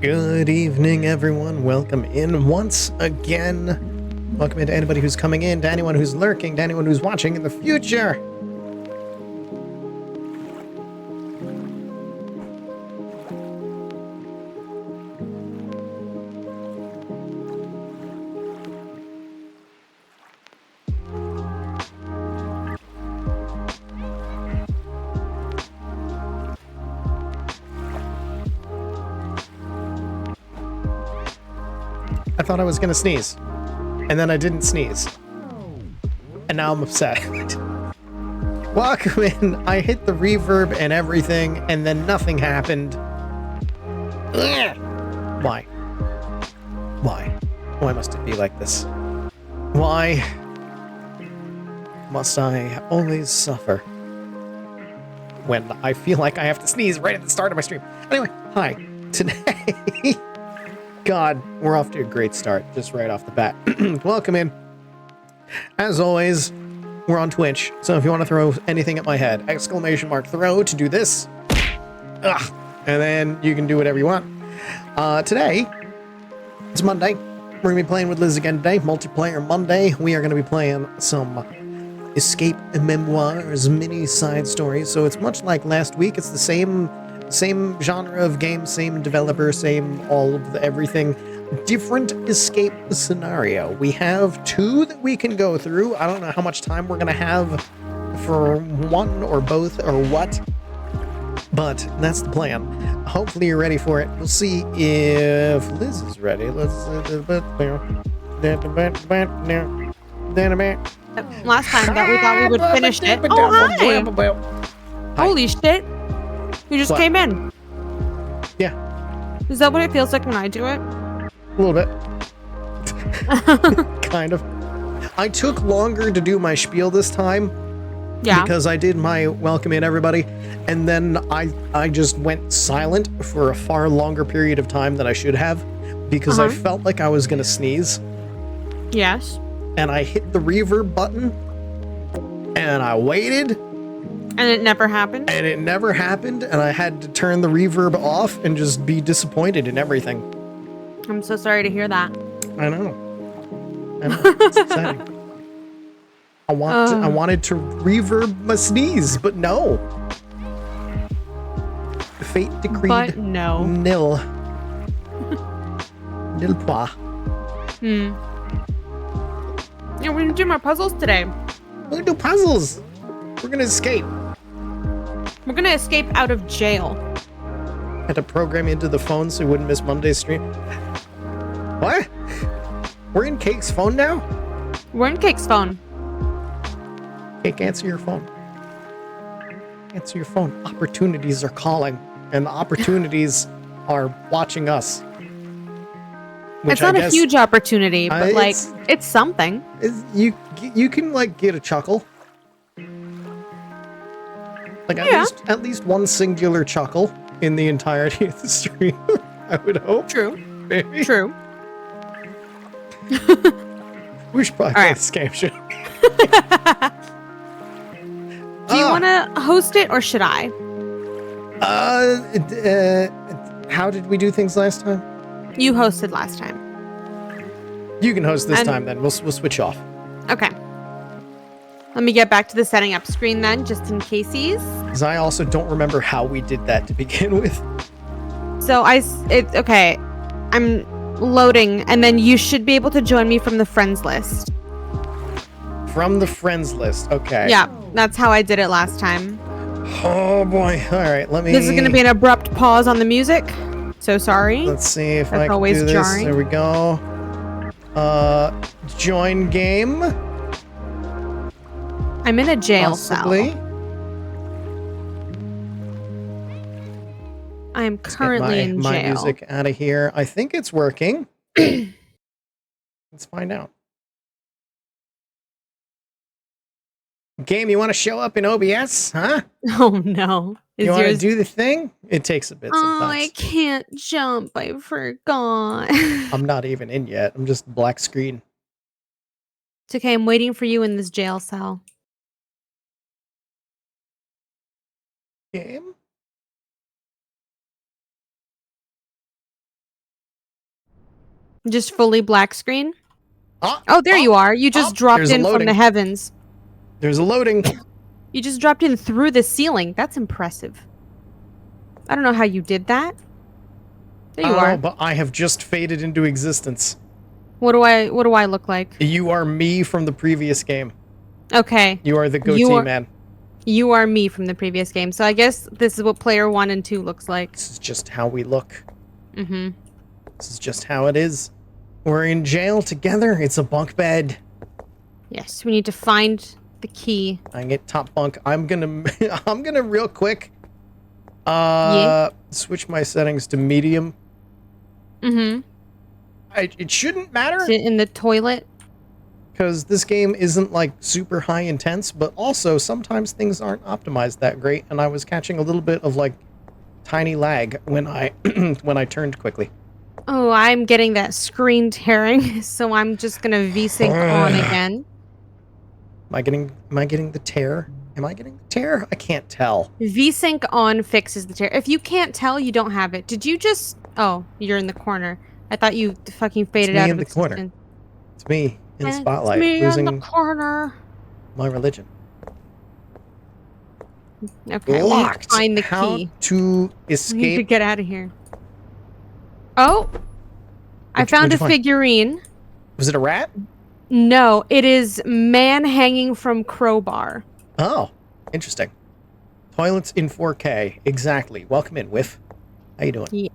Good evening, everyone. Welcome in once again. Welcome in to anybody who's coming in, to anyone who's lurking, to anyone who's watching in the future. I thought I was gonna sneeze, and then I didn't sneeze. And now I'm upset. Welcome in. I hit the reverb and everything, and then nothing happened. Ugh. Why? Why? Why must it be like this? Why must I always suffer when I feel like I have to sneeze right at the start of my stream? Anyway, hi. Today... God, we're off to a great start, just right off the bat. Welcome in. As always, we're on Twitch, so if you want to throw anything at my head, exclamation mark throw to do this. Ugh. And then you can do whatever you want. Today, it's Monday. We're going to be playing with Liz again today, Multiplayer Monday. We are going to be playing some Escape Memoirs mini side stories, so it's much like last week. It's the same genre of game, same developer, same all of the everything. Different escape scenario. We have two that we can go through. I don't know how much time we're gonna have for one or both or what, but that's the plan. Hopefully you're ready for it. We'll see if Liz is ready. Last time that we thought we would finish it. Oh, hi! Holy shit! You just came in. Yeah. Is that what it feels like when I do it? A little bit. Kind of. I took longer to do my spiel this time. Yeah. Because I did my welcome in everybody, and then I just went silent for a far longer period of time than I should have, because I felt like I was gonna sneeze. Yes. And I hit the reverb button, and I waited. And it never happened? And it never happened, and I had to turn the reverb off and just be disappointed in everything. I'm so sorry to hear that. I know. It's upsetting. I wanted to reverb my sneeze, but no. Fate decreed but no. Nil. Nil pois. Yeah, we're gonna do more puzzles today. We're gonna do puzzles. We're gonna escape. We're gonna escape out of jail. Had to program into the phone so we wouldn't miss Monday's stream. What? We're in Cake's phone now? We're in Cake's phone. Cake, answer your phone. Answer your phone. Opportunities are calling, and the opportunities are watching us. It's not a huge opportunity, but like it's something. You can like get a chuckle. Like at least one singular chuckle in the entirety of the stream. I would hope. True. Maybe. True. We should probably play this game, should we? Do you want to host it or should I? How did we do things last time? You hosted last time. You can host this time then. We'll switch off. Okay. Let me get back to the setting up screen then, just in casesies. Because I also don't remember how we did that to begin with. So okay. I'm loading, and then you should be able to join me from the friends list. From the friends list, okay. Yeah, that's how I did it last time. Oh boy, all right, let me... This is going to be an abrupt pause on the music. So sorry. Let's see if I can do this. Jarring. There we go. Join game. I'm in a jail cell. I am currently in jail. My music out of here. I think it's working. Let's find out. Game, you want to show up in OBS, huh? Oh no. You want to do the thing? It takes a bit sometimes. Oh, I can't jump. I forgot. I'm not even in yet. I'm just black screen. It's okay. I'm waiting for you in this jail cell. Game? Just fully black screen? Ah, Oh, there you are. You just dropped there's a in from loading. the heavens. There's a loading. You just dropped in through the ceiling. That's impressive. I don't know how you did that. There you are. But I have just faded into existence. What do I look like? You are me from the previous game. Okay. You are the goatee man. You are me from the previous game. So I guess this is what player 1 and 2 looks like. This is just how we look. Mm-hmm. This is just how it is. We're in jail together. It's a bunk bed. Yes, we need to find the key. I get top bunk. I'm gonna real quick switch my settings to medium. Mm-hmm. It shouldn't matter Sit in the toilet. because this game isn't like super high intense, but also sometimes things aren't optimized that great, and I was catching a little bit of like tiny lag when I when I turned quickly. Oh, I'm getting that screen tearing, so I'm just gonna VSync on again. Am I getting the tear? Am I getting the tear? I can't tell. VSync on fixes the tear. If you can't tell, you don't have it. Did you just... Oh, you're in the corner. I thought you fucking faded out of It's me in the corner. It's me in the spotlight, it's me losing in the corner. my religion. Okay, Locked. find the How key. to We need to escape? get out of here. Oh! I found a figurine. Was it a rat? No, it is man hanging from crowbar. Oh, interesting. Toilets in 4K. Exactly. Welcome in, Whiff. How you doing? Yeah.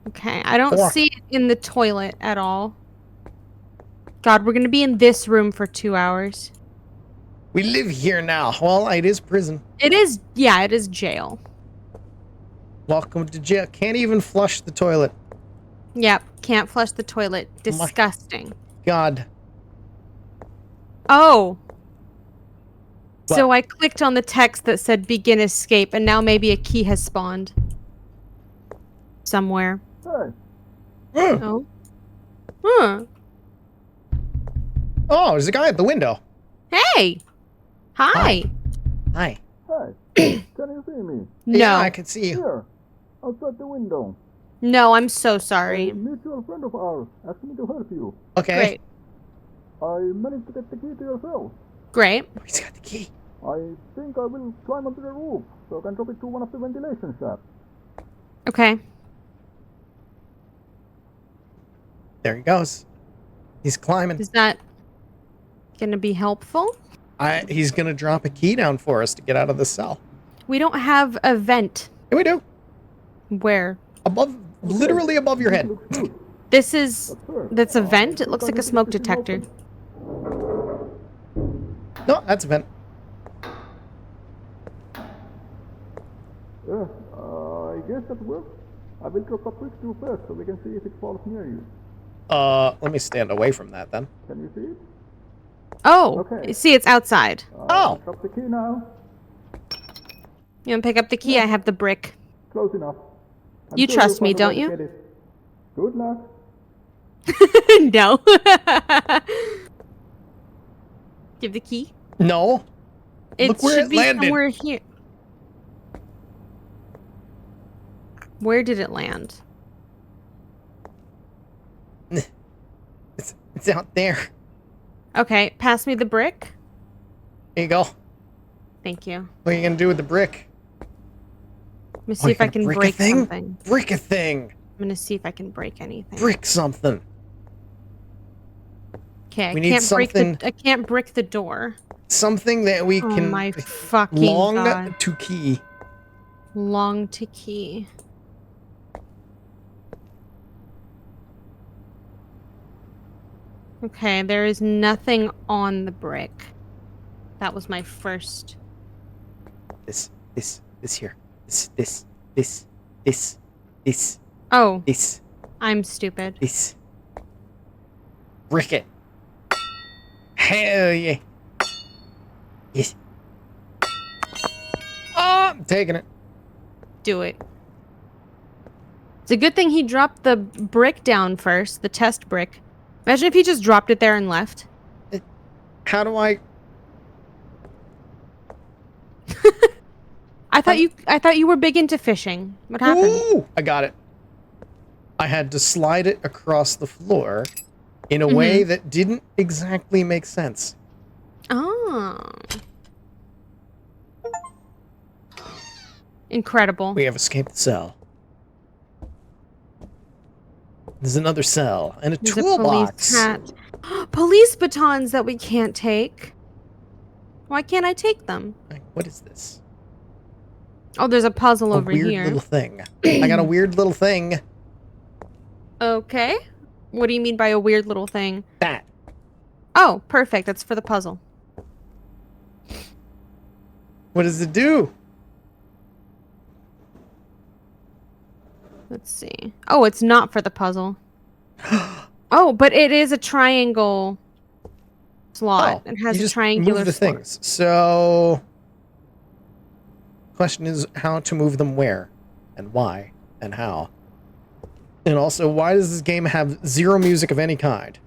Okay, I don't see it in the toilet at all. God, we're gonna be in this room for 2 hours. We live here now. Well, it is prison. It is, yeah, it is jail. Welcome to jail. Can't even flush the toilet. Yep, can't flush the toilet. Disgusting. God. Oh. What? So I clicked on the text that said begin escape, and now maybe a key has spawned. Somewhere. Mm. Oh. Huh. Oh, there's a guy at the window. Hey! Hi! Hi. Hi, can you see me? No. Yeah, I can see you. Here, outside the window. No, I'm so sorry. A mutual friend of ours asked me to help you. Okay. Great. I managed to get the key to your cell. Great. Oh, he's got the key. I think I will climb onto the roof so I can drop it through one of the ventilation shafts. Okay. There he goes. He's climbing. Is that gonna be helpful? He's gonna drop a key down for us to get out of the cell. We don't have a vent. Yeah, we do. Where? Above, literally above your head. Looks good. This is... But first, That's a vent? It looks like a smoke detector. No, that's a vent. I guess that works. I will drop a quick through first so we can see if it falls near you. Let me stand away from that then. Can you see it? Oh! Okay. See, it's outside. Oh. Drop the key now. You wanna pick up the key? I have the brick. Close enough. I'm You sure trust you'll me, find a way don't to you? get it. Good luck. No. Give the key. No. It Look where should it be landed. somewhere here. Where did it land? It's out there. Okay, pass me the brick. Here you go. Thank you. What are you gonna do with the brick? Let me see if I can brick a break thing? something. Brick a thing. I'm gonna see if I can break anything. Brick something. Okay, We need something- I can't brick the door. Something that we Oh can my fucking long god. to key. Long to key. Okay, there is nothing on the brick. That was my first. This here. This. Oh, This. I'm stupid. This. Brick it. Hell yeah. Yes. Oh, I'm taking it. Do it. It's a good thing he dropped the brick down first, the test brick. Imagine if he just dropped it there and left. How do I... I thought you were big into fishing. What happened? Ooh, I got it. I had to slide it across the floor in a way that didn't exactly make sense. Oh. Incredible. We have escaped the cell. There's another cell and a There's toolbox. a police hat. Police batons that we can't take. Why can't I take them? What is this? Oh, there's a puzzle over weird here. little thing. I got a weird little thing. Okay. What do you mean by a weird little thing? That. Oh, perfect. That's for the puzzle. What does it do? Let's see. Oh, it's not for the puzzle. Oh, but it is a triangle slot. Oh, It has you a just triangular move the slot. things. So, question is how to move them where, and why, and how. And also, why does this game have zero music of any kind?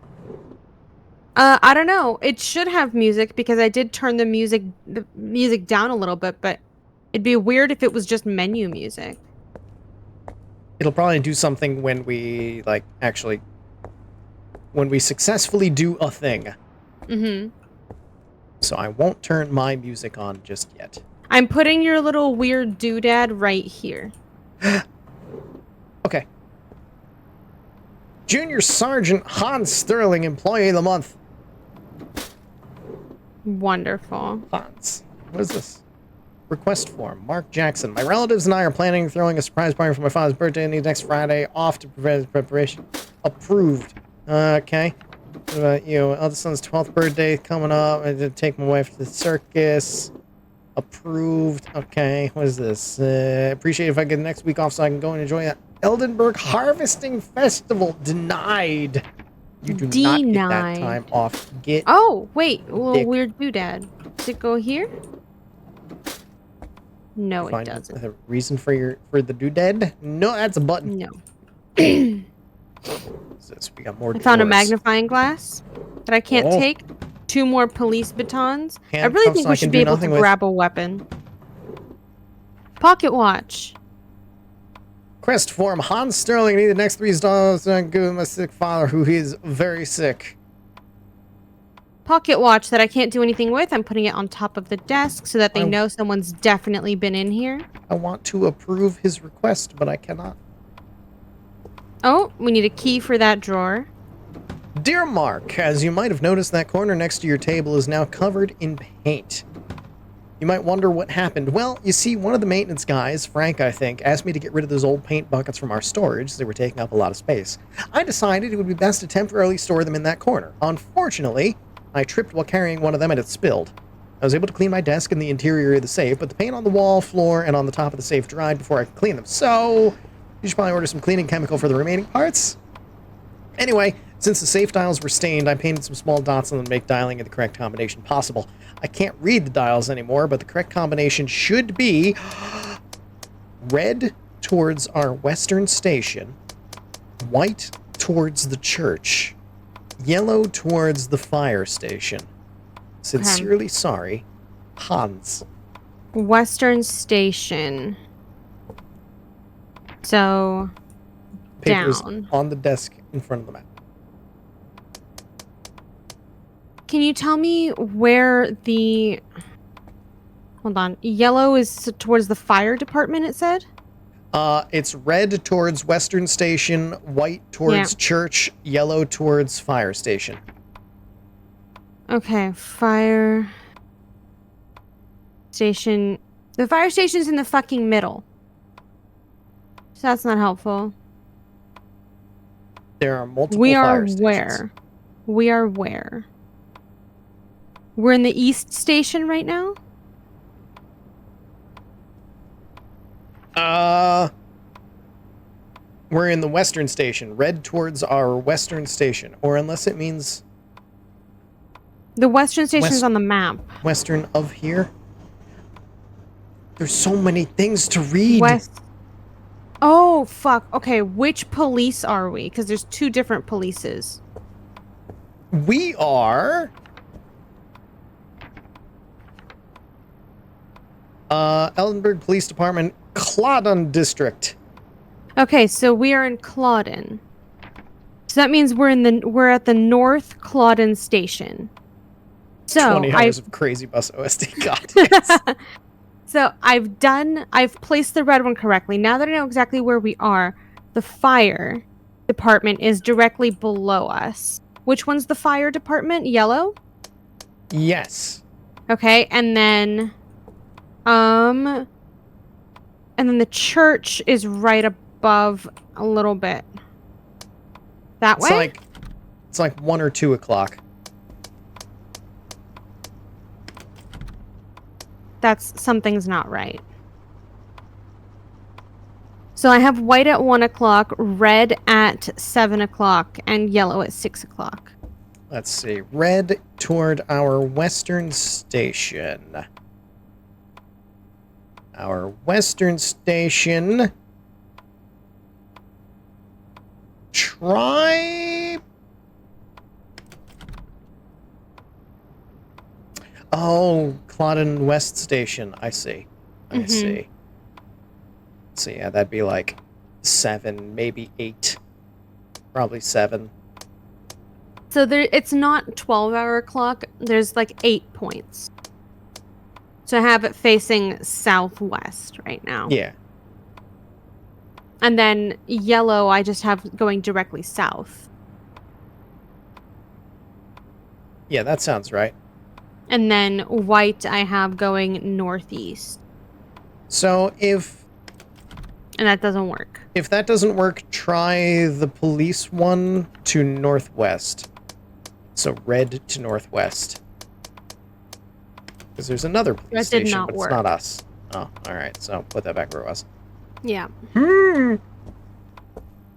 I don't know. It should have music because I did turn the music down a little bit, but it'd be weird if it was just menu music. It'll probably do something when we, like, actually... when we successfully do a thing. Mm-hmm. So I won't turn my music on just yet. I'm putting your little weird doodad right here. Okay. Junior Sergeant Hans Sterling, Employee of the Month. Wonderful. Hans. What is this? Request form. Mark Jackson. My relatives and I are planning throwing a surprise party for my father's birthday next Friday. Off to prevent preparation. Approved. Okay. What about you? Eldest son's 12th birthday coming up. I did take my wife to the circus. Approved. Okay. What is this? Appreciate if I get next week off so I can go and enjoy that Eldenburg Harvesting Festival. Denied. You do not get that time off. Get. Oh, wait. Well, dick. weird doodad. Does it go here? No, it Find doesn't. a reason for the doodad? No, that's a button. No. What's this? We got more I found a doors. magnifying glass that I can't Oh. take. 2 more police batons. I Handcuffs really think I we can should do be able to nothing with. grab a weapon. Pocket watch. Quest form. Hans Sterling. Need the next $3 to give my sick father, who is very sick. Pocket watch that I can't do anything with. I'm putting it on top of the desk so that they know someone's definitely been in here. I want to approve his request, but I cannot. Oh, we need a key for that drawer. Dear Mark, as you might have noticed, that corner next to your table is now covered in paint. You might wonder what happened. Well, you see, one of the maintenance guys, Frank, I think, asked me to get rid of those old paint buckets from our storage. They were taking up a lot of space. I decided it would be best to temporarily store them in that corner. Unfortunately, I tripped while carrying one of them and it spilled. I was able to clean my desk and the interior of the safe, but the paint on the wall, floor, and on the top of the safe dried before I could clean them. So, you should probably order some cleaning chemical for the remaining parts. Anyway, since the safe dials were stained, I painted some small dots on them to make dialing in the correct combination possible. I can't read the dials anymore, but the correct combination should be red towards our western station, white towards the church, yellow towards the fire station. Sincerely sorry, Hans. Western Station. So, Papers down. on the desk in front of the map. Can you tell me where the... Hold on. Yellow is towards the fire department, it said? It's red towards Western Station, white towards church, yellow towards fire station. Okay, fire... station... The fire station's in the fucking middle. So that's not helpful. There are multiple We are fire stations. where? We are where? We're in the east station right now? We're in the western station. Red towards our western station. Or unless it means The western station's on the map. western of here. There's so many things to read. West. Oh, fuck. Okay, which police are we? Because there's 2 different polices. We are... Eldenburg Police Department, Clodon District. Okay, so we are in Clawdon. So that means we're at the North Clawdon station. So 20 hours of crazy bus OSD. God, yes. So I've placed the red one correctly. Now that I know exactly where we are, the fire department is directly below us. Which one's the fire department? Yellow? Yes. Okay, and then the church is right above a little bit. That way? It's like 1 or 2 o'clock. Something's not right. So I have white at 1 o'clock, red at 7 o'clock, and yellow at 6 o'clock. Let's see. Red toward our western station. Our western station. Try... Oh, Clawdon West Station. I see. I see. So yeah, that'd be like 7, maybe 8. Probably 7. So it's not 12-hour clock. There's like 8 points. So I have it facing southwest right now. Yeah. And then yellow, I just have going directly south. Yeah, that sounds right. And then white, I have going northeast. So And that doesn't work. if that doesn't work, try the police one to northwest. So red to northwest. Because there's another police That did station, not but work. it's not us. Oh, alright. So put that back where it was. Yeah.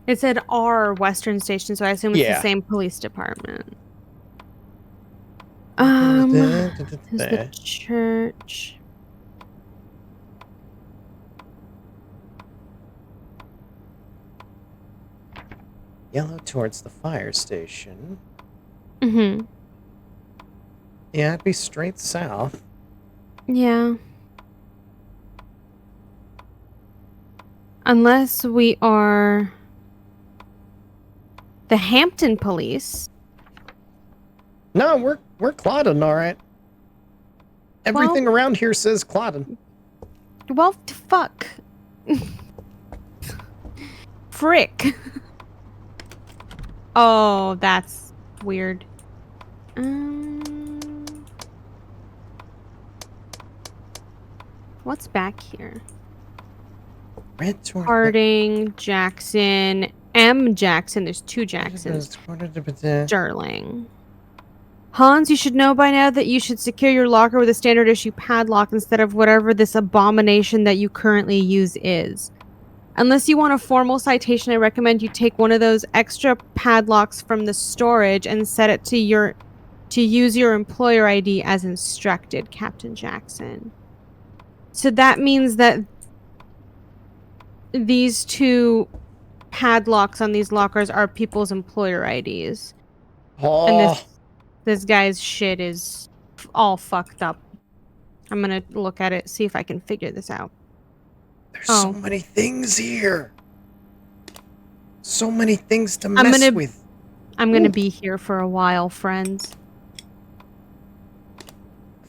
It said our western station, so I assume it's the same police department. Is the church... Yellow towards the fire station. Mm-hmm. Yeah, it'd be straight south. Yeah. Unless we are the Hampton police. No, we're Clawdon, alright. Everything around here says Clawdon. Well, fuck. Frick. Oh, that's weird. What's back here? Red toward Harding, Jackson, M. Jackson. There's 2 Jacksons. the... Sterling. Hans, you should know by now that you should secure your locker with a standard issue padlock instead of whatever this abomination that you currently use is. Unless you want a formal citation, I recommend you take one of those extra padlocks from the storage and set it to use your employer ID as instructed, Captain Jackson. So that means that these 2 padlocks on these lockers are people's employer IDs. Oh. And this guy's shit is all fucked up. I'm gonna look at it, see if I can figure this out. There's so many things here. So many things to mess with. I'm gonna be here for a while, friends.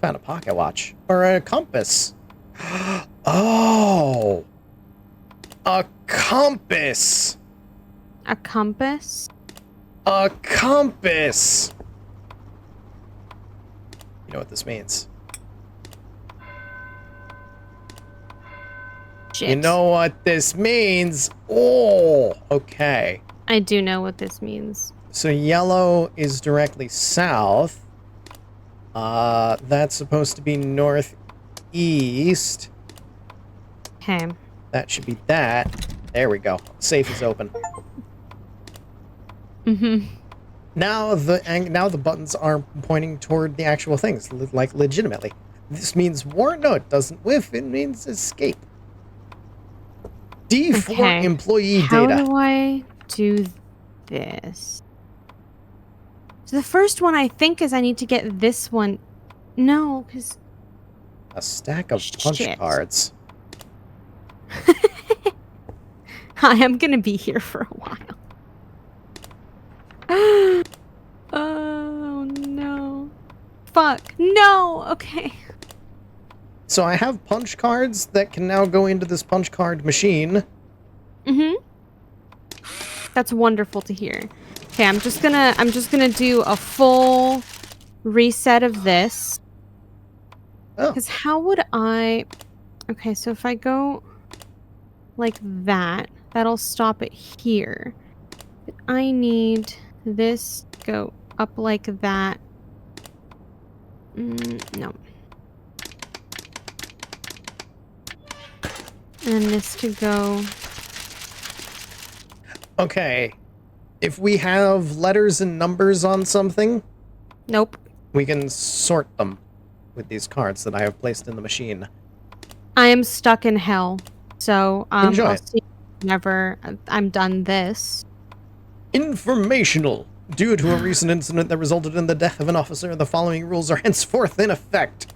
Found a pocket watch. Or a compass. Oh. A compass. A compass? A compass. You know what this means? Shit. You know what this means? Oh, okay. I do know what this means. So yellow is directly south. That's supposed to be northeast. Okay. That should be that. There we go. Safe is open. Mm-hmm. Now the buttons are pointing toward the actual things, like legitimately. This means war? No, it doesn't. Whiff, it means escape. D4 employee How data. do I do this? So the first one I think is I need to get this one. No, because... A stack of punch cards. I am gonna be here for a while. Oh no. Fuck. No! Okay. So I have punch cards that can now go into this punch card machine. Mm-hmm. That's wonderful to hear. Okay, I'm just gonna do a full reset of this. Oh. Because how would I... Okay, so if I go like that, that'll stop it here. But I need this to go up like that. No. And this to go... Okay. If we have letters and numbers on something, Nope. we can sort them with these cards that I have placed in the machine. I am stuck in hell. So, Enjoy I'll it. see whenever I'm done this. Informational. Due to a recent incident that resulted in the death of an officer, the following rules are henceforth in effect.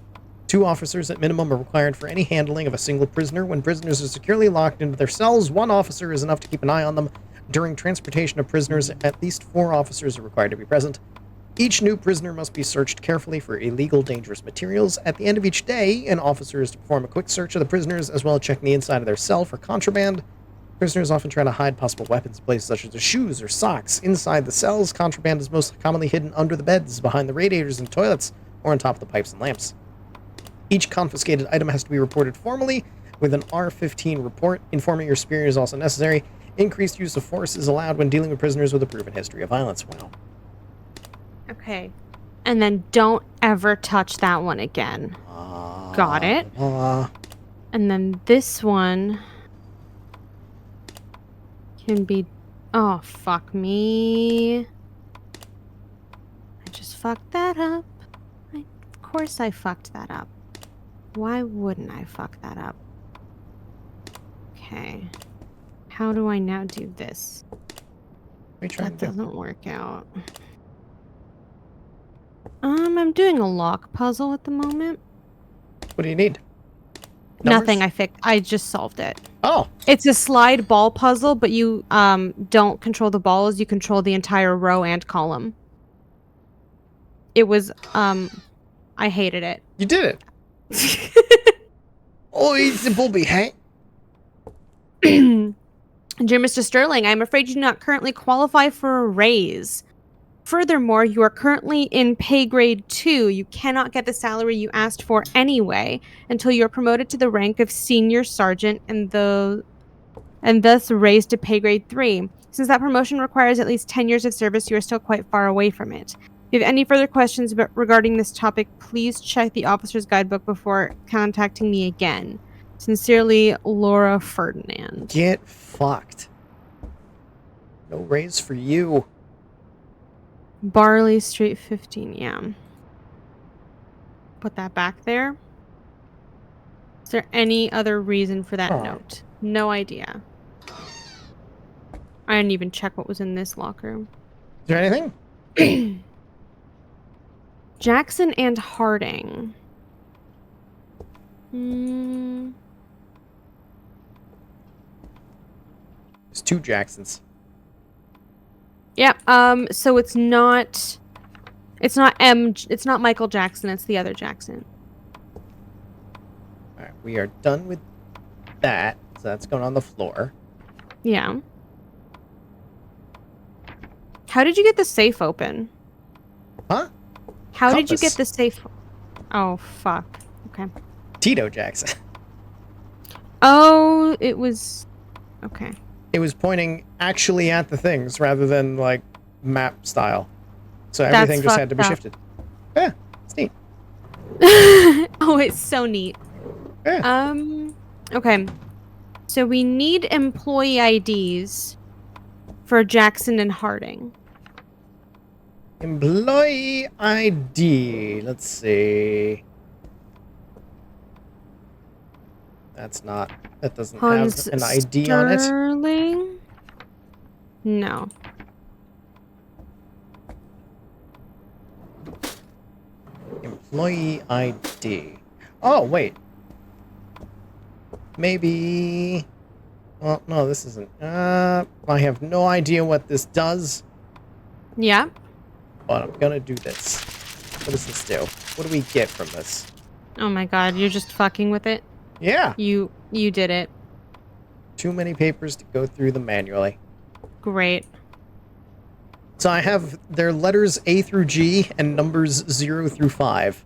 2 officers at minimum are required for any handling of a single prisoner. When prisoners are securely locked into their cells, 1 officer is enough to keep an eye on them. During transportation of prisoners, at least 4 officers are required to be present. Each new prisoner must be searched carefully for illegal, dangerous materials. At the end of each day, an officer is to perform a quick search of the prisoners, as well as checking the inside of their cell for contraband. Prisoners often try to hide possible weapons in places such as their shoes or socks. Inside the cells, contraband is most commonly hidden under the beds, behind the radiators and toilets, or on top of the pipes and lamps. Each confiscated item has to be reported formally with an R15 report. Informing your superior is also necessary. Increased use of force is allowed when dealing with prisoners with a proven history of violence. Wow. Okay. And then don't ever touch that one again. Got it. And then this one can be... Oh, fuck me. I just fucked that up. Of course I fucked that up. Why wouldn't I fuck that up? Okay. How do I now do this? That doesn't work out. I'm doing a lock puzzle at the moment. What do you need? Nothing. I just solved it. Oh. It's a slide ball puzzle, but you don't control the balls. You control the entire row and column. It was I hated it. You did it. Oh, it's a booby, hey? Dear Mr. Sterling, I'm afraid you do not currently qualify for a raise. Furthermore, you are currently in pay grade 2. You cannot get the salary you asked for anyway until you are promoted to the rank of senior sergeant and thus raised to pay grade 3. Since that promotion requires at least 10 years of service, you are still quite far away from it. If you have any further questions regarding this topic, please check the officer's guidebook before contacting me again. Sincerely, Laura Ferdinand. Get fucked. No raise for you. Barley Street 15, yeah. Put that back there. Is there any other reason for that note? No idea. I didn't even check what was in this locker. Is there anything? Jackson and Harding. There's 2 Jacksons. Yeah, so it's not Michael Jackson, it's the other Jackson. Alright, we are done with that. So that's going on the floor. Yeah. How did you get the safe open? Huh? How Compass. did you get the safe? Oh, fuck. Okay. Tito Jackson. Oh, it was... Okay. It was pointing actually at the things rather than, like, map style. So everything just had to be shifted. Yeah, it's neat. Oh, it's so neat. Yeah. Okay. So we need employee IDs for Jackson and Harding. Employee ID. Let's see. That doesn't Hans have an ID on it. Sterling? No. Employee ID. Oh, wait. Maybe... Well, no, this isn't. I have no idea what this does, Yeah. but I'm gonna do this. What does this do? What do we get from this? Oh my god, you're just fucking with it. Yeah! You did it. Too many papers to go through them manually. Great. So I have their letters A through G and numbers 0 through 5.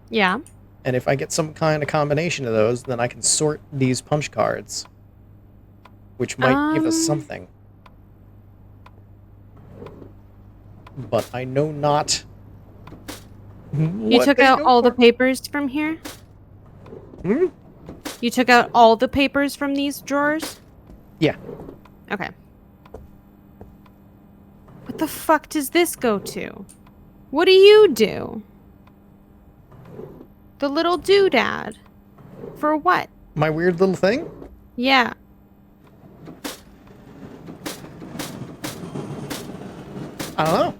Yeah. And if I get some kind of combination of those, then I can sort these punch cards. Which might give us something. But I know not. You took out all the papers from here? Hmm? You took out all the papers from these drawers? Yeah. Okay. What the fuck does this go to? What do you do? The little doodad. For what? My weird little thing? Yeah. I don't know.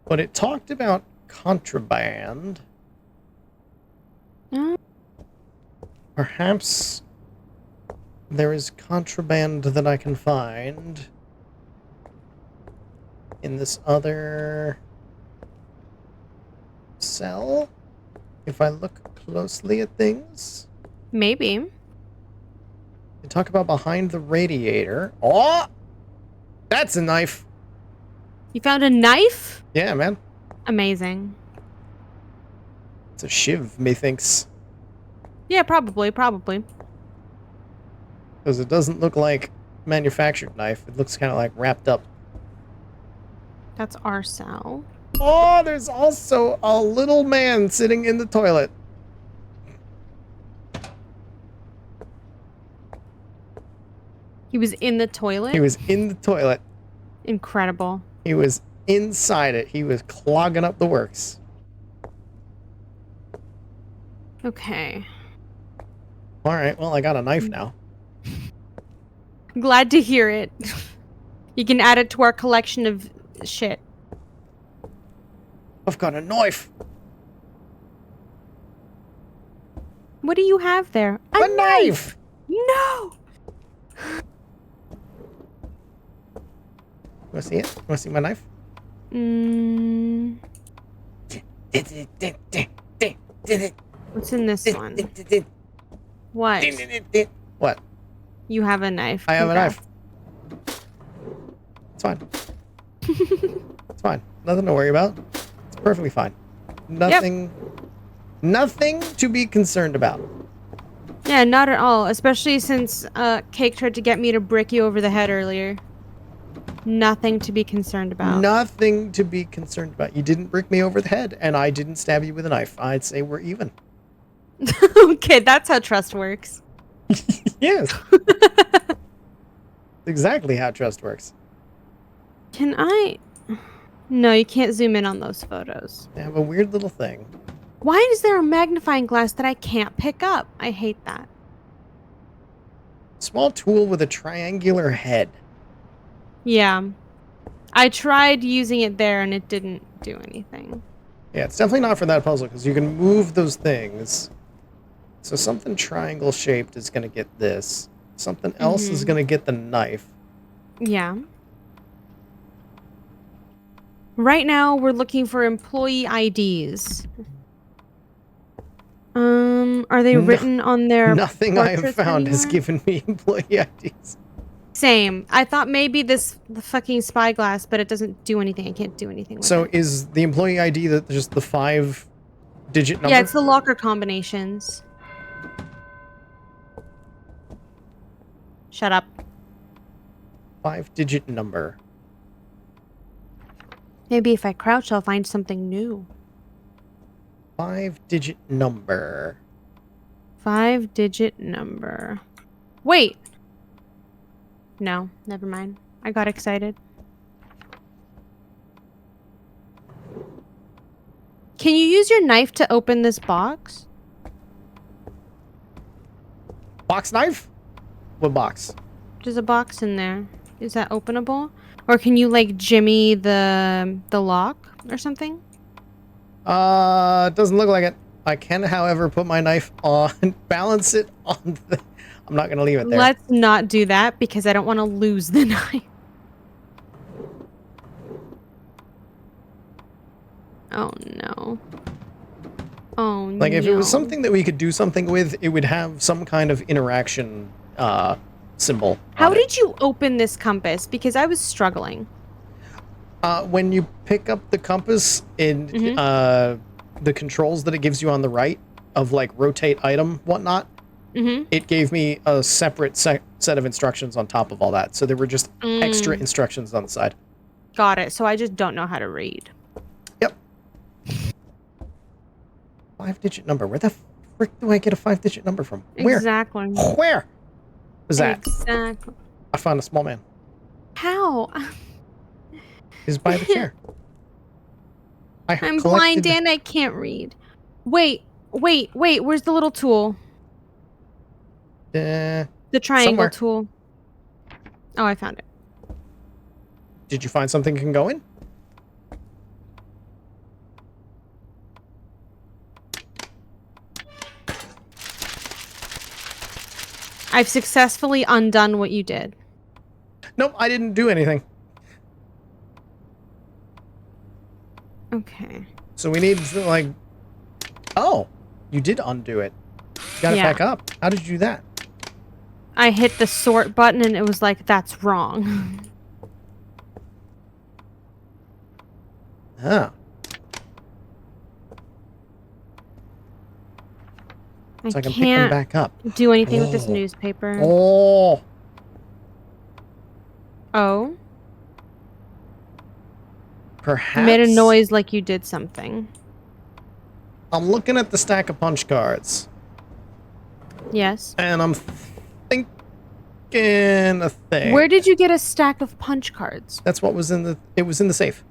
But it talked about contraband. Perhaps there is contraband that I can find in this other cell. If I look closely at things. Maybe. They talk about behind the radiator. Oh! That's a knife. You found a knife? Yeah, man. Amazing. It's a shiv, methinks. Yeah, probably. Because it doesn't look like manufactured knife. It looks kind of like wrapped up. That's our cell. Oh, there's also a little man sitting in the toilet. He was in the toilet? He was in the toilet. Incredible. He was inside it. He was clogging up the works. Okay. All right, well, I got a knife now. Glad to hear it. You can add it to our collection of shit. I've got a knife. What do you have there? A knife! No! Want to see it? Want to see my knife? What's in this one? What? What? You have a knife. I have a Congrats. knife. It's fine. It's fine. Nothing to worry about. It's perfectly fine. Nothing. Nothing to be concerned about. Yeah, not at all. Especially since Cake tried to get me to brick you over the head earlier. Nothing to be concerned about. Nothing to be concerned about. You didn't brick me over the head, and I didn't stab you with a knife. I'd say we're even. Okay, that's how trust works. Yes. Exactly how trust works. Can I? No, you can't zoom in on those photos. They have a weird little thing. Why is there a magnifying glass that I can't pick up? I hate that. Small tool with a triangular head. Yeah. I tried using it there and it didn't do anything. Yeah, it's definitely not for that puzzle, because you can move those things. So something triangle shaped is going to get this. Something else is going to get the knife. Yeah. Right now, we're looking for employee IDs. Are they written on their Nothing I have portraits found has anywhere? given me employee IDs. Same. I thought maybe the fucking spyglass, but it doesn't do anything. I can't do anything with So it. is the employee ID just the 5-digit number? Yeah, it's the locker combinations. Shut up. 5-digit number. Maybe if I crouch, I'll find something new. 5-digit number. 5-digit number. Wait. No, never mind. I got excited. Can you use your knife to open this box? Box knife? What box? There's a box in there. Is that openable? Or can you like jimmy the lock or something? Doesn't look like it. I can, however, put my knife on, balance it on the... I'm not going to leave it there. Let's not do that because I don't want to lose the knife. Oh, no. Oh, no. Like, if it was something that we could do something with, it would have some kind of interaction symbol. How did you open this compass? Because I was struggling. When you pick up the compass in the controls that it gives you on the right of, like, rotate item, whatnot, it gave me a separate set of instructions on top of all that. So there were just extra instructions on the side. Got it. So I just don't know how to read. Yep. 5-digit number. Where the frick do I get a 5-digit number from? Where? Exactly. Where is that? Exactly. I found a small man. How? He's by the chair. I'm blind and I can't read. Wait. Where's the little tool? The triangle somewhere. tool. Oh, I found it. Did you find something can go in? I've successfully undone what you did. Nope, I didn't do anything. Okay. So we need to, like... Oh, you did undo it. You got it back up. How did you do that? I hit the sort button and it was like, that's wrong. Huh. So I can pick them back up. Do anything with this newspaper. Oh. Oh? Perhaps. You made a noise like you did something. I'm looking at the stack of punch cards. Yes. And I'm thinking a thing. Where did you get a stack of punch cards? That's what was in the... It was in the safe.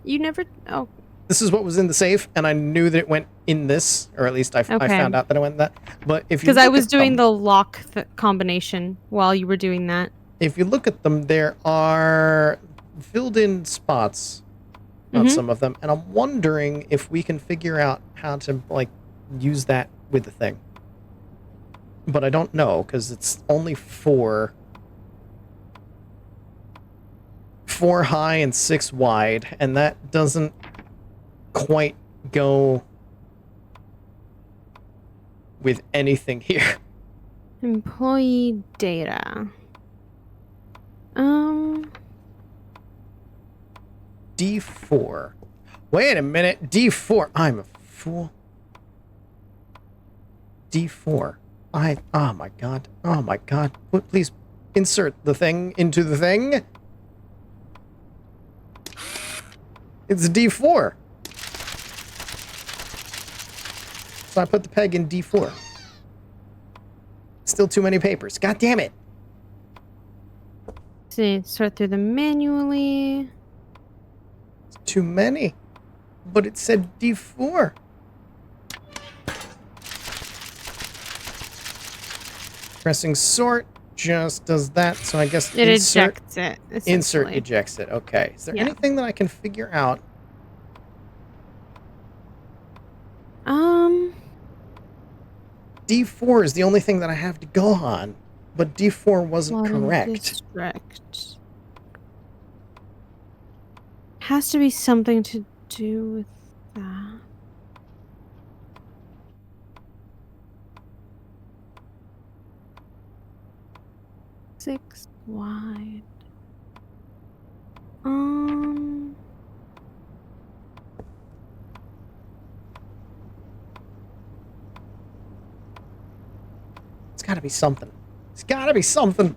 You never... Oh. This is what was in the safe, and I knew that it went in this, or at least I found out that it went in that. But if you because I was doing the lock combination while you were doing that. If you look at them, there are filled-in spots on some of them, and I'm wondering if we can figure out how to, like, use that with the thing. But I don't know, because it's only 4 high and 6 wide, and that doesn't quite go with anything here. Employee data. D4. Wait a minute. D4. I'm a fool. D4. Oh my god. Oh my god. Please insert the thing into the thing. It's D4. So I put the peg in D4. Still too many papers. God damn it. See, sort through them manually. It's too many. But it said D4. Pressing sort just does that. So I guess it ejects it. Insert ejects it. Okay. Is there anything that I can figure out? D4 is the only thing that I have to go on, but D4 wasn't correct. District. Has to be something to do with that. Six wide. It's gotta be something. It's gotta be something.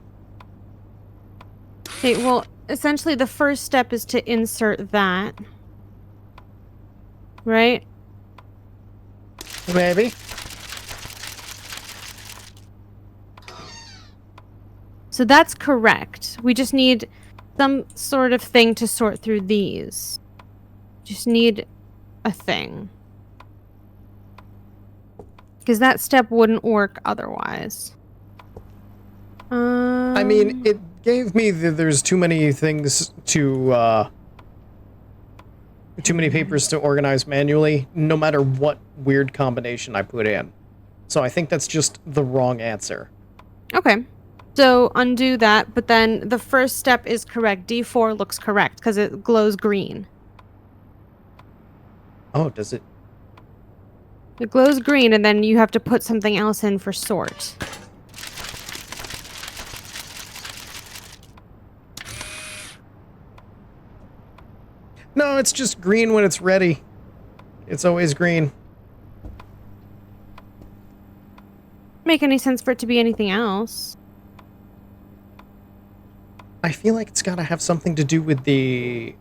Okay, well, essentially the first step is to insert that. Right? Maybe. So that's correct. We just need some sort of thing to sort through these. Just need a thing. Because that step wouldn't work otherwise. I mean, it gave me there's too many things to too many papers to organize manually, no matter what weird combination I put in. So I think that's just the wrong answer. Okay. So undo that, but then the first step is correct. D4 looks correct because it glows green. Oh, does it? It glows green, and then you have to put something else in for sort. No, it's just green when it's ready. It's always green. Make any sense for it to be anything else? I feel like it's got to have something to do with the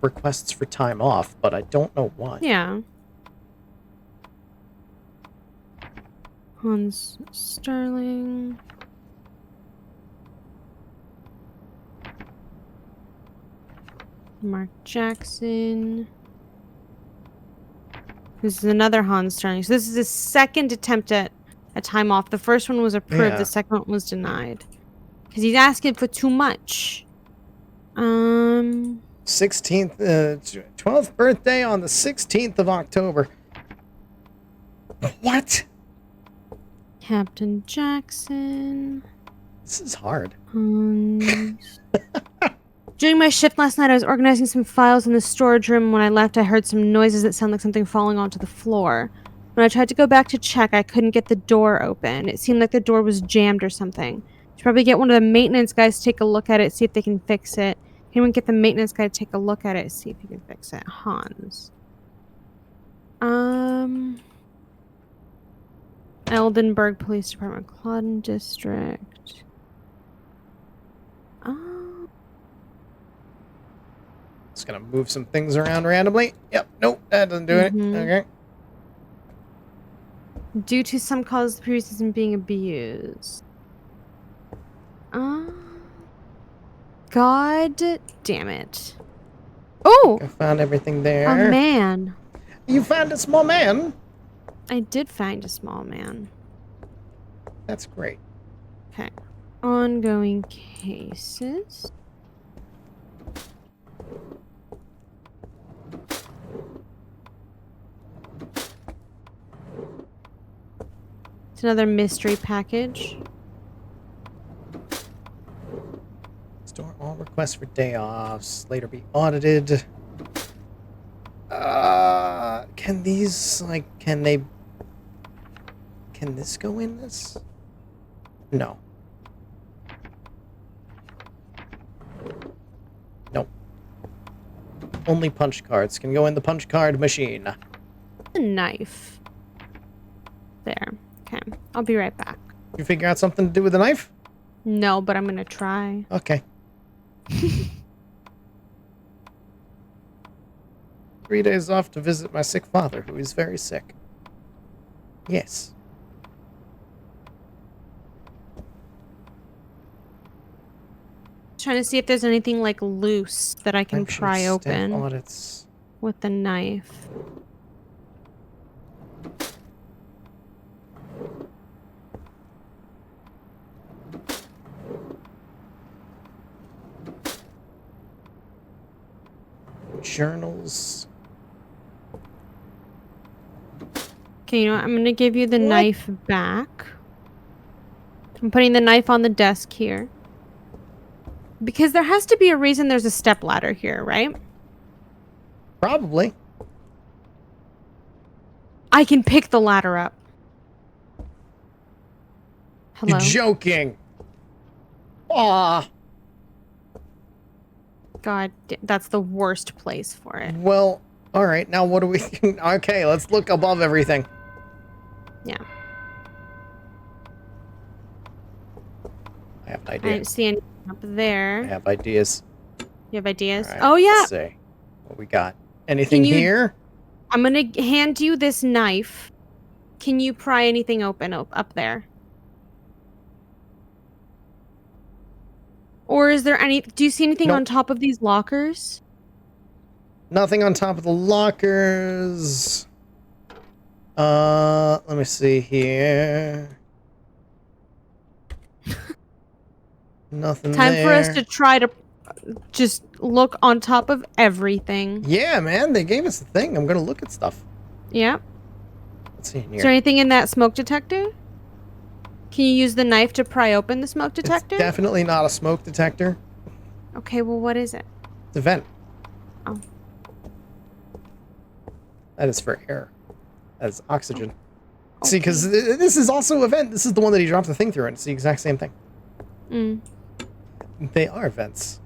requests for time off, but I don't know why. Yeah. Hans Sterling. Mark Jackson. This is another Hans Sterling. So this is his second attempt at a time off. The first one was approved. Yeah. The second one was denied. Because he's asking for too much. 16th, 12th birthday on the 16th of October. What? Captain Jackson. This is hard. Hans. During my shift last night, I was organizing some files in the storage room. When I left, I heard some noises that sounded like something falling onto the floor. When I tried to go back to check, I couldn't get the door open. It seemed like the door was jammed or something. Should probably get one of the maintenance guys to take a look at it, see if they can fix it. Anyone get the maintenance guy to take a look at it, see if he can fix it. Hans. Eldenburg Police Department, Clawden District. Just gonna move some things around randomly. Yep, nope, that doesn't do it. Okay. Due to some cause, the previous isn't being abused. God damn it. Oh! I found everything there. A man. You found a small man? I did find a small man. That's great. Okay. Ongoing cases. It's another mystery package. Store all requests for day offs. Later be audited. Can these, like, can this go in this? No. Nope. Only punch cards can go in the punch card machine. A knife. There. Okay. I'll be right back. You figure out something to do with the knife? No, but I'm gonna try. Okay. 3 days off to visit my sick father, who is very sick. Yes. Trying to see if there's anything like loose that I can Action pry staff open audits. with the knife. Journals. Okay, you know what? I'm gonna give you the knife back. I'm putting the knife on the desk here. Because there has to be a reason there's a stepladder here, right? Probably. I can pick the ladder up. Hello? You're joking. Aw. God, that's the worst place for it. Well, alright, now what do we... Okay, let's look above everything. Yeah. I have an I idea. didn't see anything up there. I have ideas. You have ideas? All right, Oh, yeah. Let's see what we got. Anything here? I'm gonna hand you this knife. Can you pry anything open up there? Or is there any... Do you see anything Nope. on top of these lockers? Nothing on top of the lockers. Let me see here. Nothing Time there. for us to try to just look on top of everything. Yeah, man, they gave us the thing. I'm gonna look at stuff. Yep. Let's see in Is here. there anything in that smoke detector? Can you use the knife to pry open the smoke detector? It's definitely not a smoke detector. Okay, well, what is it? It's a vent. Oh. That is for air. That is oxygen. Oh, See, because this is also a vent. This is the one that he dropped the thing through, and it's the exact same thing. Mm. They are vents.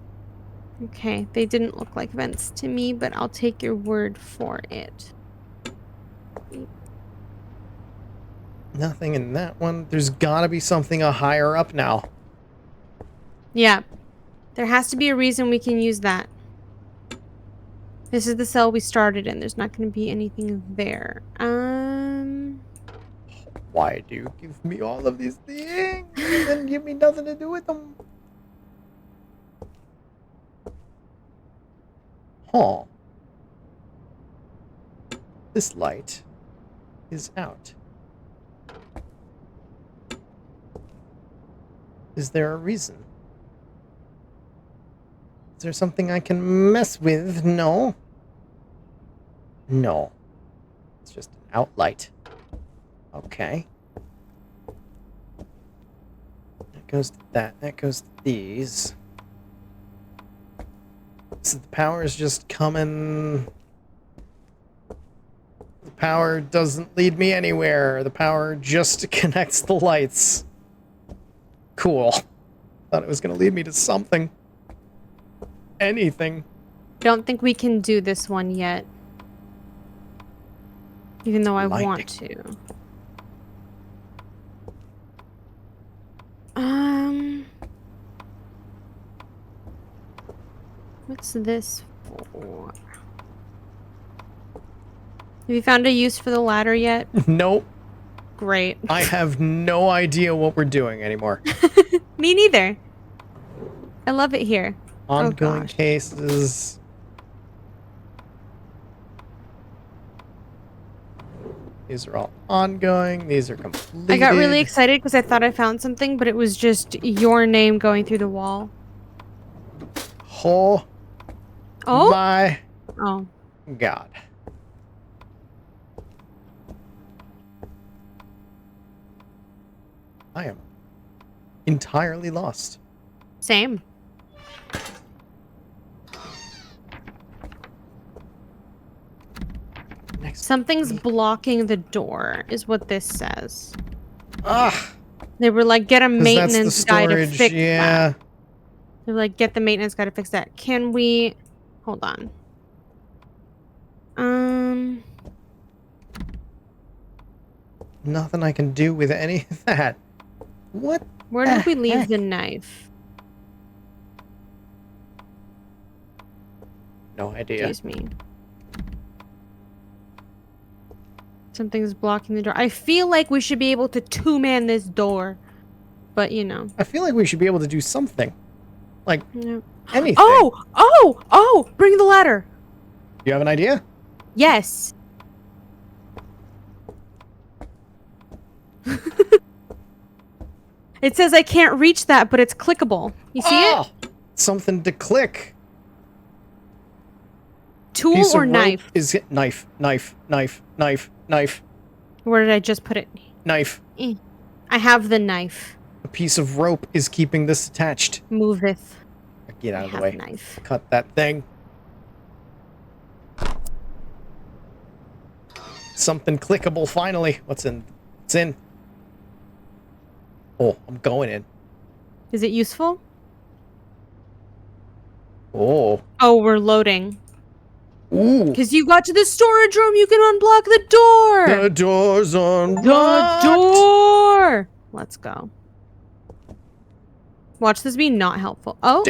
Okay, they didn't look like vents to me, but I'll take your word for it. Nothing in that one. There's gotta be something higher up now. Yeah. There has to be a reason we can use that. This is the cell we started in. There's not going to be anything there. Why do you give me all of these things and then give me nothing to do with them? Huh. This light is out. Is there a reason? Is there something I can mess with? No. No. It's just an outlight. Okay. That goes to that. That goes to these. So the power is just coming. The power doesn't lead me anywhere. The power just connects the lights. Cool. Thought it was going to lead me to something. Anything. Don't think we can do this one yet. Even though I want to. What's this for? Have you found a use for the ladder yet? Nope. Great. I have no idea what we're doing anymore. Me neither. I love it here. Ongoing gosh. cases. These are all ongoing. These are completed. I got really excited because I thought I found something, but it was just your name going through the wall. Oh. Oh? My Oh. God. I am entirely lost. Same. Next. Something's blocking the door, is what this says. Ah. They were like, get a 'Cause that's the maintenance guy to storage, fix yeah. that. They're like, get the maintenance guy to fix that. Can we... Hold on. Nothing I can do with any of that. What? Where did we the leave heck? the knife? No idea. Excuse me. Something's blocking the door. I feel like we should be able to two-man this door. But, you know. I feel like we should be able to do something. Like, No. anything. Oh! Bring the ladder. You have an idea? Yes. It says I can't reach that, but it's clickable. You see it? Something to click. Tool Piece or of rope knife? is knife. Where did I just put it? Knife. I have the knife. A piece of rope is keeping this attached. Moveth. Get out I of the have way. knife. Cut that thing. Something clickable finally. What's in? It's in. Oh, I'm going in. Is it useful? Oh. Oh, we're loading. Ooh. Because you got to the storage room, you can unblock the door! The door's unlocked. The door! Let's go. Watch this be not helpful. Oh,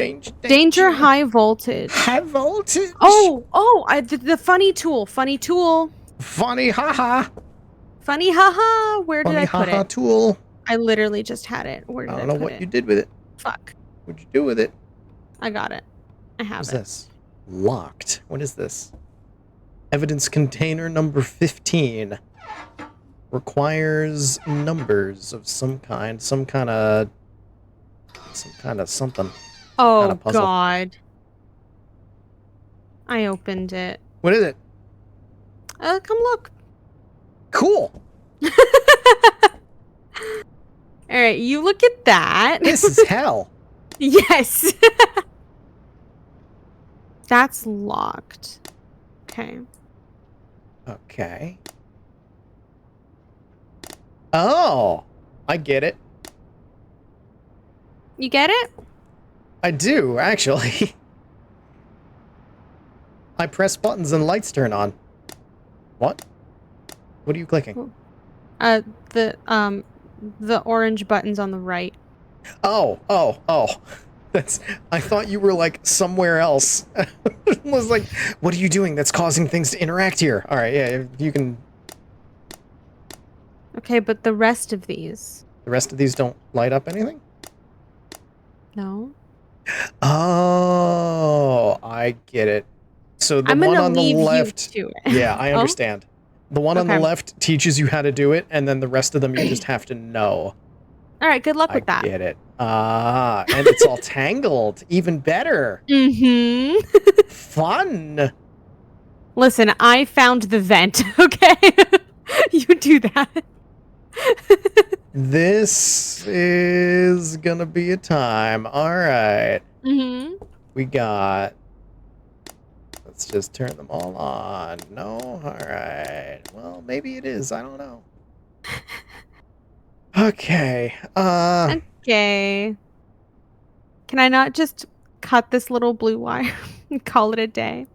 danger high voltage. High voltage. The funny tool. Funny tool. Funny haha. Funny haha. Where did I put Haha it? tool. I literally just had it. Where did I I don't know put what it? you did with it. Fuck. What'd you do with it? I got it. I have What's it. this? Locked. What is this? Evidence container number 15. Requires numbers of some kind. Some kind of something. Oh, Kinda puzzle. God. I opened it. What is it? Come look. Cool. All right, you look at that. This is hell. Yes. That's locked. Okay. Okay. Oh, I get it. You get it? I do, actually. I press buttons and lights turn on. What? What are you clicking? The orange buttons on the right. Oh. I thought you were like somewhere else. I was like, what are you doing that's causing things to interact here? All right, yeah, you can. Okay, but the rest of these. The rest of these don't light up anything? No. Oh, I get it. So the I'm one gonna on the leave left. you to it. Yeah, I Oh? understand. The one on the Okay. left teaches you how to do it, and then the rest of them you just have to know. All right, good luck I with that. get it. Ah, and it's all tangled. Even better. Mm-hmm. Fun. Listen, I found the vent, okay? You do that. This is gonna be a time. All right. Mm-hmm. We got... Let's just turn them all on. No? All right. Well, maybe it is. I don't know. Okay. Okay. Can I not just cut this little blue wire and call it a day?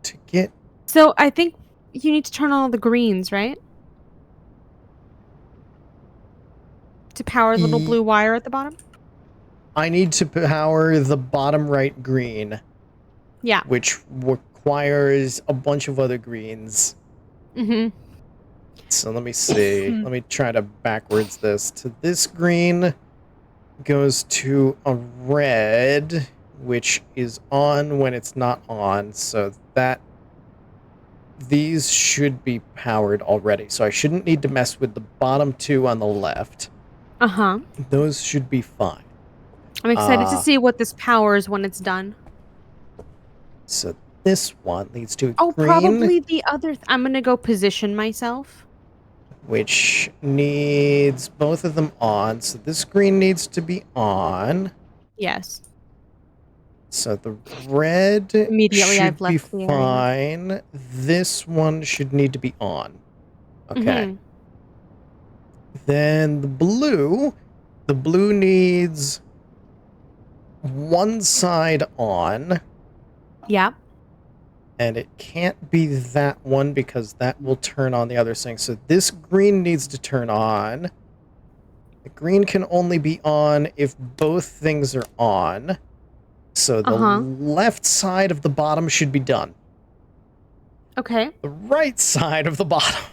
To get... So I think you need to turn on all the greens, right? To power the little blue wire at the bottom? I need to power the bottom right green. Yeah. Which requires a bunch of other greens. Mm-hmm. So let me see. Let me try to backwards this. To this green goes to a red, which is on when it's not on. So that... These should be powered already. So I shouldn't need to mess with the bottom two on the left. Uh-huh. Those should be fine. I'm excited to see what this powers when it's done. So this one leads to a Oh, green, probably the other... I'm gonna go position myself. which needs both of them on. So this green needs to be on. Yes. So the red Immediately, should I've be left the area. fine. This one should need to be on. Okay. Mhm. Then the blue needs one side on. Yeah. And it can't be that one because that will turn on the other thing. So this green needs to turn on. The green can only be on if both things are on. So the left side of the bottom should be done. Okay. The right side of the bottom.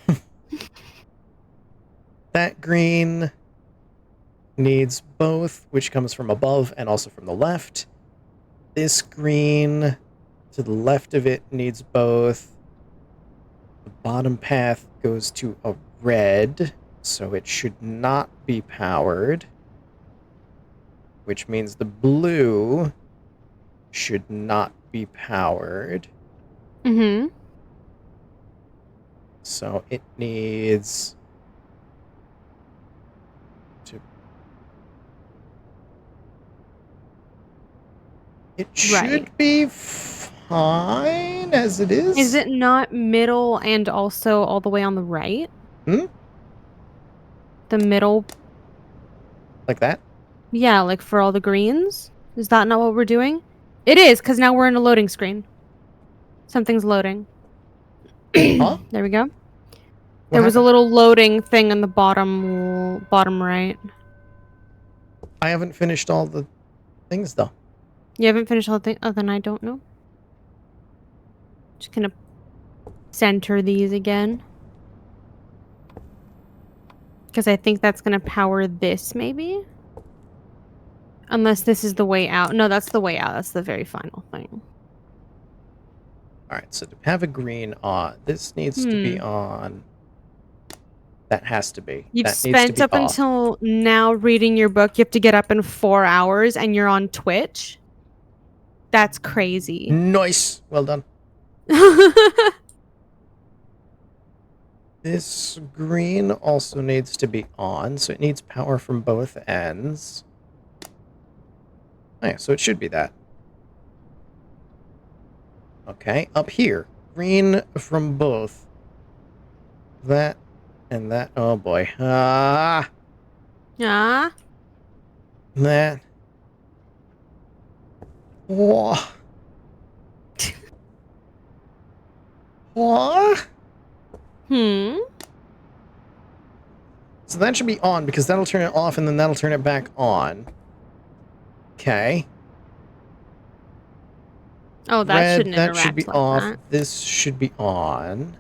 That green needs both, which comes from above and also from the left. This green to the left of it needs both. The bottom path goes to a red, so it should not be powered. Which means the blue should not be powered. Mm-hmm. So it needs to... It should be fine as it is. Is it not middle and also all the way on the right? Hmm? The middle? Like that? Yeah, like for all the greens? Is that not what we're doing? It is, because now we're in a loading screen. Something's loading. Huh? There we go. What there was a happened? little loading thing on the bottom right. I haven't finished all the things, though. You haven't finished all the things? Oh, then I don't know. Just gonna center these again. Because I think that's gonna power this, maybe? Unless this is the way out. No, that's the way out. That's the very final thing. Alright, so to have a green on, this needs to be on. That has to be. You've that needs to spent be up off. until now reading your book. You have to get up in 4 hours and you're on Twitch. That's crazy. Nice. Well done. This green also needs to be on, so it needs power from both ends. Oh, yeah, so it should be that. Okay, up here. Green from both. That and that. Oh boy. Ah! Ah. That. Whoa. What? So that should be on, because that'll turn it off, and then that'll turn it back on. Okay. Oh, that Red, shouldn't that interact should be like off. that. This should be on.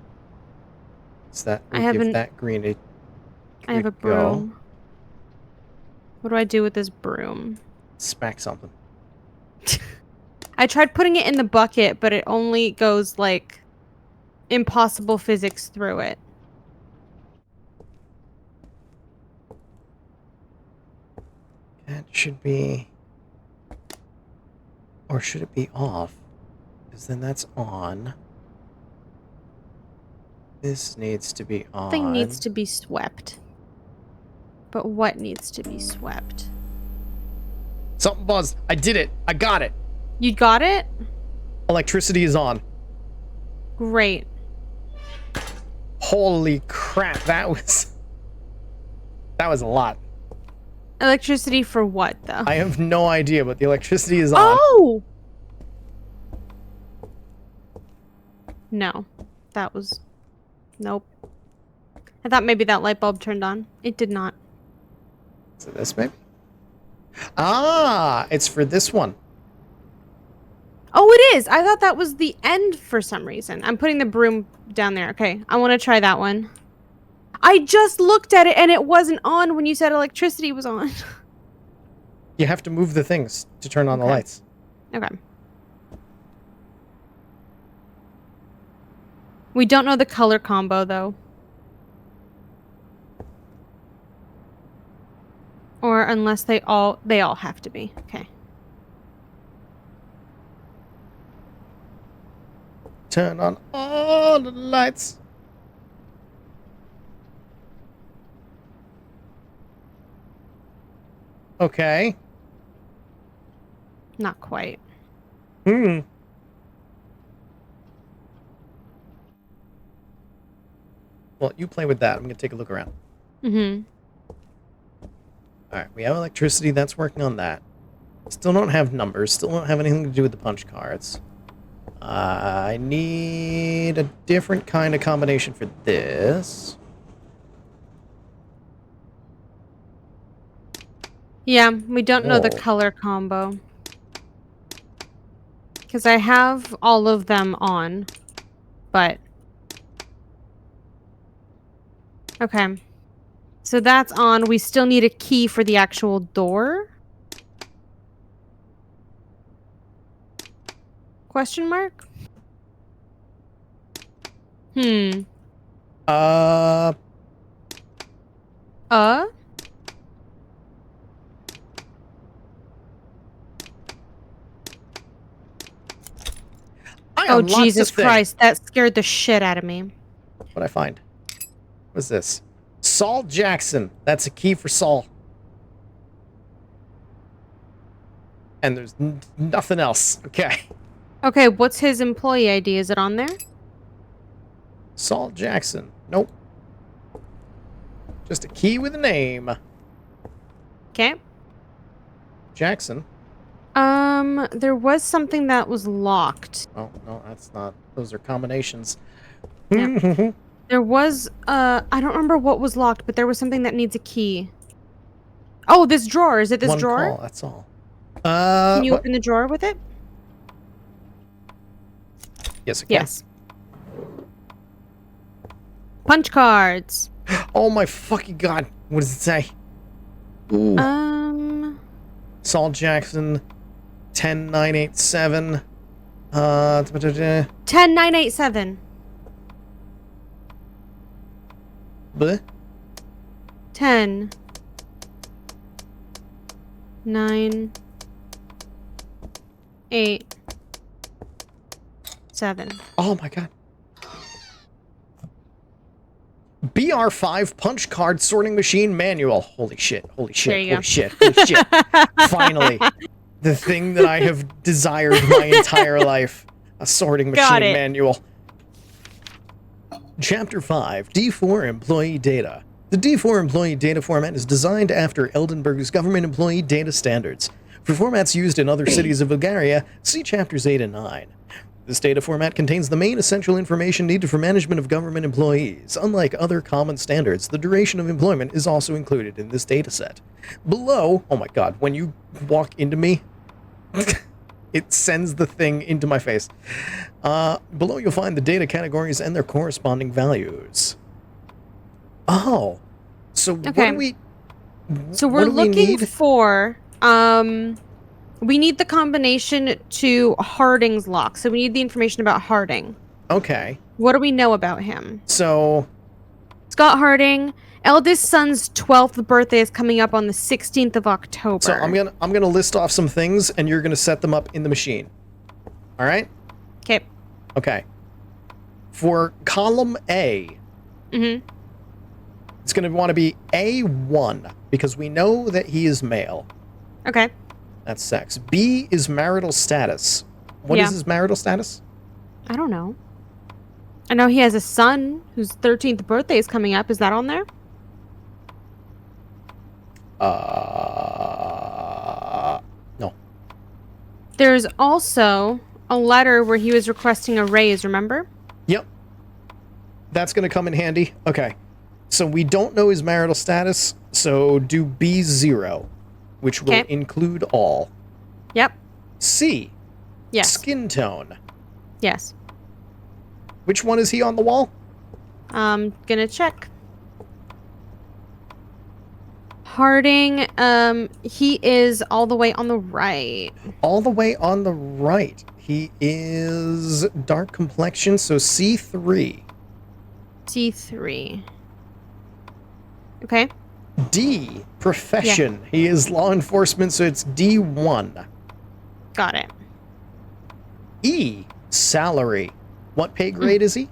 So that I will haven't- give that green a I have a go. broom. What do I do with this broom? Smack something. I tried putting it in the bucket, but it only goes, like, impossible physics through it. That should be... Or should it be off? Because then that's on. This needs to be on. Thing needs to be swept. But what needs to be swept? Something buzzed. I did it. I got it. You got it? Electricity is on. Great. Holy crap. That was a lot. Electricity for what, though? I have no idea, but the electricity is on. Oh! No. That was... Nope. I thought maybe that light bulb turned on. It did not. Is it this maybe? Ah, it's for this one. Oh, it is! I thought that was the end for some reason. I'm putting the broom down there. Okay, I want to try that one. I just looked at it and it wasn't on when you said electricity was on. You have to move the things to turn on the Okay. lights. Okay. We don't know the color combo, though. Or unless they all have to be. Okay. Turn on all the lights. Okay. Not quite. Hmm. Well, you play with that. I'm going to take a look around. Mm-hmm. Alright, we have electricity. That's working on that. Still don't have numbers. Still don't have anything to do with the punch cards. I need a different kind of combination for this. Yeah, we don't know the Whoa. color combo. Because I have all of them on. But... Okay. So that's on. We still need a key for the actual door? Question mark? Hmm. I Oh, unlocked Jesus the thing. Christ. That scared the shit out of me. What'd I find? What's this? Saul Jackson. That's a key for Saul. And there's nothing else. Okay. Okay, what's his employee ID? Is it on there? Saul Jackson. Nope. Just a key with a name. Okay. Jackson. There was something that was locked. Oh, no, that's not. Those are combinations. Yeah. There was, I don't remember what was locked, but there was something that needs a key. Oh, this drawer. Is it this One drawer? call, that's all. Can you what? open the drawer with it? Yes, I can. Yes. Punch cards. Oh my fucking god. What does it say? Ooh. Saul Jackson, 10987. 10987. Bleh. 10 9 8 7. Oh my god. BR5 punch card sorting machine manual. Holy shit, holy There shit, you holy go. shit, holy shit. Finally. The thing that I have desired my entire life. A sorting Got machine it. manual. Chapter 5, D4 Employee Data. The D4 Employee Data format is designed after Eldenburg's government employee data standards. For formats used in other cities of Bulgaria, see Chapters 8 and 9. This data format contains the main essential information needed for management of government employees. Unlike other common standards, the duration of employment is also included in this dataset. Below, oh my god, when you walk into me, it sends the thing into my face. Below you'll find the data categories and their corresponding values. Oh, so what Okay. do we? So what we're do we looking need? for, we need the combination to Harding's lock. So we need the information about Harding. Okay, What do we know about him? so Scott Harding, eldest son's 12th birthday is coming up on the 16th of October. I'm gonna list off some things, and you're gonna set them up in the machine. All right. Okay. Okay. For column A, Mm-hmm. it's going to want to be A1 because we know that he is male. Okay. That's sex. B is marital status. What is Yeah. his marital status? I don't know. I know he has a son whose 13th birthday is coming up. Is that on there? No. There's also a letter where he was requesting a raise, remember? Yep. That's going to come in handy. Okay. So we don't know his marital status, so do B0, which will Okay. include all. Yep. C. Yes. Skin tone. Yes. Which one is he on the wall? Gonna check. Harding, he is all the way on the right. All the way on the right. He is dark complexion, so C3. C3. Okay. D, profession. He is law enforcement, so it's D1. Got it. E, salary. What pay grade is he?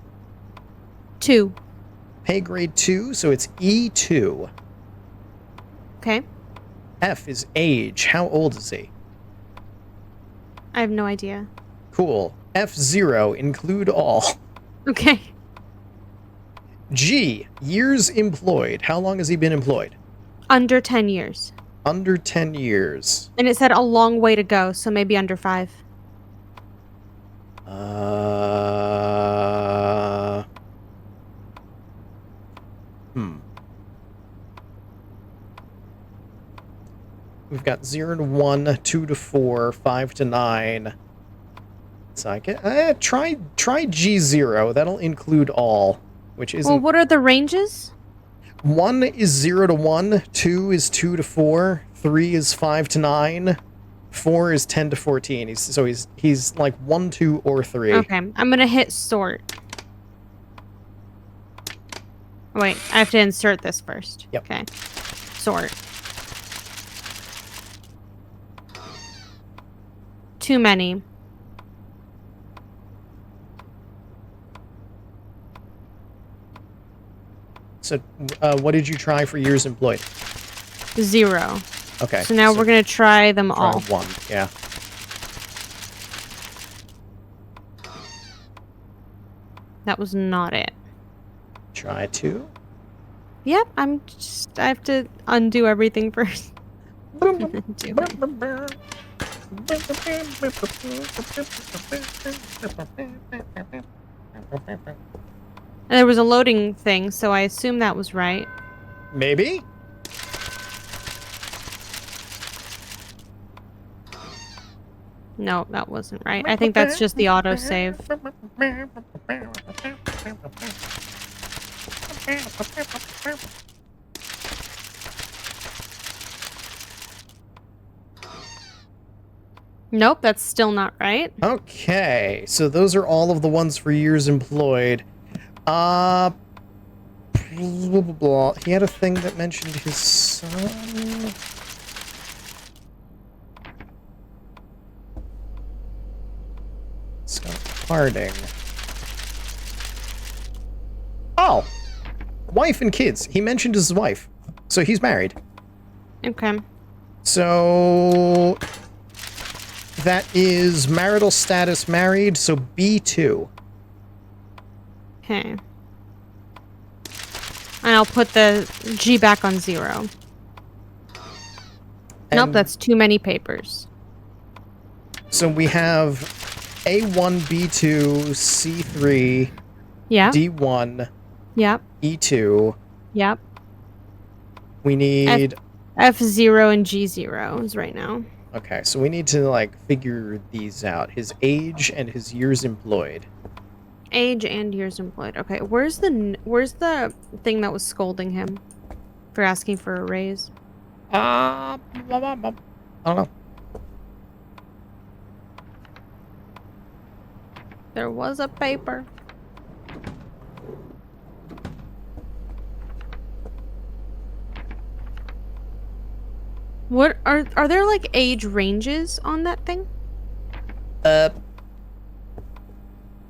2. Pay grade 2, so it's E2. Okay. F is age. How old is he? I have no idea. Cool. F0, include all. Okay. G, years employed. How long has he been employed? Under 10 years. Under 10 years. And it said a long way to go, so maybe under 5. We've got 0 to 1, 2 to 4, 5 to 9. So I get try G0. That'll include all, which isn't. Well, what are the ranges? 1 is 0 to 1, 2 is 2 to 4, 3 is 5 to 9, 4 is 10 to 14. He's like 1, 2, or 3. Okay, I'm gonna hit sort. Wait, I have to insert this first. Yep. Okay. Sort. Too many. So, what did you try for years employed? 0. Okay. So now we're gonna try them try all. 1. Yeah. That was not it. Try 2. Yep, I have to undo everything first. Do it. And there was a loading thing, so I assume that was right. Maybe. No, that wasn't right. I think that's just the autosave. Nope, that's still not right. Okay, so those are all of the ones for years employed. Blah, blah, blah. He had a thing that mentioned his son. Scott departing. Oh! Wife and kids. He mentioned his wife. So he's married. Okay. So... that is marital status married, so B2. Okay. And I'll put the G back on 0. Nope, And that's too many papers. so we have A1, B2, C3, Yeah. D1, Yep. E2. Yep. We need... F0 and G0s right now. Okay, so we need to, like, figure these out. His age and his years employed. Age and years employed. Okay, where's the thing that was scolding him for asking for a raise? I don't know. There was a paper. What are there like age ranges on that thing? Let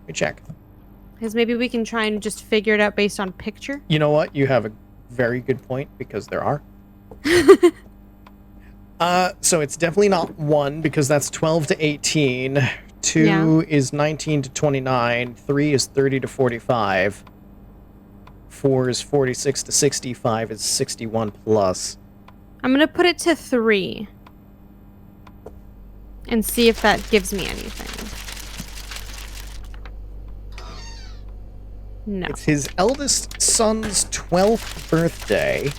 me check. Because maybe we can try and just figure it out based on picture. You know what? You have a very good point, because there are. So it's definitely not 1, because that's 12 to 18. 2 is 19 to 29. 3 is 30 to 45. 4 is 46 to 65. Is 61 plus. I'm gonna put it to 3. And see if that gives me anything. No. It's his eldest son's 12th birthday.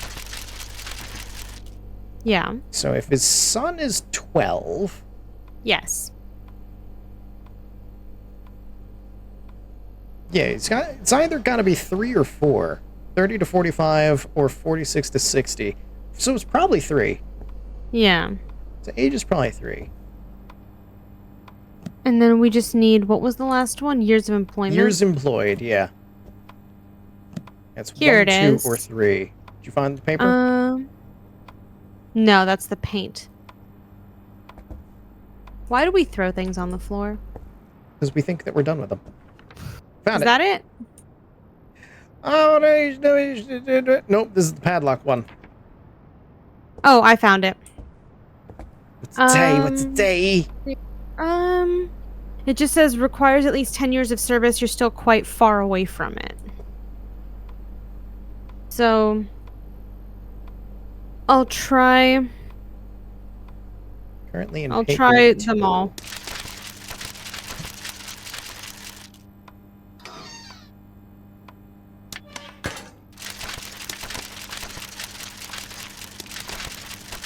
Yeah. So if his son is 12... Yes. Yeah, it's either got to be 3 or 4. 30 to 45 or 46 to 60. So it's probably 3. Yeah. So age is probably 3. And then we just need, what was the last one? Years of employment? Years employed, yeah. That's Here 1, it 2, is. or 3. Did you find the paper? No, that's the paint. Why do we throw things on the floor? Because we think that we're done with them. Found Is that it? Oh, no, nope, this is the padlock one. Oh, I found it. What's the day? What's the day? It just says requires at least 10 years of service. You're still quite far away from it. So, I'll try. Currently in I'll paper try 2. them all.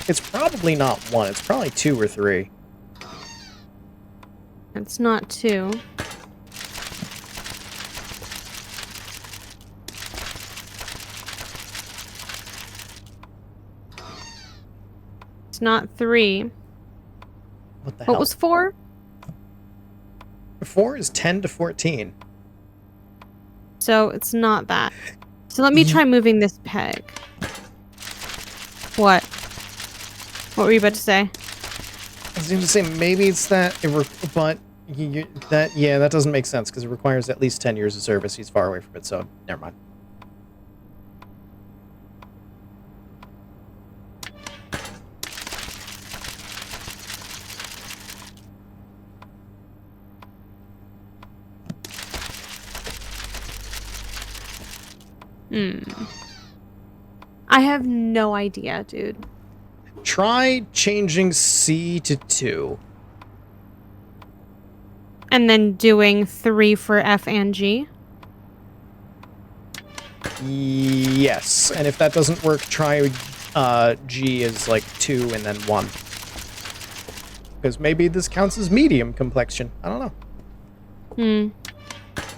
It's probably not 1. It's probably 2 or 3. It's not 2. It's not 3. What the hell? What was 4? 4 is 10 to 14. So it's not that. So let me try moving this peg. What? What were you about to say? I was going to say maybe it's that, but that doesn't make sense because it requires at least 10 years of service. He's far away from it, so never mind. I have no idea, dude. Try changing C to 2. And then doing 3 for F and G? Yes, and if that doesn't work, try G as like 2 and then 1. Because maybe this counts as medium complexion. I don't know.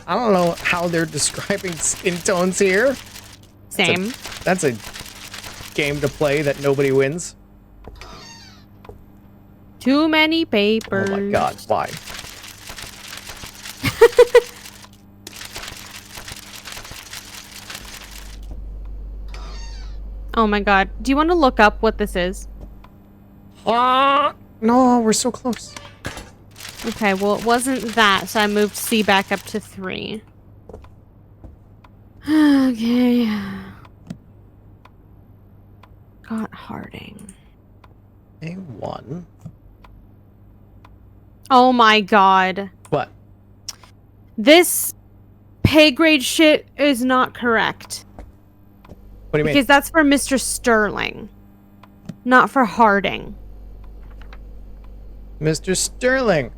I don't know how they're describing skin tones here. Same. That's a game to play that nobody wins. Too many papers. Oh my god, why? Oh my god. Do you want to look up what this is? No, we're so close. Okay, well, it wasn't that, so I moved C back up to 3. Okay. Got Harding. A1. Oh my god. What? This pay grade shit is not correct. What do you mean? Because that's for Mr. Sterling, not for Harding. Mr. Sterling.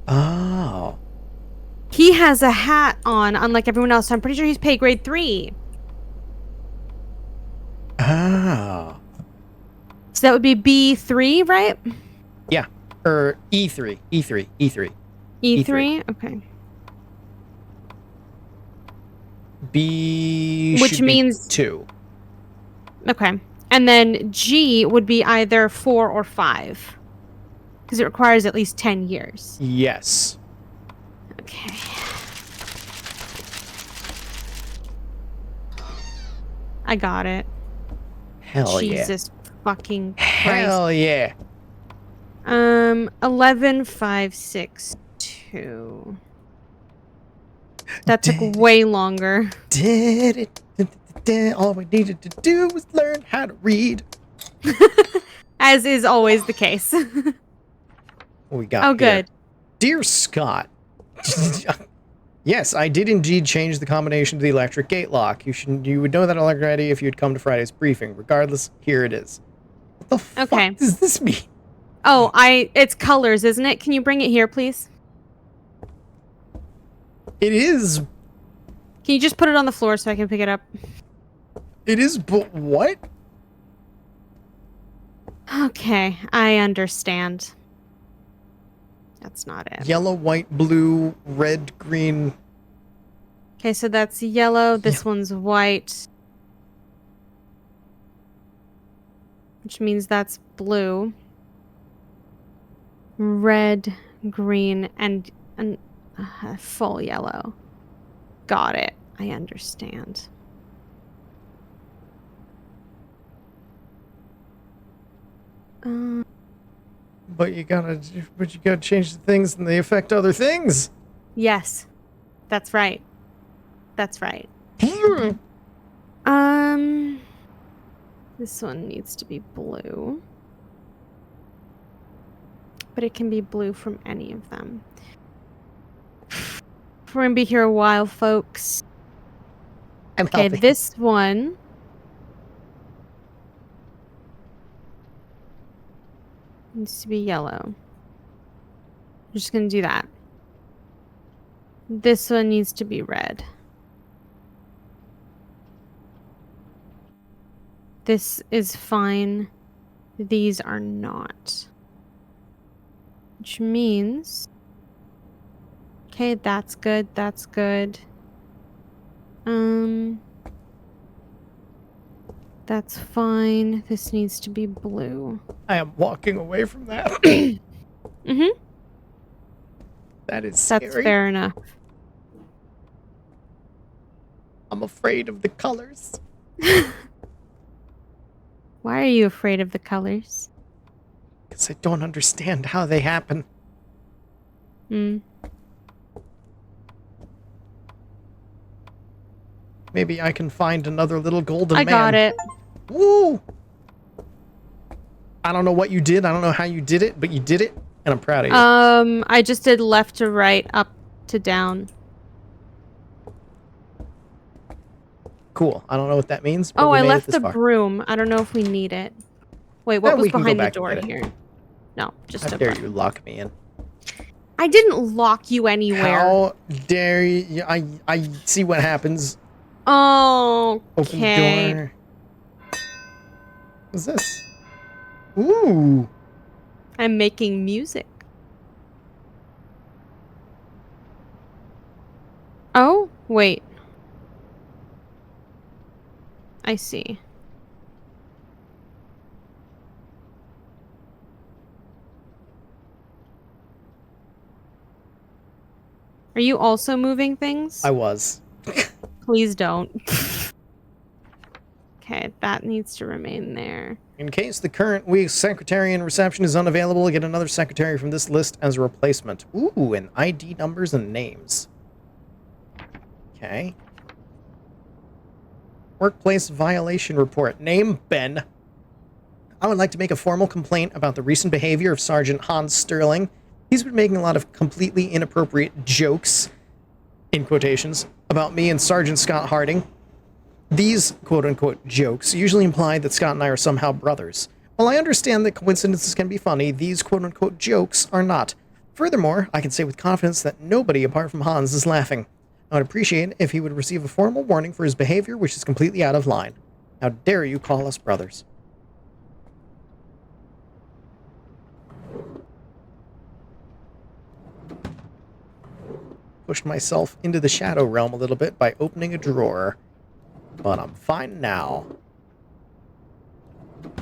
Oh. He has a hat on, unlike everyone else, so I'm pretty sure he's pay grade 3. Oh. So that would be B3, right? Yeah. Or E3. E3. E3. E3? Okay. B Which should means... be 2. Okay. And then G would be either 4 or 5. Because it requires at least 10 years. Yes. Okay. I got it. Hell Jesus fucking Christ. Hell yeah. 11562. That took way longer. Did it. All we needed to do was learn how to read. As is always the case. What we got Oh, here? good. Dear Scott. Yes, I did indeed change the combination to the electric gate lock. You would know that already if you'd come to Friday's briefing. Regardless, here it is. What the fuck does this mean? Oh, it's colors, isn't it? Can you bring it here, please? It is. Can you just put it on the floor so I can pick it up? It is, but what? Okay, I understand. That's not it. Yellow, white, blue, red, green. Okay, so that's yellow. This one's white. Which means that's blue. Red, green, and full yellow. Got it. I understand. But you gotta change the things and they affect other things. Yes. That's right. That's right. This one needs to be blue. But it can be blue from any of them. We're gonna be here a while, folks. I'm Okay, helping. this one needs to be yellow. I'm just gonna do that. This one needs to be red. This is fine. These are not. Which means... Okay, that's good, that's good. That's fine. This needs to be blue. I am walking away from that. Mm-hmm. That is scary. That's fair enough. I'm afraid of the colors. Why are you afraid of the colors? Because I don't understand how they happen. Maybe I can find another little golden man. I got it. Woo! I don't know what you did. I don't know how you did it, but you did it, and I'm proud of you. I just did left to right, up to down. Cool. I don't know what that means. But Oh, we I made it left this the far. broom. I don't know if we need it. Wait, what Yeah, was we can go behind the back and door get it. here? No, just How a dare button. you lock me in? I didn't lock you anywhere. How dare you? I see what happens. Oh, Open okay. the door. What's this? Ooh. I'm making music. Oh, wait. I see. Are you also moving things? I was. Please don't. Okay, that needs to remain there. In case the current week's secretary in reception is unavailable, get another secretary from this list as a replacement. Ooh, and ID numbers and names. Okay. Workplace violation report. Name, Ben. I would like to make a formal complaint about the recent behavior of Sergeant Hans Sterling. He's been making a lot of completely inappropriate jokes, in quotations, about me and Sergeant Scott Harding. These quote-unquote jokes usually imply that Scott and I are somehow brothers. While I understand that coincidences can be funny, these quote-unquote jokes are not. Furthermore, I can say with confidence that nobody apart from Hans is laughing. I would appreciate if he would receive a formal warning for his behavior, which is completely out of line. How dare you call us brothers? Pushed myself into the shadow realm a little bit by opening a drawer. But I'm fine now.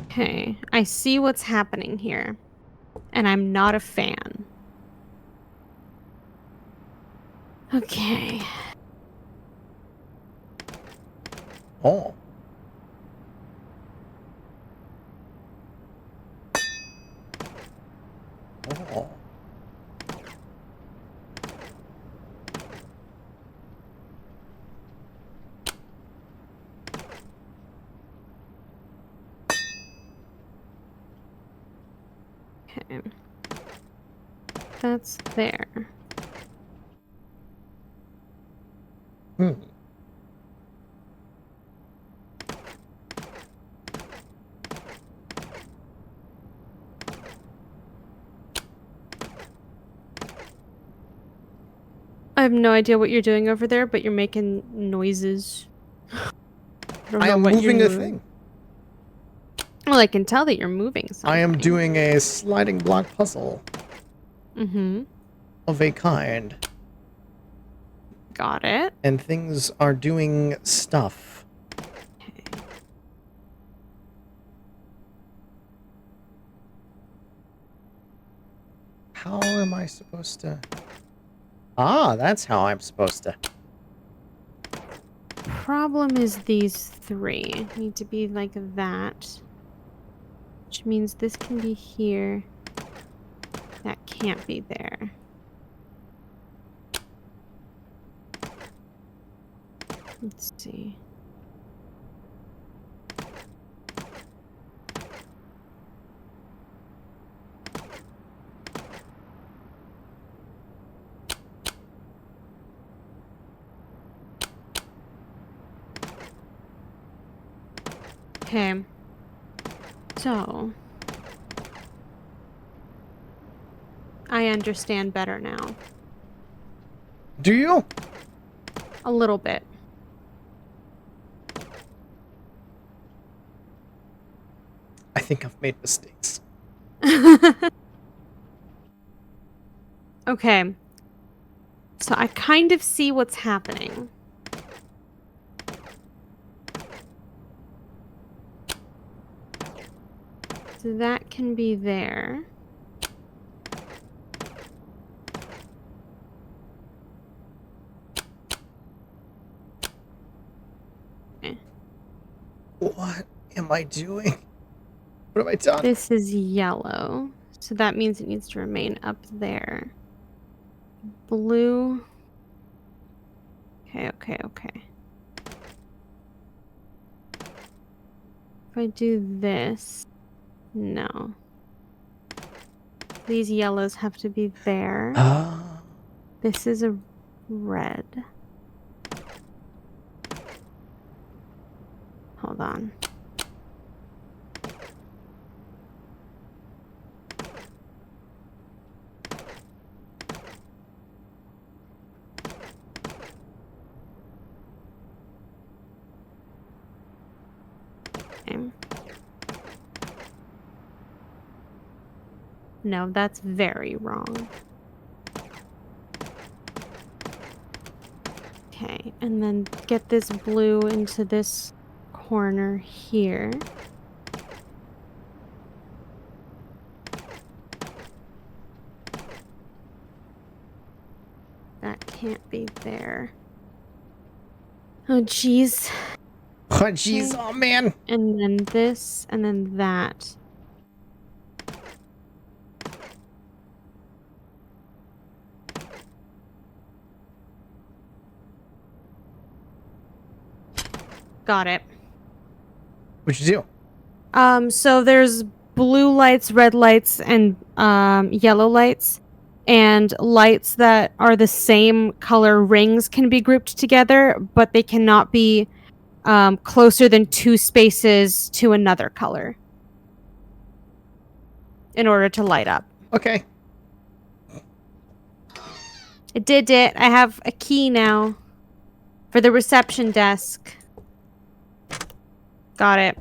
Okay, I see what's happening here. And I'm not a fan. Okay. Oh. Oh. Okay. That's there. Hmm. I have no idea what you're doing over there, but you're making noises. I am moving a thing. Well, I can tell that you're moving something. I am doing a sliding block puzzle. Mm-hmm. Of a kind. Got it. And things are doing stuff. Okay. How am I supposed to... Ah, that's how I'm supposed to... Problem is these three need to be like that. Which means this can be here. That can't be there. Let's see. Okay. So, I understand better now. Do you? A little bit. I think I've made mistakes. Okay. So I kind of see what's happening. So that can be there. Okay. What am I doing? What have I done? This is yellow. So that means it needs to remain up there. Blue. Okay, okay, okay. If I do this, no. These yellows have to be there. This is a red. Hold on. No, that's very wrong. Okay, and then get this blue into this corner here. That can't be there. Oh, jeez. jeez. Oh, man. And then this, and then that. Got it. What'd you do? So there's blue lights, red lights, and yellow lights. And lights that are the same color rings can be grouped together, but they cannot be closer than 2 spaces to another color in order to light up. Okay. I did it. I have a key now for the reception desk. Got it.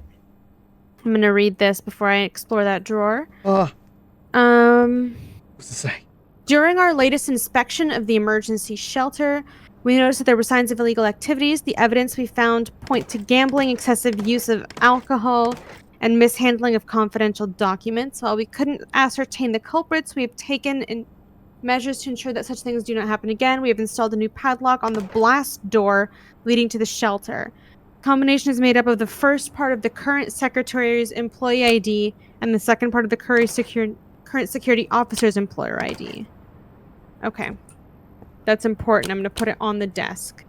I'm gonna read this before I explore that drawer. What's it say? During our latest inspection of the emergency shelter, we noticed that there were signs of illegal activities. The evidence we found point to gambling, excessive use of alcohol, and mishandling of confidential documents. While we couldn't ascertain the culprits, we have taken measures to ensure that such things do not happen again. We have installed a new padlock on the blast door leading to the shelter. The combination is made up of the first part of the current secretary's employee ID and the second part of the current security officer's employer ID. Okay. That's important. I'm going to put it on the desk.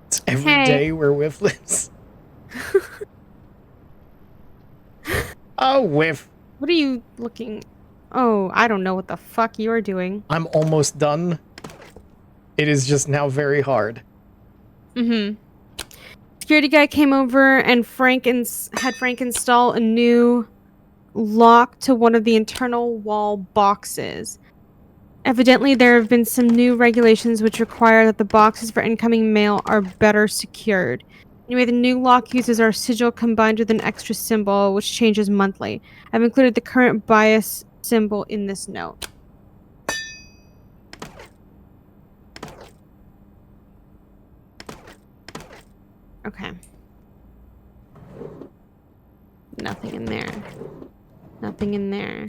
It's every day where Whiff lives. Oh, Whiff. What are you looking... Oh, I don't know what the fuck you're doing. I'm almost done. It is just now very hard. Mm-hmm. Security guy came over and had Frank install a new lock to one of the internal wall boxes. Evidently, there have been some new regulations which require that the boxes for incoming mail are better secured. Anyway, the new lock uses our sigil combined with an extra symbol, which changes monthly. I've included the current bias symbol in this note. Okay. Nothing in there. Nothing in there.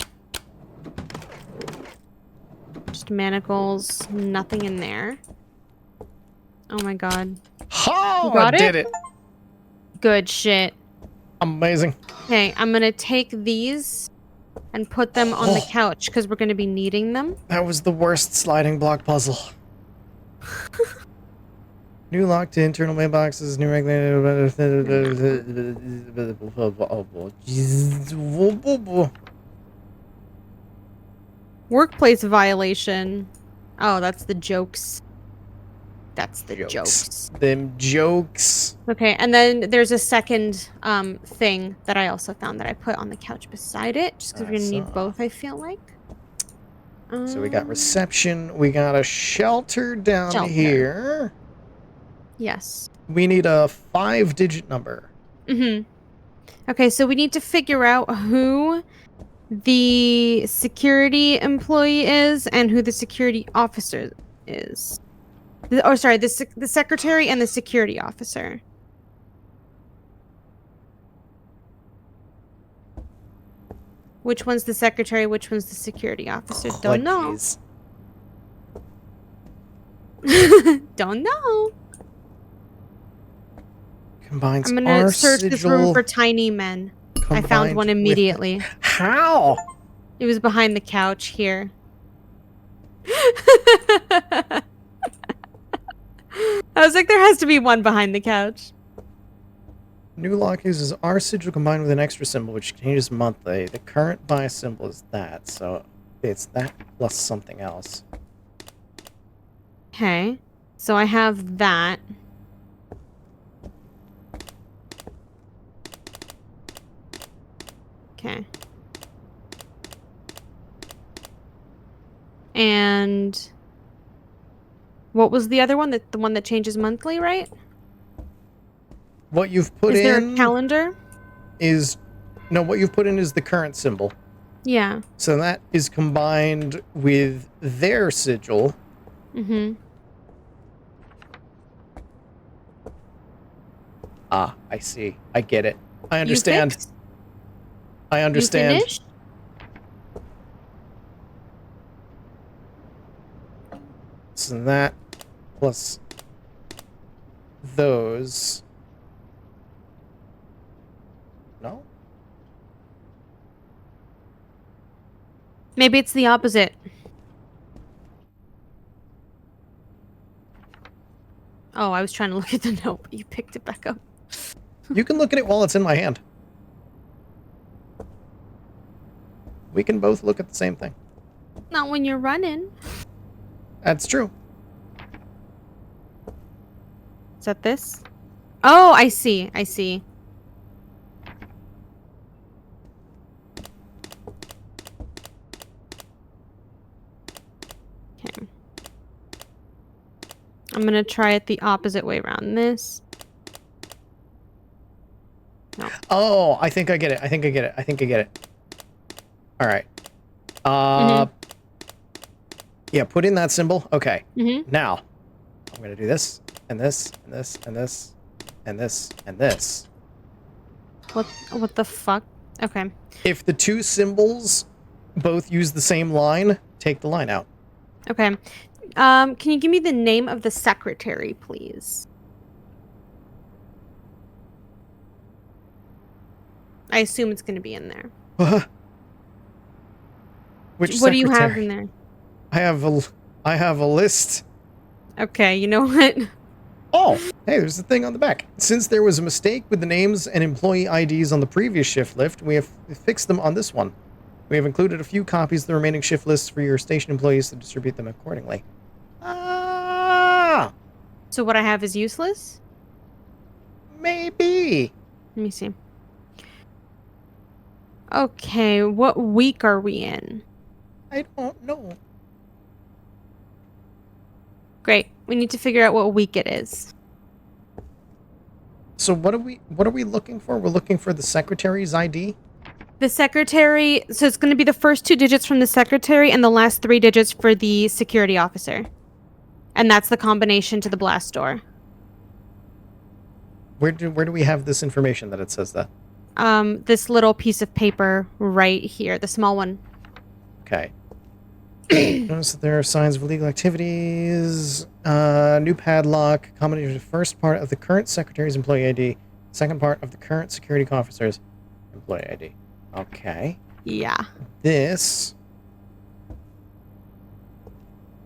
Just manacles. Nothing in there. Oh my god. Oh, You got I did it. Good shit. Amazing. Okay, I'm gonna take these and put them on the couch because we're gonna be needing them. That was the worst sliding block puzzle. New lock to internal mailboxes, new regulator. Workplace violation. Oh, that's the jokes. That's the jokes. Them jokes. Okay, and then there's a second thing that I also found that I put on the couch beside it, just because we're gonna need both, I feel like. So we got reception, we got a shelter down here. Yes. We need a 5-digit number. Mm-hmm. Okay, so we need to figure out who the security employee is and who the security officer is. The secretary and the security officer. Which one's the secretary? Which one's the security officer? Don't know. Don't know. Combines I'm gonna search this room for tiny men. I found one immediately. How? It was behind the couch here. I was like, there has to be one behind the couch. New lock uses our sigil combined with an extra symbol, which changes monthly. The current bias symbol is that, so it's that plus something else. Okay, so I have that. Okay. And what was the other one? The one that changes monthly, right? What you've put in... Is there a calendar? No, what you've put in is the current symbol. Yeah. So that is combined with their sigil. Mm-hmm. Ah, I see. I get it. I understand. I understand. You finished? So that plus those. No? Maybe it's the opposite. Oh, I was trying to look at the note, but you picked it back up. You can look at it while it's in my hand. We can both look at the same thing. Not when you're running. That's true. Is that this? Oh, I see. I see. Okay. I'm gonna try it the opposite way around. This. No. Oh, I think I get it. I think I get it. I think I get it. All right. Yeah, put in that symbol. Okay. Now, I'm going to do this, and this, and this, and this, and this, and this. What the fuck? Okay. If the two symbols both use the same line, take the line out. Okay. Can you give me the name of the secretary, please? I assume it's going to be in there. Which what do you have secretary? in there? I have a list. Okay, you know what? Oh, hey, there's a thing on the back. Since there was a mistake with the names and employee IDs on the previous shift list, we have fixed them on this one. We have included a few copies of the remaining shift lists for your station employees to distribute them accordingly. Ah! So what I have is useless? Maybe. Let me see. Okay, what week are we in? I don't know. Great. We need to figure out what week it is. So what are we looking for? We're looking for the secretary's ID? The secretary, so it's going to be the first 2 digits from the secretary and the last 3 digits for the security officer. And that's the combination to the blast door. Where do we have this information that it says that? This little piece of paper right here, the small one. Okay. Notice that there are signs of illegal activities. New padlock. Combination of the first part of the current secretary's employee ID. Second part of the current security officer's employee ID. Okay. Yeah. This.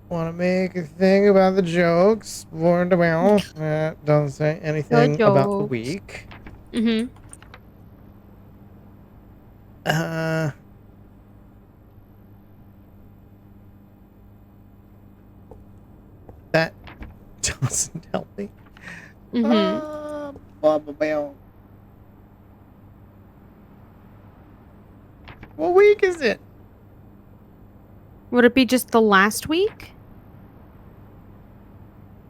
Want to make a thing about the jokes. Warned about. Doesn't say anything about the week. Mm-hmm. That doesn't help me. What week is it? Would it be just the last week?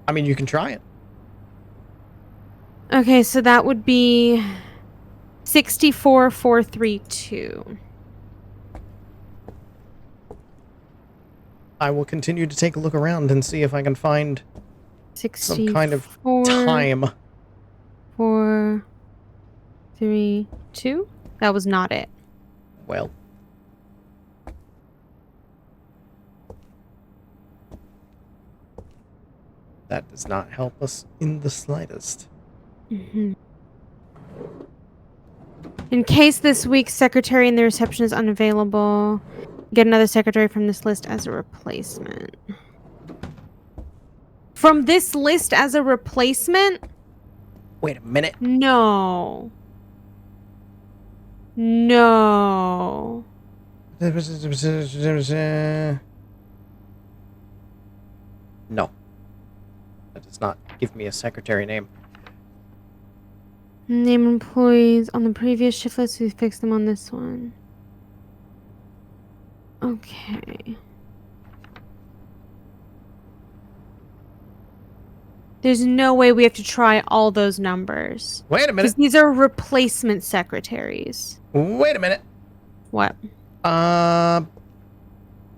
I mean, you can try it. Okay, so that would be 64432. I will continue to take a look around and see if I can find some kind of time. 432? That was not it. Well. That does not help us in the slightest. Mm-hmm. In case this week's secretary in the reception is unavailable, get another secretary from this list as a replacement. From this list as a replacement? Wait a minute. No. No. No. That does not give me a secretary name. Name employees on the previous shift list. We fixed them on this one. Okay. There's no way we have to try all those numbers. Wait a minute. Because these are replacement secretaries. Wait a minute. What?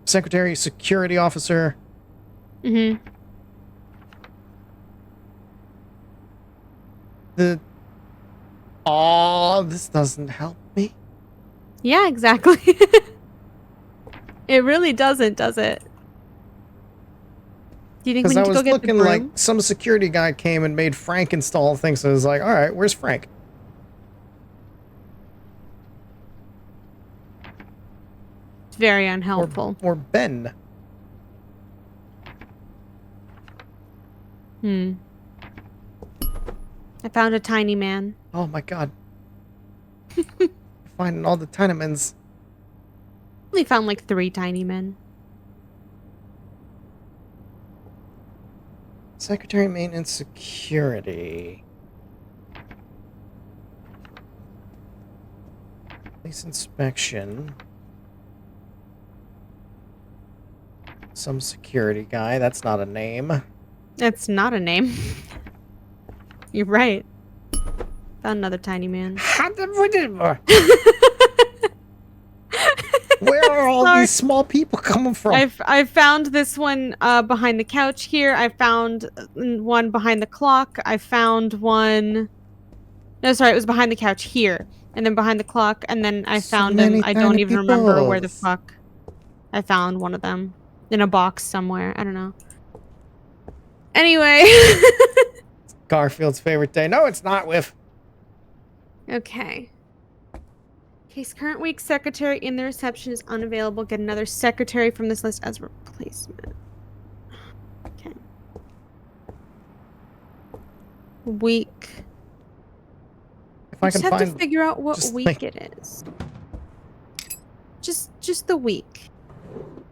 Secretary, security officer. Mm-hmm. This doesn't help me. Yeah, exactly. It really doesn't, does it? Do you think we Because need I to go was get the looking broom? like some security guy came and made Frank install things. So I was like, all right, where's Frank? It's very unhelpful. Or Ben. I found a tiny man. Oh my god. Finding all the Tinemans. Only found like 3 tiny men. Secretary Maintenance Security. Police inspection. Some security guy. That's not a name. That's not a name. You're right. Found another tiny man. Where are all Sorry. these small people coming from? I found this one behind the couch here. I found one behind the clock. I found one. No, sorry, it was behind the couch here, and then behind the clock, and then I So found him. many I don't tiny even remember where the peoples. fuck I found one of them in a box somewhere. I don't know. Anyway. Garfield's favorite day. No, it's not, Whiff. Okay. Case current week secretary in the reception is unavailable. Get another secretary from this list as replacement. Okay. Week. If I I just can have to find... figure out what just week like- it is. Just the week.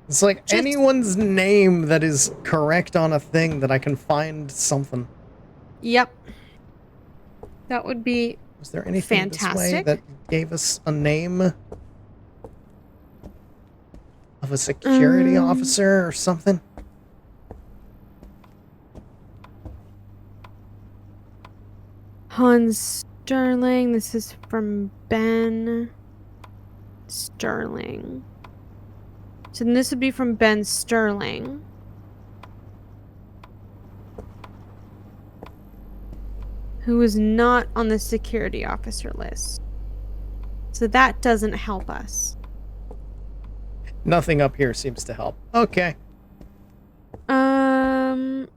It's like Just- anyone's name that is correct on a thing that I can find something. Yep. That would be Was there anything this way fantastic. that gave us a name of a security officer or something? Hans Sterling. This is from Ben Sterling. So then this would be from Ben Sterling. Who is not on the security officer list. So that doesn't help us. Nothing up here seems to help. Okay.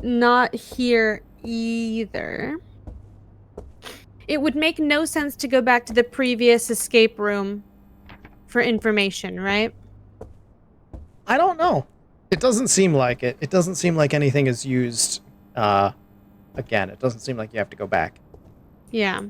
Not here either. It would make no sense to go back to the previous escape room for information, right? I don't know. It doesn't seem like it. It doesn't seem like anything is used again. It doesn't seem like you have to go back. Yeah.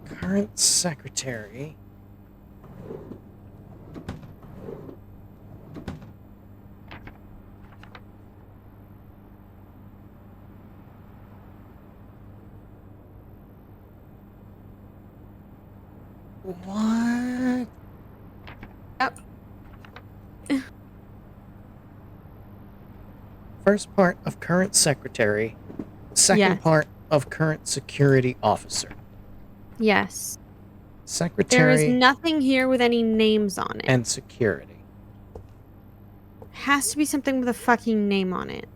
Current secretary. What? Yep. First part of current secretary. Second Yes. part of current security officer. Yes. There Secretary is nothing here with any names on it. and security. Has to be something with a fucking name on it.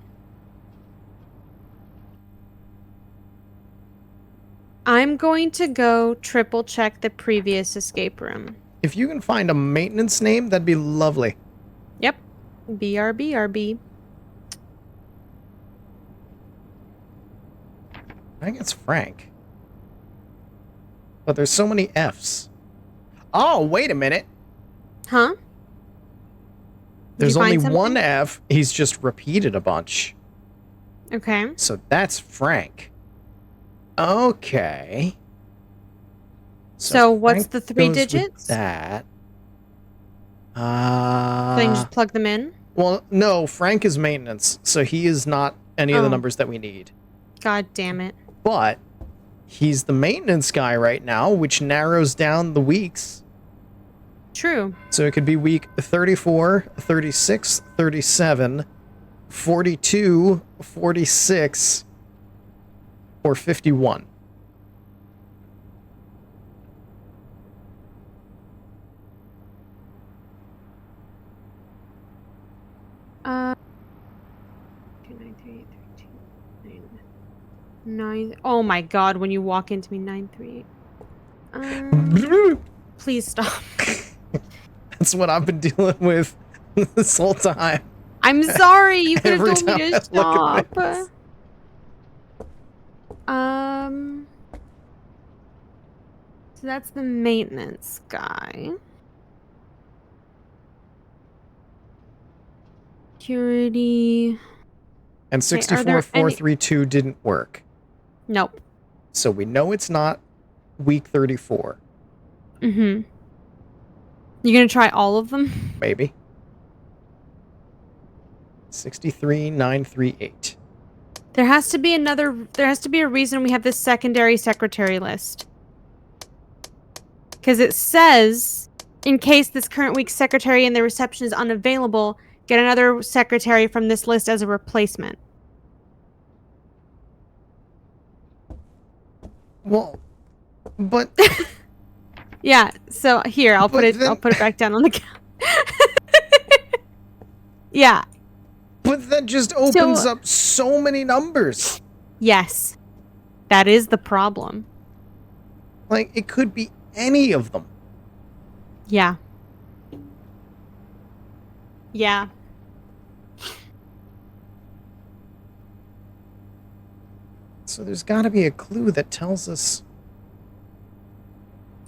I'm going to go triple check the previous escape room. If you can find a maintenance name, that'd be lovely. Yep. BRB. I think it's Frank. But there's so many F's. Oh, wait a minute. Huh? There's you only find one something? F. He's just repeated a bunch. Okay. So that's Frank. Okay. So what's Frank the 3 goes with digits? that. So you can just plug them in? Well, no, Frank is maintenance, so he is not any of the Oh. numbers that we need. God damn it. But he's the maintenance guy right now, which narrows down the weeks. True. So it could be week 34, 36, 37, 42, 46, or 51. Oh my god, when you walk into me, 938. Please stop. That's what I've been dealing with this whole time. I'm sorry, you could have Every told me time to I look at stop. this. So that's the maintenance guy. Security. And Okay, are there 64432 didn't work. Nope. So we know it's not week 34. Mm-hmm. You gonna try all of them? Maybe. 63938. There has to be a reason we have this secondary secretary list. Because it says, in case this current week's secretary in the reception is unavailable, get another secretary from this list as a replacement. Well, but Yeah, so here, I'll put But it back down on the couch. Yeah. but that just opens up so many numbers. Yes. That is the problem. Like, it could be any of them. Yeah. Yeah. So there's got to be a clue that tells us.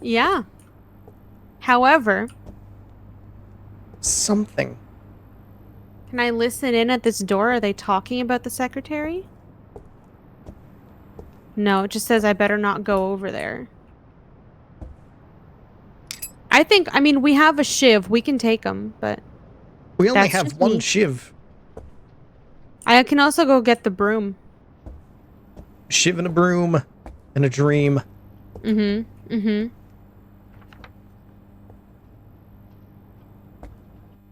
Yeah. However, Something. can I listen in at this door? Are they talking about the secretary? No, it just says I better not go over there. I mean, we have a shiv. We can take them, but We only That's have just one me. shiv. I can also go get the broom. Shiv and a broom and a dream. Mm-hmm. Mm-hmm.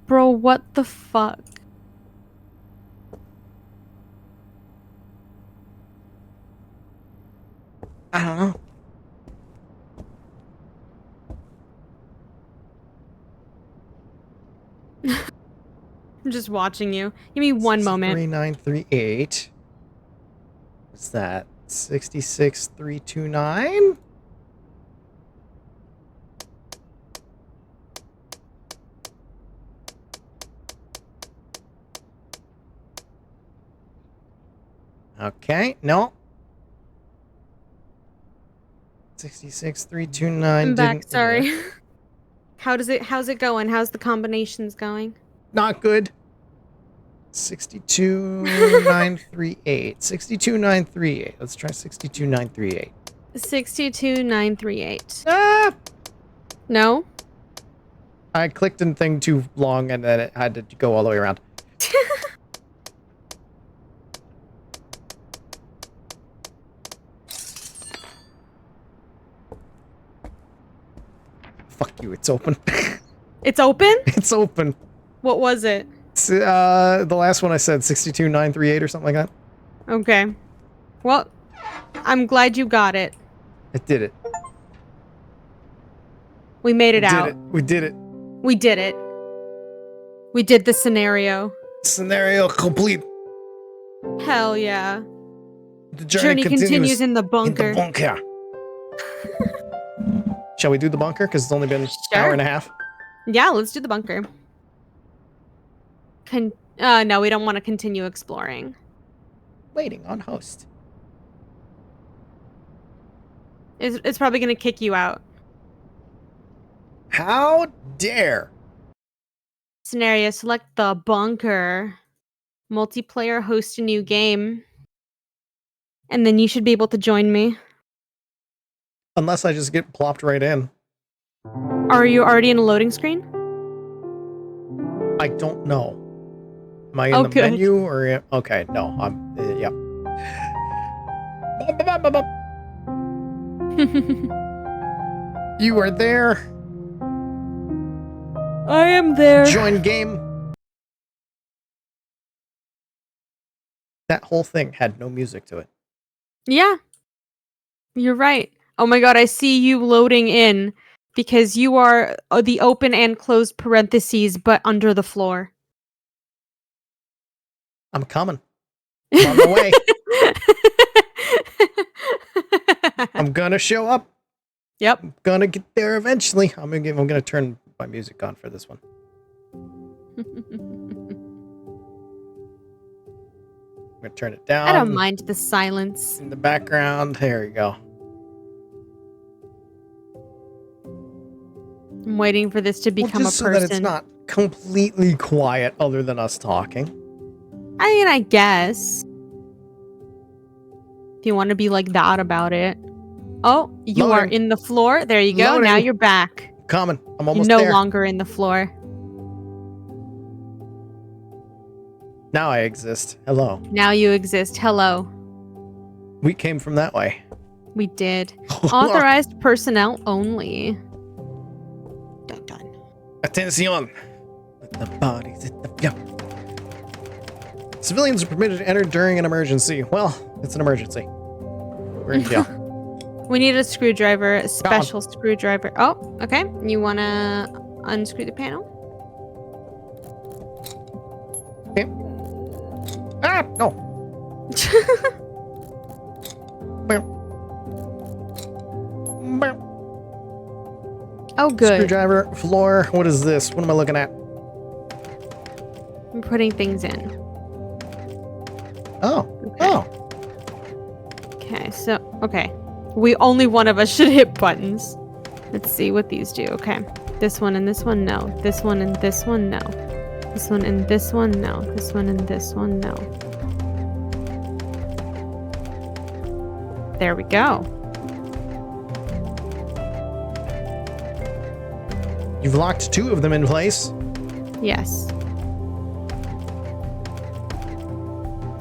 Bro, what the fuck? I don't know. I'm just watching you. Give me one moment. 3938. What's that? 66329? Okay, no. 66329 I'm back, didn't sorry. work. How's it going? How's the combinations going? Not good. 62938. 62938. Let's try 62938. 62938. Ah! No? I clicked in thing too long and then it had to go all the way around. Fuck you, it's open. It's open? It's open. What was it? It's, the last one I said, 62938 or something like that. Okay. Well, I'm glad you got it. It did it. We made it out. We did it. We did it. We did the scenario. Scenario complete. Hell yeah. The Journey continues in the in bunker. the bunker. Shall we do the bunker? Because it's only been an hour and a half. Yeah, let's do the bunker. No, we don't want to continue exploring. Waiting on host. It's probably going to kick you out. How dare? Scenario, select the bunker. Multiplayer, host a new game. And then you should be able to join me. Unless I just get plopped right in. Are you already in a loading screen? I don't know. Am I in the good. menu or... Okay, no. I'm... yep. You are there. I am there. Join game. That whole thing had no music to it. Yeah. You're right. Oh my god, I see you loading in because you are the open and closed parentheses, but under the floor. I'm coming. I'm on my way. I'm gonna show up. Yep. I'm gonna get there eventually. I'm gonna turn my music on for this one. I'm gonna turn it down. I don't mind the silence. In the background. There you go. I'm waiting for this to become just a person. so that it's not completely quiet other than us talking. I mean, I guess. If you want to be like that about it. Oh, you are Loading. in the floor. There you go. Loading. Now you're back. Coming. I'm You're almost no there. longer in the floor. Now I exist. Hello. Now you exist. Hello. We came from that way. We did. Authorized personnel only. Dun dun. Attention. Let the bodies hit the floor. Civilians are permitted to enter during an emergency. Well, it's an emergency. We're in jail. We need a screwdriver, a special screwdriver. Oh, okay. You want to unscrew the panel? Okay. Ah, no. Oh, good. Screwdriver, floor. What is this? What am I looking at? I'm putting things in. Oh. Okay. Oh. Okay, so, okay. Only one of us should hit buttons. Let's see what these do. Okay. This one and this one, no. This one and this one, no. This one and this one, no. This one and this one, no. There we go. You've locked 2 of them in place. Yes.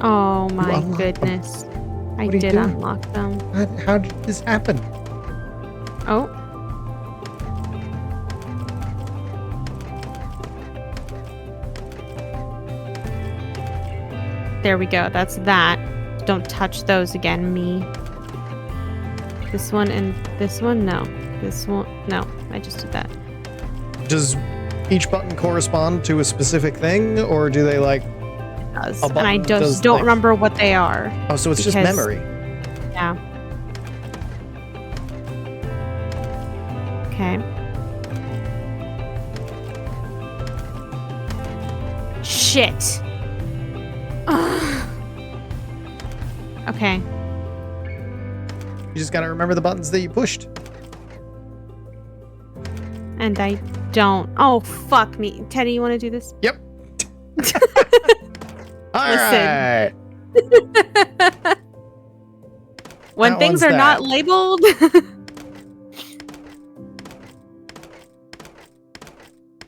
Oh my unlocked them. goodness. I What are you did doing? unlock them. How did this happen? Oh. There we go. That's that. Don't touch those again, me. This one and this one, no. This one, no. I just did that. Does each button correspond to a specific thing, or do they like... It does. A And I button just does, don't like- remember what they are. Oh, so it's just Because- memory. Yeah. Okay. Shit. Ugh. Okay. You just gotta remember the buttons that you pushed. And I don't. Oh, fuck me. Teddy, you want to do this? Yep. All Listen. right. When That things one's are not that. labeled.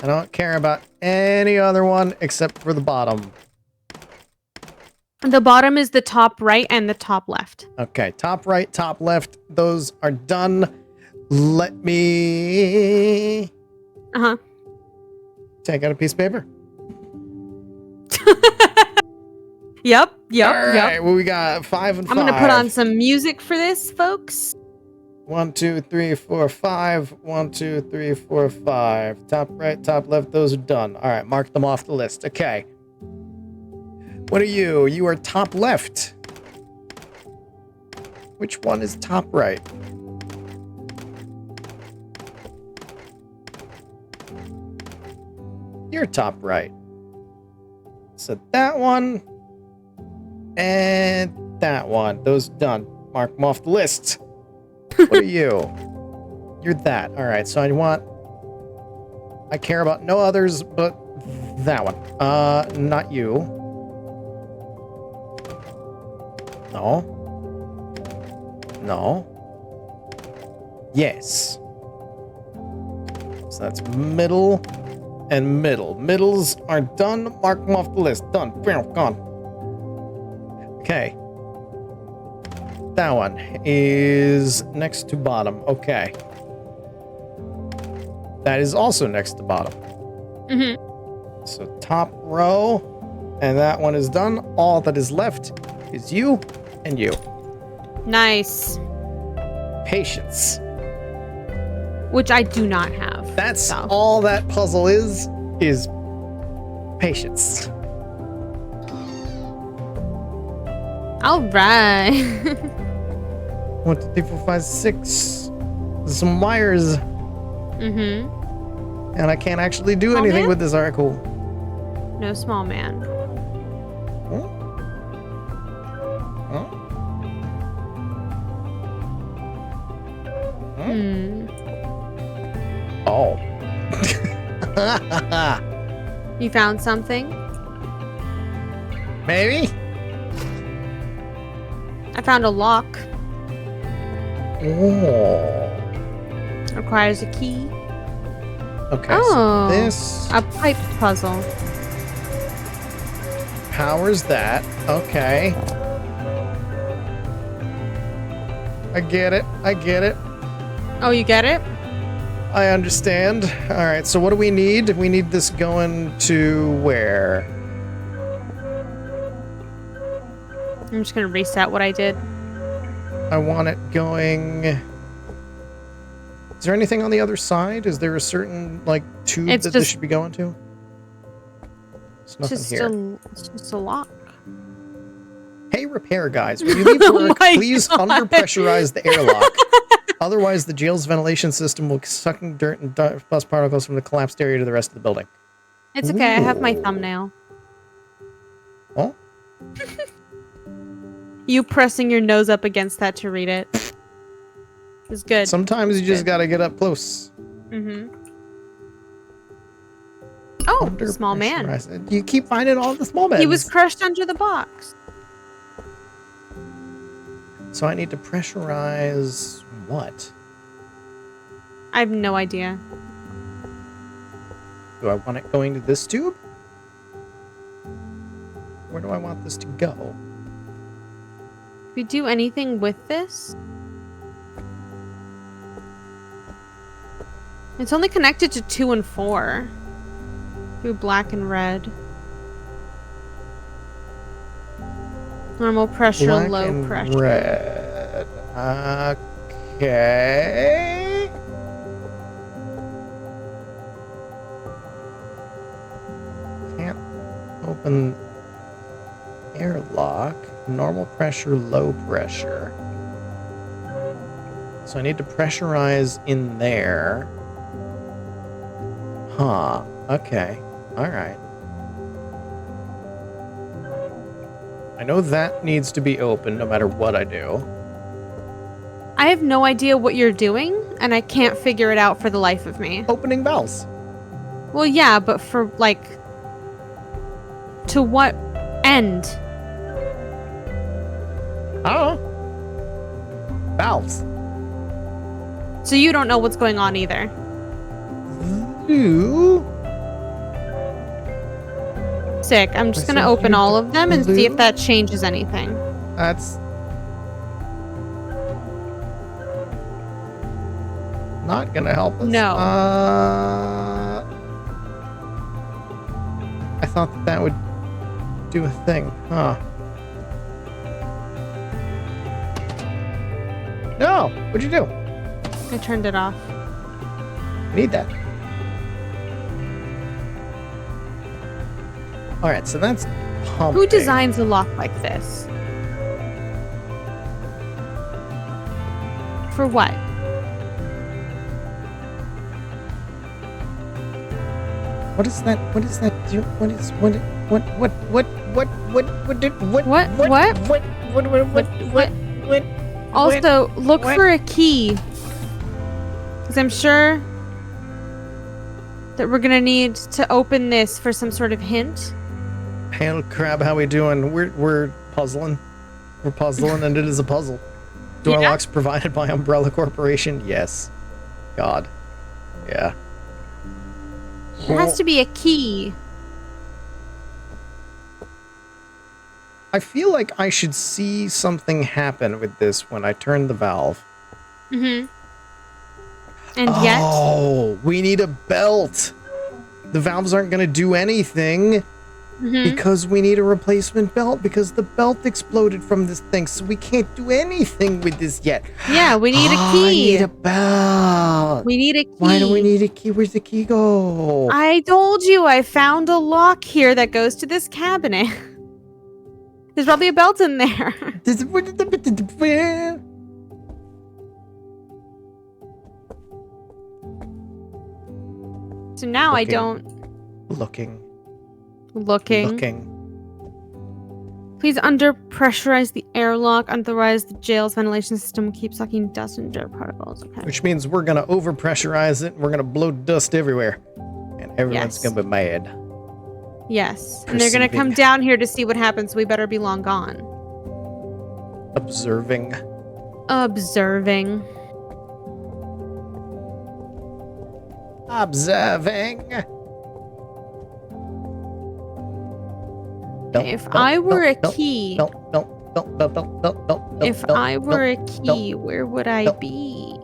I don't care about any other one except for the bottom. The bottom is the top right and the top left. Okay, top right, top left. Those are done. Let me Uh-huh. take out a piece of paper. Yep. All right, well, we got 5 and 5. I'm going to put on some music for this, folks. 1, 2, 3, 4, 5. 1, 2, 3, 4, 5. Top right, top left. Those are done. All right, mark them off the list. Okay. What are you? You are top left. Which one is top right? You're top right. So that one and that one. Those done. Mark them off the list. What are you? You're that. All right. So I care about no others but that one. Not you. No. No. Yes. So that's middle and middle. Middles are done. Mark them off the list. Done. Gone. Okay. That one is next to bottom. Okay. That is also next to bottom. Mm-hmm. So top row, and that one is done. All that is left is you and you. Nice. Patience. Which I do not have. That's so. all that puzzle is patience. All right. 1, 2, 3, 4, 5, 6. There's some wires. Mm-hmm. And I can't actually do Small anything man? with this. Alright, cool. No small man. Huh? Huh? Huh? Hmm. Oh. You found something? Maybe? I found a lock. Oh. Requires a key. Okay, Oh. so this A pipe puzzle. powers that. Okay. I get it. I get it. Oh, you get it? I understand. Alright, so what do we need? We need this going to where? I'm just gonna reset what I did. I want it going... Is there anything on the other side? Is there a certain, like, tube It's that this just- should be going to? There's nothing here. It's just a lock. Hey, repair guys, when you leave work, my please God. under-pressurize the airlock. Otherwise, the jail's ventilation system will suck dirt and dust particles from the collapsed area to the rest of the building. It's okay, I have my Ooh. thumbnail. Oh? You pressing your nose up against that to read it. It's good. Sometimes you just Good. gotta get up close. Mm-hmm. Oh, small man. Under-pressurized. You keep finding all the small men. He was crushed under the box. So I need to pressurize what? I have no idea. Do I want it going to this tube? Where do I want this to go? If we do anything with this? It's only connected to 2 and 4. Through black and red. Normal pressure, Black low and pressure. red. Okay. Can't open airlock. Normal pressure, low pressure. So I need to pressurize in there. Huh. Okay. Alright. I know that needs to be open no matter what I do. I have no idea what you're doing, and I can't figure it out for the life of me. Opening valves. Well, yeah, but for, like... To what end? I don't know. Valves. So you don't know what's going on either. Blue. Sick. I'm just I gonna think open you all of them and see if blue. that changes anything. That's not gonna help us. No. I thought that would do a thing, huh? No, what'd you do? I turned it off. I need that. All right, so that's pumping. Who designs a lock like this? For what? What is that? What is that? What is what? Also, look for a key. Because I'm sure that we're gonna need to open this for some sort of hint. Hail crab, how we doing? We're puzzling. We're puzzling, and it is a puzzle. Door Yeah. locks provided by Umbrella Corporation. Yes. God. Yeah. There has to be a key. I feel like I should see something happen with this when I turn the valve. Mm-hmm. And yet, Oh, we need a belt. The valves aren't going to do anything because we need a replacement belt because the belt exploded from this thing, so we can't do anything with this yet. yeah, we need a I key. need a belt. We need a key. Why do we need a key? Where's the key go? I told you I found a lock here that goes to this cabinet. There's probably a belt in there. So now I Looking. don't... Looking. Looking. Please under-pressurize the airlock. Otherwise, the jail's ventilation system will keep sucking dust and dirt particles. Okay. Which means we're gonna over-pressurize it, and we're gonna blow dust everywhere. And everyone's Yes. gonna be mad. Yes. And they're gonna come Perceiving. down here to see what happens, so we better be long gone. Observing. Observing. If I were a key... If I were a key, where would I be?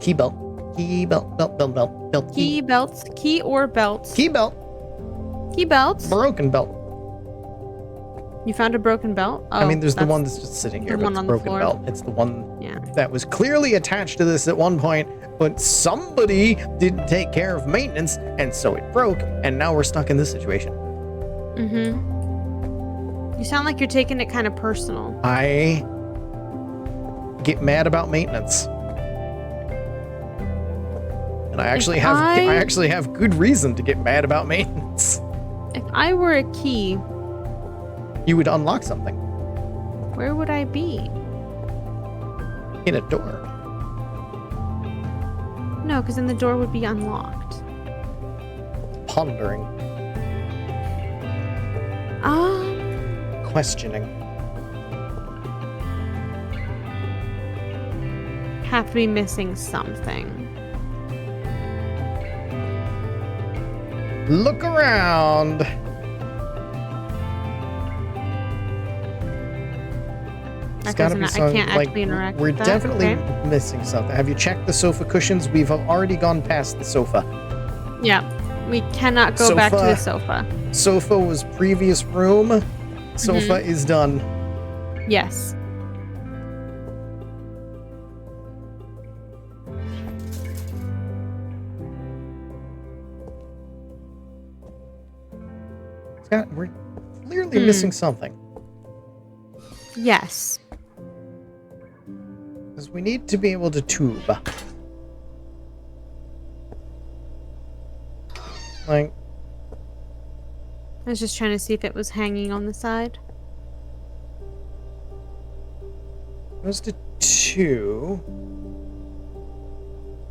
Key belt. Key belt. Belt. Key belts. Key or belts? Key belt. Key belts? Broken belt. You found a broken belt? Oh, I mean, there's the one that's just sitting here, the but one it's on the broken floor. belt. It's the one Yeah. that was clearly attached to this at one point, but somebody didn't take care of maintenance, and so it broke, and now we're stuck in this situation. Mm-hmm. You sound like you're taking it kind of personal. I get mad about maintenance. And I actually have good reason to get mad about maintenance. If I were a key, You would unlock something where would I be? in a door. No, because then the door would be unlocked. Pondering, questioning. Have to be missing something. Look around. It's That gotta doesn't. be I something can't like actually interact we're with that. definitely Okay. missing something. Have you checked the sofa cushions? We've already gone past the sofa. Yeah. We cannot go back to the Sofa. sofa. Sofa was previous room. Sofa is done. Yes. Scott, we're clearly missing something. Yes. Because we need to be able to tube. Like, I was just trying to see if it was hanging on the side. goes to 2.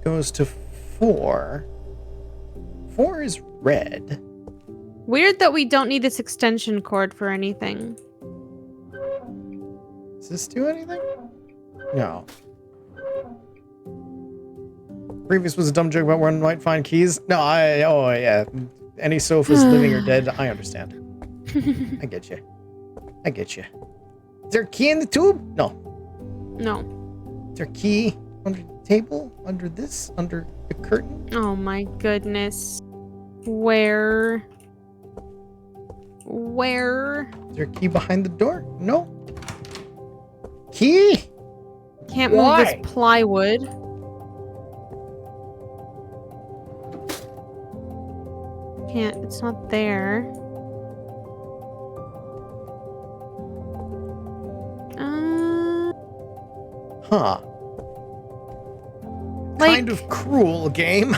Goes to 4. 4 is red. Weird that we don't need this extension cord for anything. Does this do anything? No. Previous was a dumb joke about where one might find keys. No, oh yeah. Any sofa's living or dead. I understand. I get you. I get you. Is there a key in the tube? No. No. Is there a key under the table? Under this? Under the curtain? Oh my goodness. Where? Where? Is there a key behind the door? No. Key? Can't move Why? this plywood. Can't. It's not there. Huh. Like- Kind of cruel game.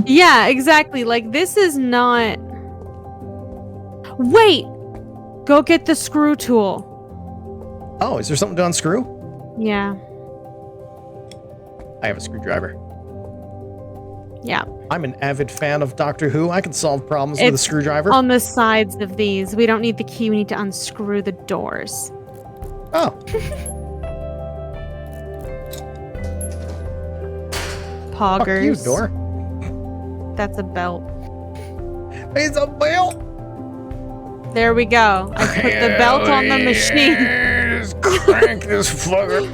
Yeah, exactly. Like, this is not... Wait! Go get the screw tool. Oh, is there something to unscrew? Yeah. I have a screwdriver. Yeah. I'm an avid fan of Doctor Who. I can solve problems with a It's screwdriver. on the sides of these. We don't need the key. We need to unscrew the doors. Oh, fuck you, Poggers. door. That's a belt. It's a belt. There we go. I put the belt on the machine. Just crank this fucker.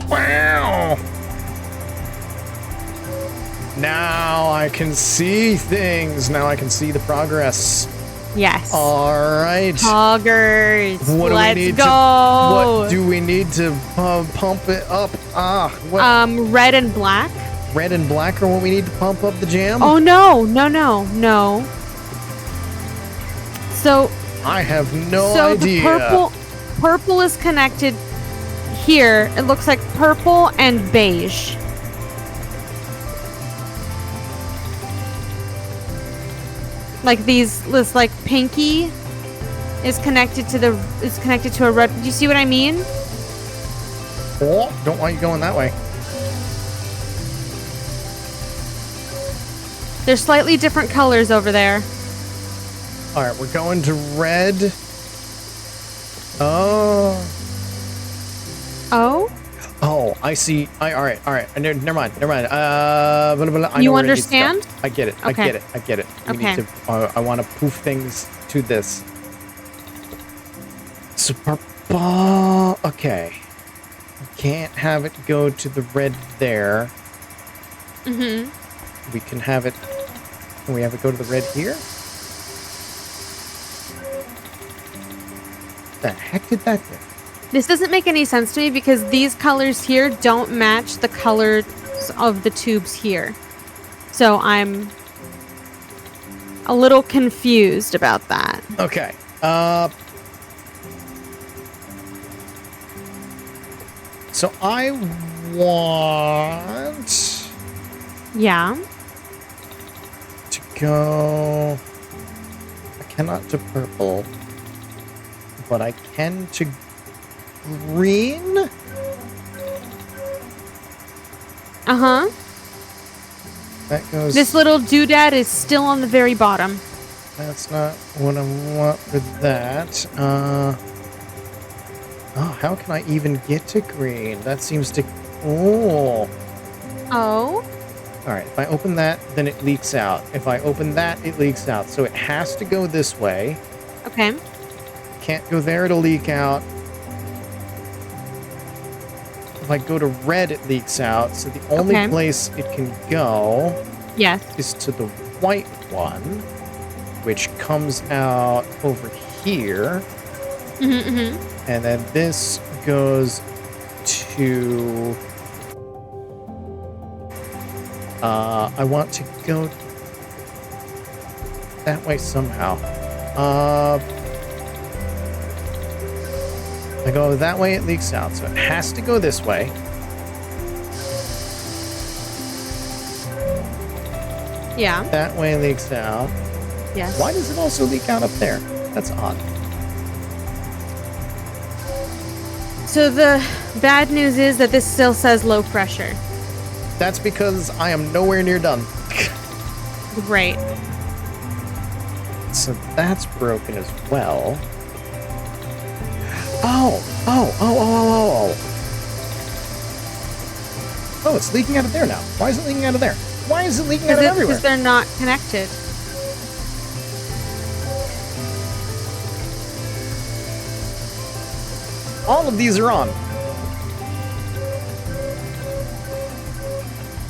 Wow. Now I can see things. Now I can see the progress. Yes. All right. Poggers. What do Let's we need go. What do we need to pump it up? What? Red and black. Red and black are what we need to pump up the jam? Oh no. So I have no so idea. the purple is connected here. It looks like purple and beige. Like this like pinky is connected to a red. Do you see what I mean? Oh, don't want you going that way. They're slightly different colors over there. All right, we're going to red. Oh. Oh? Oh, I see. All right. Never mind. I know You where it needs to go. understand? I get it. Okay. I get it. We Okay. need to, I want to poof things to this. So purple. Okay. Can't have it go to the red there. Mm-hmm. We can have it. Can we have it go to the red here? The heck did that do? This doesn't make any sense to me because these colors here don't match the colors of the tubes here. So I'm a little confused about that. Okay. So I want Yeah. to go. I cannot to purple, but I can to green. Uh-huh. That goes. This little doodad is still on the very bottom. That's not what I want for that. Oh, how can I even get to green? That seems to. Oh. Oh? All right, if I open that, then it leaks out. If I open that, it leaks out. So it has to go this way. Okay. Can't go there, it'll leak out. If I go to red, it leaks out. So the only Okay. place it can go Yes. is to the white one, which comes out over here. Mm-hmm, mm-hmm. And then this goes to... I want to go that way somehow. I go that way, it leaks out. So it has to go this way. Yeah. That way leaks out. Yes. Why does it also leak out up there? That's odd. So the bad news is that this still says low pressure. That's because I am nowhere near done. Great. So that's broken as well. Oh, it's leaking out of there now. Why is it leaking out of there? Why is it leaking out of everywhere? Because they're not connected. All of these are on.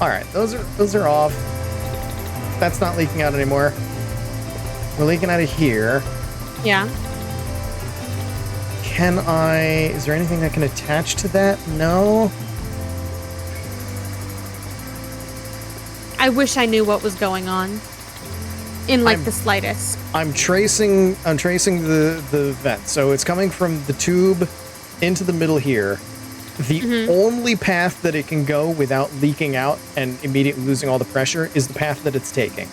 All right, those are off. That's not leaking out anymore. We're leaking out of here. Yeah. Can I... Is there anything that can attach to that? No. I wish I knew what was going on. In like the slightest. I'm tracing the vent. So it's coming from the tube into the middle here. The only path that it can go without leaking out and immediately losing all the pressure is the path that it's taking.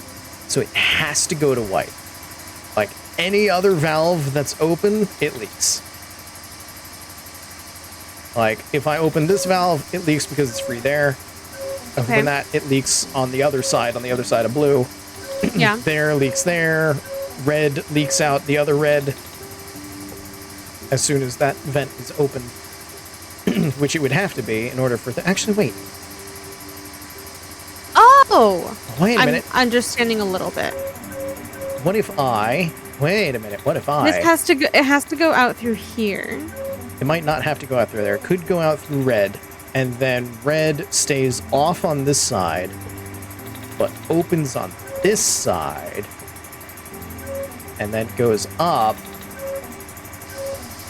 So it has to go to white. Like any other valve that's open, it leaks. Like if I open this valve, it leaks because it's free there. Okay. Open that, it leaks on the other side of blue. Yeah. There, leaks there. Red leaks out the other red as soon as that vent is open. Which it would have to be in order for the... Actually, wait. Oh! Wait a minute. I'm understanding a little bit. What if I... Wait a minute. What if I... This has to go, it has to go out through here. It might not have to go out through there. It could go out through red. And then red stays off on this side, but opens on this side. And then goes up.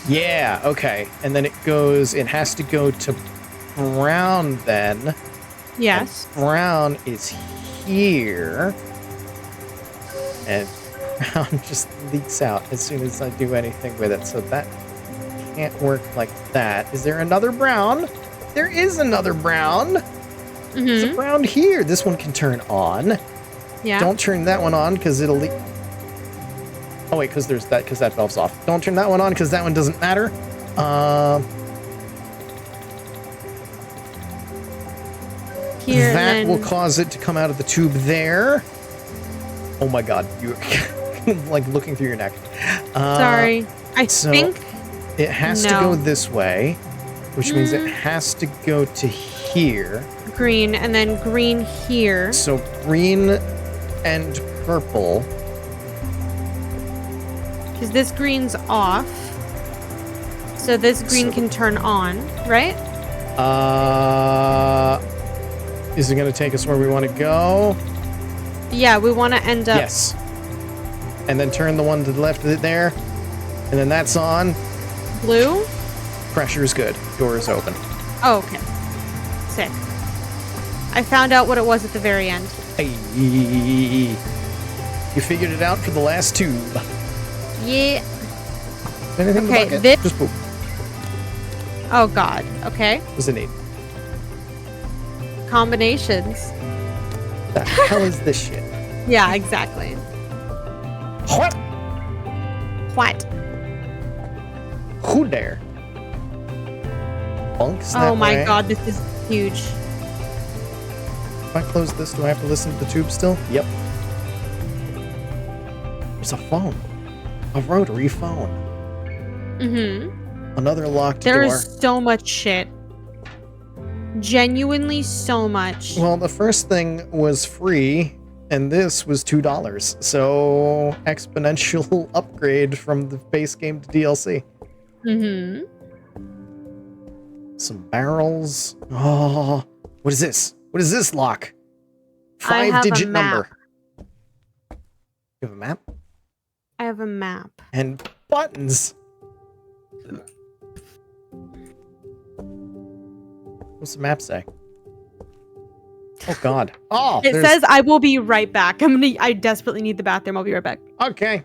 Yeah, okay. And then it has to go to brown then. Yes. And brown is here. And brown just leaks out as soon as I do anything with it. So that can't work like that. Is there another brown? There is another brown. There's a brown here. This one can turn on. Yeah. Don't turn that one on because it'll leak. Oh wait, because there's that, because that valve's off. Don't turn that one on, because that one doesn't matter. Here, that and then... will cause it to come out of the tube there. Oh my god, you're like looking through your neck. Sorry. I think... It has to go this way, which means it has to go to here. Green, and then green here. So green and purple. Because this green's off. So this green can turn on, right? Is it going to take us where we want to go? Yeah, we want to end up... Yes. And then turn the one to the left of it there. And then that's on. Blue? Pressure's good. Door is open. Oh, okay. Sick. I found out what it was at the very end. Hey. You figured it out for the last tube. Yeah. Anything Okay, in the bucket? this... Just poop. Oh, God. Okay. What does it need? Combinations. The hell is this shit? Yeah, exactly. What? What? Who dare? Bunks that Oh my way. god, this is huge. If I close this, do I have to listen to the tube still? Yep. There's a phone. A rotary phone. Mm-hmm. Another locked door. There's so much shit. Genuinely so much. Well, the first thing was free, and this was $2. So, exponential upgrade from the base game to DLC. Mm-hmm. Some barrels. Oh, what is this? What is this lock? I have a 5-digit map. number. You have a map? I have a map. And buttons. What's the map say? Oh god. Oh, It says I will be right back. I desperately need the bathroom. I'll be right back. Okay.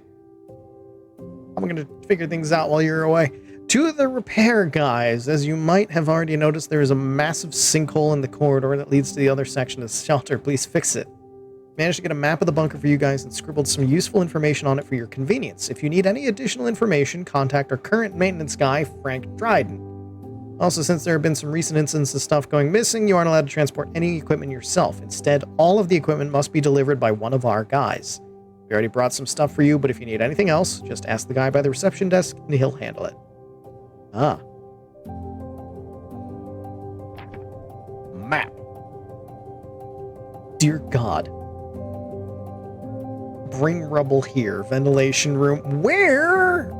I'm gonna figure things out while you're away. To the repair guys, as you might have already noticed, there is a massive sinkhole in the corridor that leads to the other section of the shelter. Please fix it. Managed to get a map of the bunker for you guys and scribbled some useful information on it for your convenience. If you need any additional information, contact our current maintenance guy, Frank Dryden. Also, since there have been some recent incidents of stuff going missing, you aren't allowed to transport any equipment yourself. Instead, all of the equipment must be delivered by one of our guys. We already brought some stuff for you, but if you need anything else, just ask the guy by the reception desk and he'll handle it. Ah. Map. Dear God. Bring rubble here. Ventilation room. Where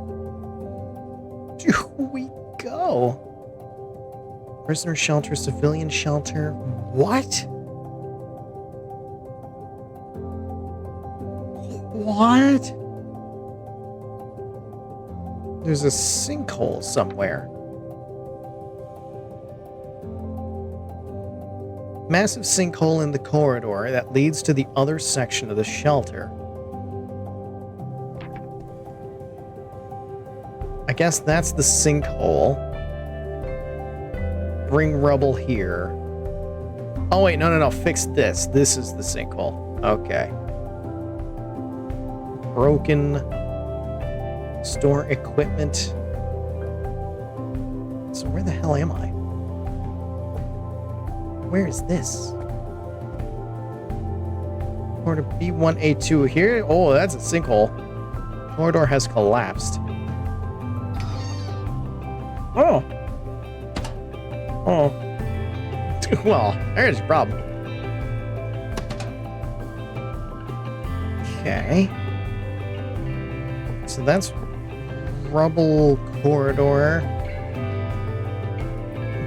do we go? Prisoner shelter, civilian shelter. What? What? There's a sinkhole somewhere. Massive sinkhole in the corridor that leads to the other section of the shelter. I guess that's the sinkhole. Bring rubble here. Oh wait, no. Fix this. This is the sinkhole. Okay. Broken. Store equipment. So where the hell am I? Where is this? Corridor B1A2 here. Oh, that's a sinkhole. Corridor has collapsed. Oh. Oh. Well, there's a problem. Okay. So that's rubble corridor.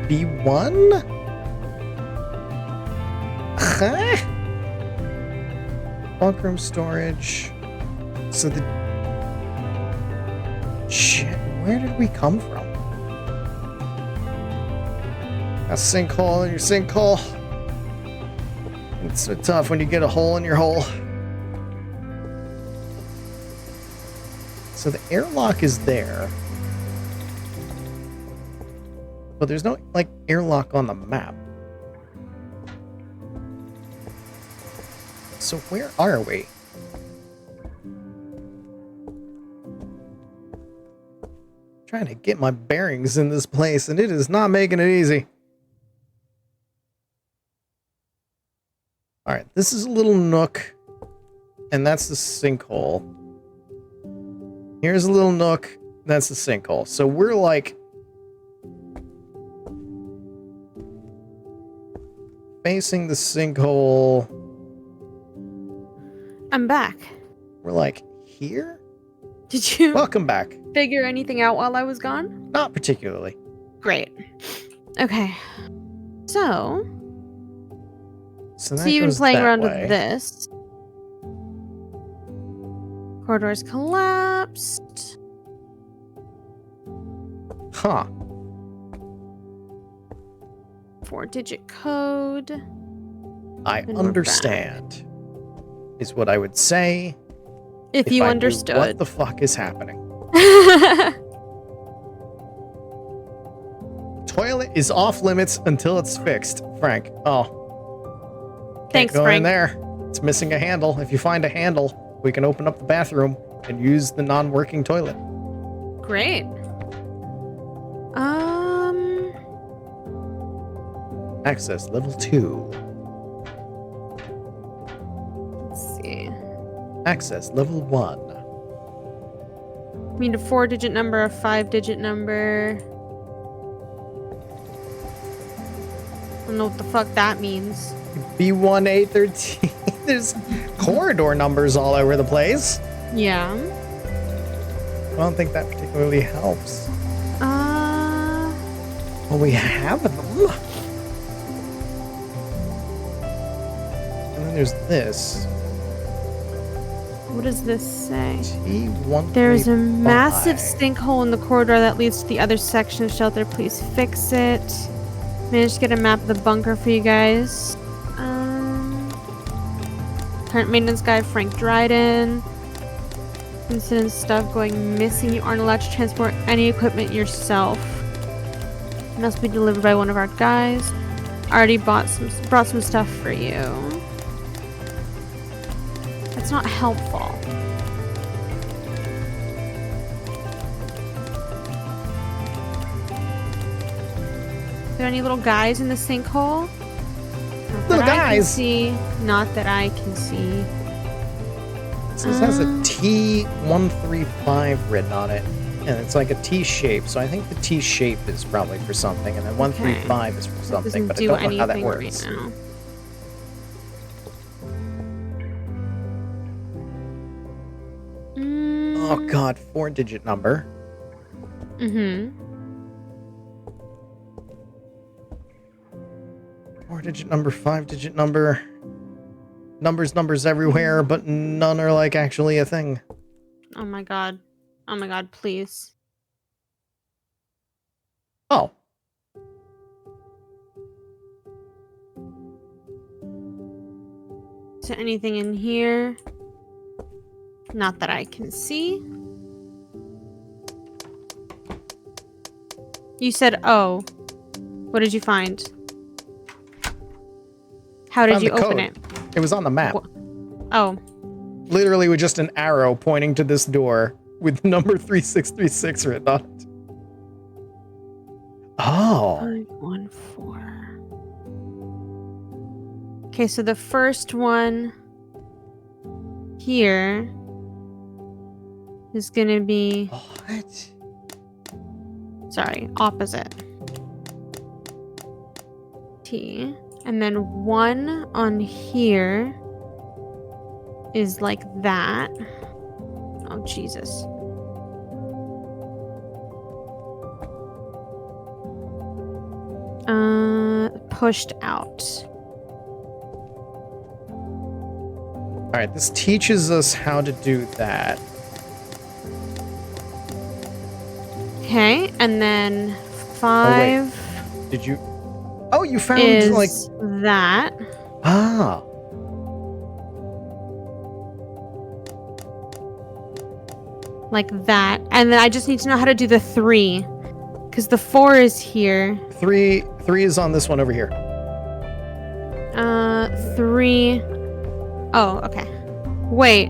B1? Huh? Bunk room storage. So the... Shit, where did we come from? A sinkhole in your sinkhole. It's so tough when you get a hole in your hole. So the airlock is there. But there's no, like, airlock on the map. So where are we? Trying to get my bearings in this place, and it is not making it easy. Alright, this is a little nook, and that's the sinkhole. Here's a little nook, that's the sinkhole. So we're like facing the sinkhole. I'm back. We're like here? Did you Welcome back. figure anything out while I was gone? Not particularly. Great. Okay. So So you've been goes playing that around way. with this. Corridors collapsed. Huh. 4-digit code. I And we're understand. Is what I would say If you I knew understood. what the fuck is happening. Toilet is off limits until it's fixed, Frank. Oh. Thanks, Can't go in Frank. there. It's missing a handle. If you find a handle, we can open up the bathroom and use the non-working toilet. Great. Access level 2. Let's see. Access level 1. I mean, a 4-digit number, a 5-digit number. I don't know what the fuck that means. B1A13. There's corridor numbers all over the place. Yeah. I don't think that particularly helps. Well, we have them. And then there's this. What does this say? T135. There's a massive sinkhole in the corridor that leads to the other section of shelter. Please fix it. Managed to get a map of the bunker for you guys. Current maintenance guy, Frank Dryden. Incident stuff going missing. You aren't allowed to transport any equipment yourself. It must be delivered by one of our guys. Already brought some stuff for you. That's not helpful. Are there any little guys in the sinkhole? Not Little that I can guys? see. Not that I can see. This has a T135 written on it. And it's like a T shape. So I think the T shape is probably for something. And then 135 is for something. Doesn't But I do don't know anything how that works. right now. Oh god, 4-digit number. Mm-hmm. 4-digit number, 5-digit number. Numbers everywhere, but none are like actually a thing. Oh my god. Oh my god, please. Oh. Is there anything in here? Not that I can see. You said, oh. What did you find? How did Found you the open code. it? It was on the map. Oh. Literally with just an arrow pointing to this door with number 3636 written on it. Oh. 514. Okay, so the first one here is gonna be, What? sorry, opposite. T. And then one on here is like that. Oh, Jesus. Pushed out. Alright, this teaches us how to do that. Okay, and then 5 Did you... Oh, you found, is like... that. Ah. Like that. And then I just need to know how to do the 3. Because the 4 is here. 3 is on this one over here. 3. Oh, okay. Wait.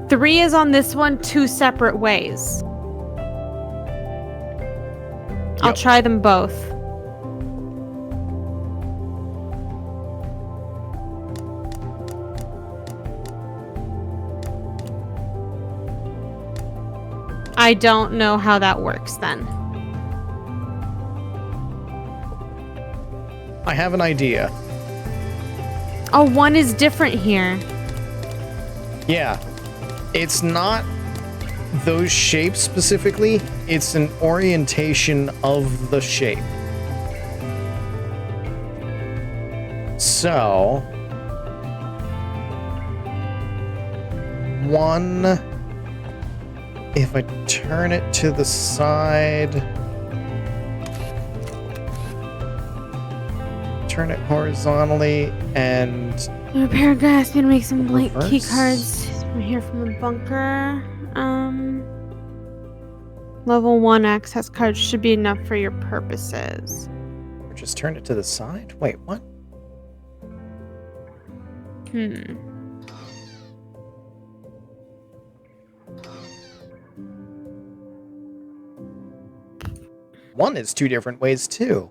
3 is on this one 2 separate ways. I'll try them both. I don't know how that works then. I have an idea. Oh, 1 is different here. Yeah. It's not those shapes specifically, it's an orientation of the shape. So, 1, if I turn it to the side, turn it horizontally, and Repair gas, need to make some blank key reverse. cards. We're here from the bunker. Level 1 access cards should be enough for your purposes. or just turn it to the side? Wait, what? One is 2 different ways too.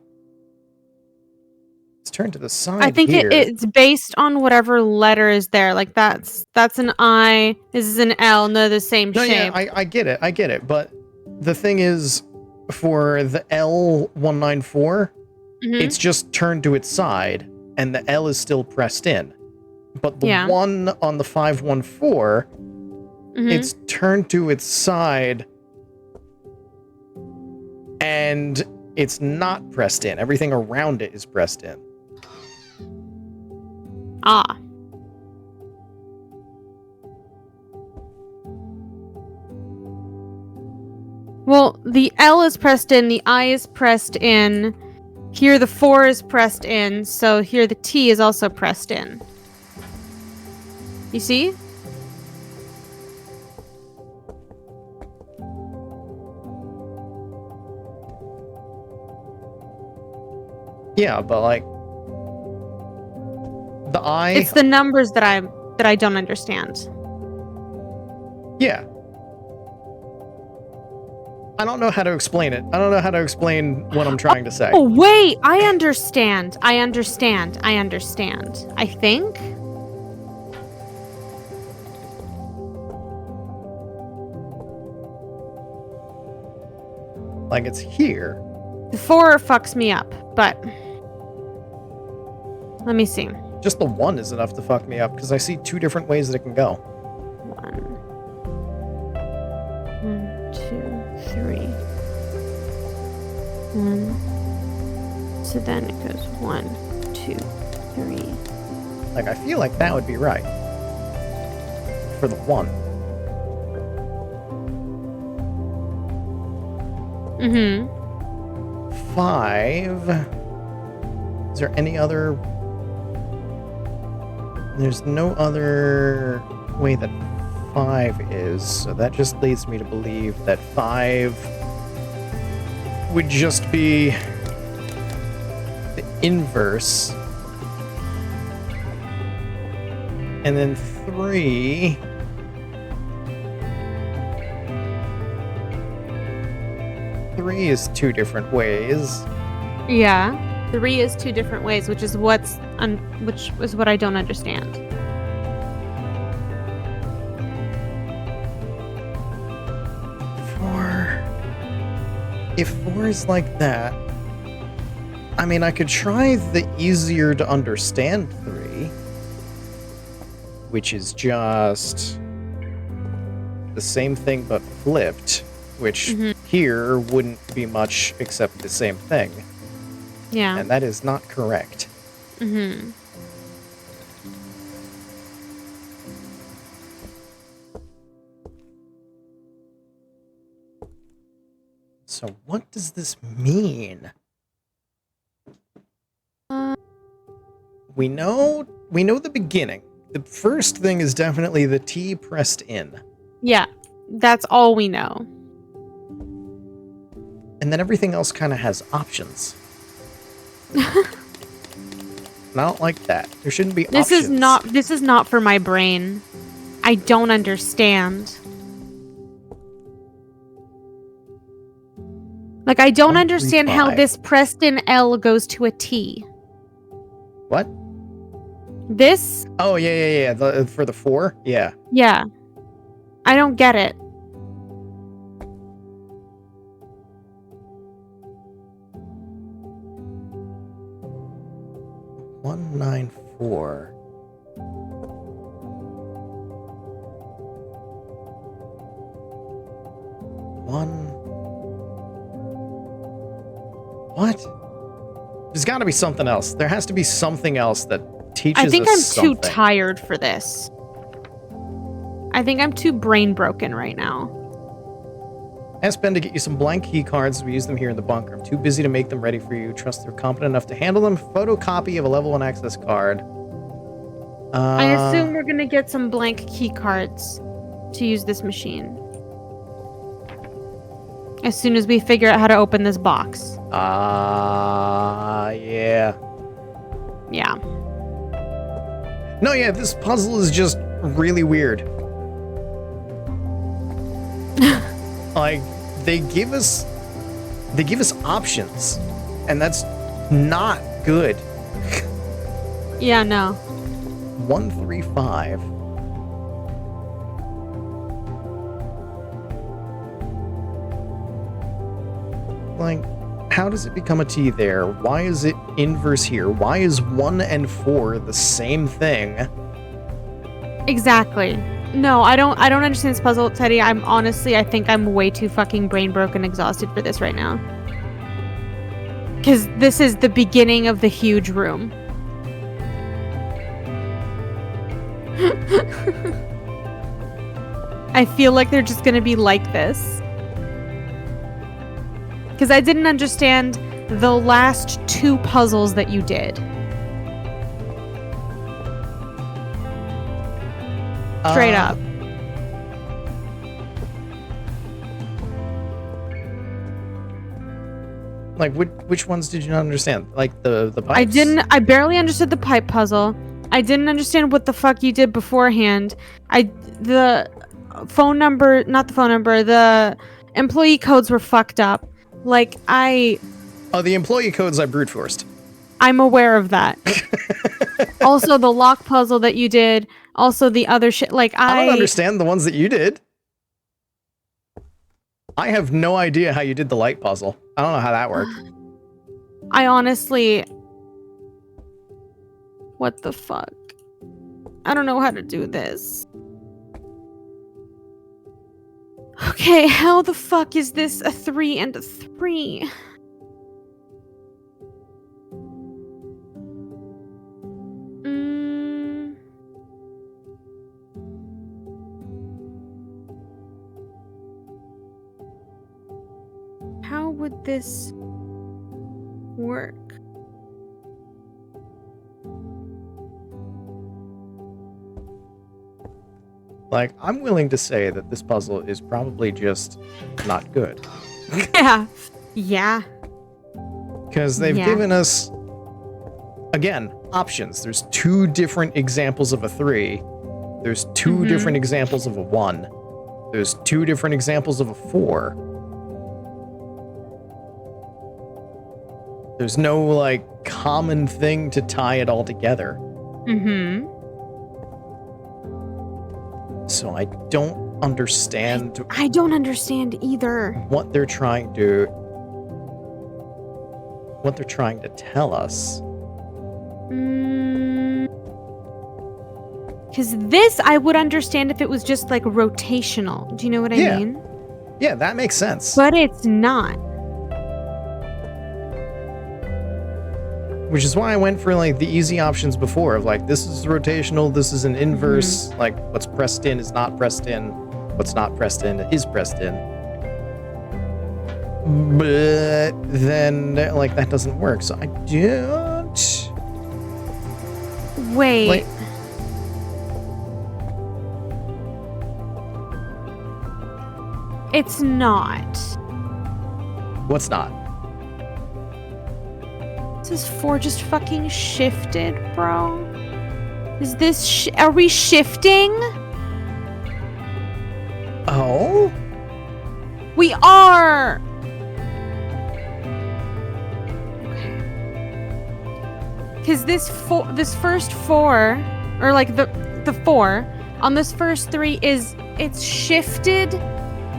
Let's turn to the side. I think here. it's based on whatever letter is there. Like that's an I, this is an L, and they're the same No, shape. yeah, I get it. But the thing is, for the L194, it's just turned to its side, and the L is still pressed in. But the one on the 514, it's turned to its side, and it's not pressed in. Everything around it is pressed in. Ah. Well, the L is pressed in, the I is pressed in. Here the 4 is pressed in, so here the T is also pressed in. You see? Yeah, but like the I. It's the numbers that I don't understand. Yeah. I don't know how to explain it. I don't know how to explain what I'm trying to say. Oh, wait! I understand. I think. Like it's here. The 4 fucks me up, but... Let me see. Just the 1 is enough to fuck me up, because I see 2 different ways that it can go. 1, 2, 3. 1. So then it goes 1, 2, 3. Like, I feel like that would be right. For the 1. 5. Is there any other... There's no other way that 5 is, so that just leads me to believe that 5 would just be the inverse. And then 3... Three is 2 different ways. Yeah. 3 is 2 different ways, which is what I don't understand. If 4 is like that, I mean, I could try the easier to understand 3, which is just the same thing but flipped, which here wouldn't be much except the same thing. Yeah. And that is not correct. So what does this mean? We know the beginning. The first thing is definitely the T pressed in. Yeah, that's all we know. And then everything else kind of has options. And I don't like that. There shouldn't be options. This is not for my brain. I don't understand. Like, I don't understand how 135. this pressed in L goes to a T. What? This? Oh, yeah. For the 4? Yeah. Yeah. I don't get it. One 194. What? There's got to be something else. There has to be something else that teaches us I think I'm something. too tired for this. I think I'm too brain broken right now. Ask Ben to get you some blank key cards. We use them here in the bunker. I'm too busy to make them ready for you. Trust they're competent enough to handle them. Photocopy of a level 1 access card. I assume we're gonna get some blank key cards to use this machine. As soon as we figure out how to open this box. Yeah. Yeah. No, yeah, this puzzle is just really weird. Like, they give us options, and that's not good. Yeah, no. 135. Like, how does it become a T there? Why is it inverse here? Why is 1 and 4 the same thing? Exactly. No, I don't understand this puzzle, Teddy. I think I'm way too fucking brain broken exhausted for this right now. Cause this is the beginning of the huge room. I feel like they're just gonna be like this. Cause I didn't understand the last 2 puzzles that you did. Straight up. Like, which ones did you not understand? Like, the pipes? I barely understood the pipe puzzle. I didn't understand what the fuck you did beforehand. The employee codes were fucked up. Like, Oh, the employee codes I brute forced. I'm aware of that. Also, the lock puzzle that you did. Also, the other shit. Like, I don't understand the ones that you did. I have no idea how you did the light puzzle. I don't know how that worked. I honestly... What the fuck? I don't know how to do this. Okay, how the fuck is this a 3 and a 3? How would this work? Like, I'm willing to say that this puzzle is probably just not good. Yeah. Yeah. Because they've given us, again, options. There's 2 different examples of a 3. There's 2 different examples of a 1. There's 2 different examples of a 4. There's no, like, common thing to tie it all together. So I don't understand. I don't understand either. What they're trying to tell us. Because this I would understand if it was just like rotational. Do you know what I mean? Yeah, that makes sense. But it's not. Which is why I went for like the easy options before of like, this is rotational, this is an inverse, like what's pressed in is not pressed in, what's not pressed in is pressed in. But then like that doesn't work, so I don't... Wait. Like, it's not. what's not? Is this 4 just fucking shifted, bro? Is this are we shifting? Oh? We are! Because this first 4, or like the 4, on this first 3 it's shifted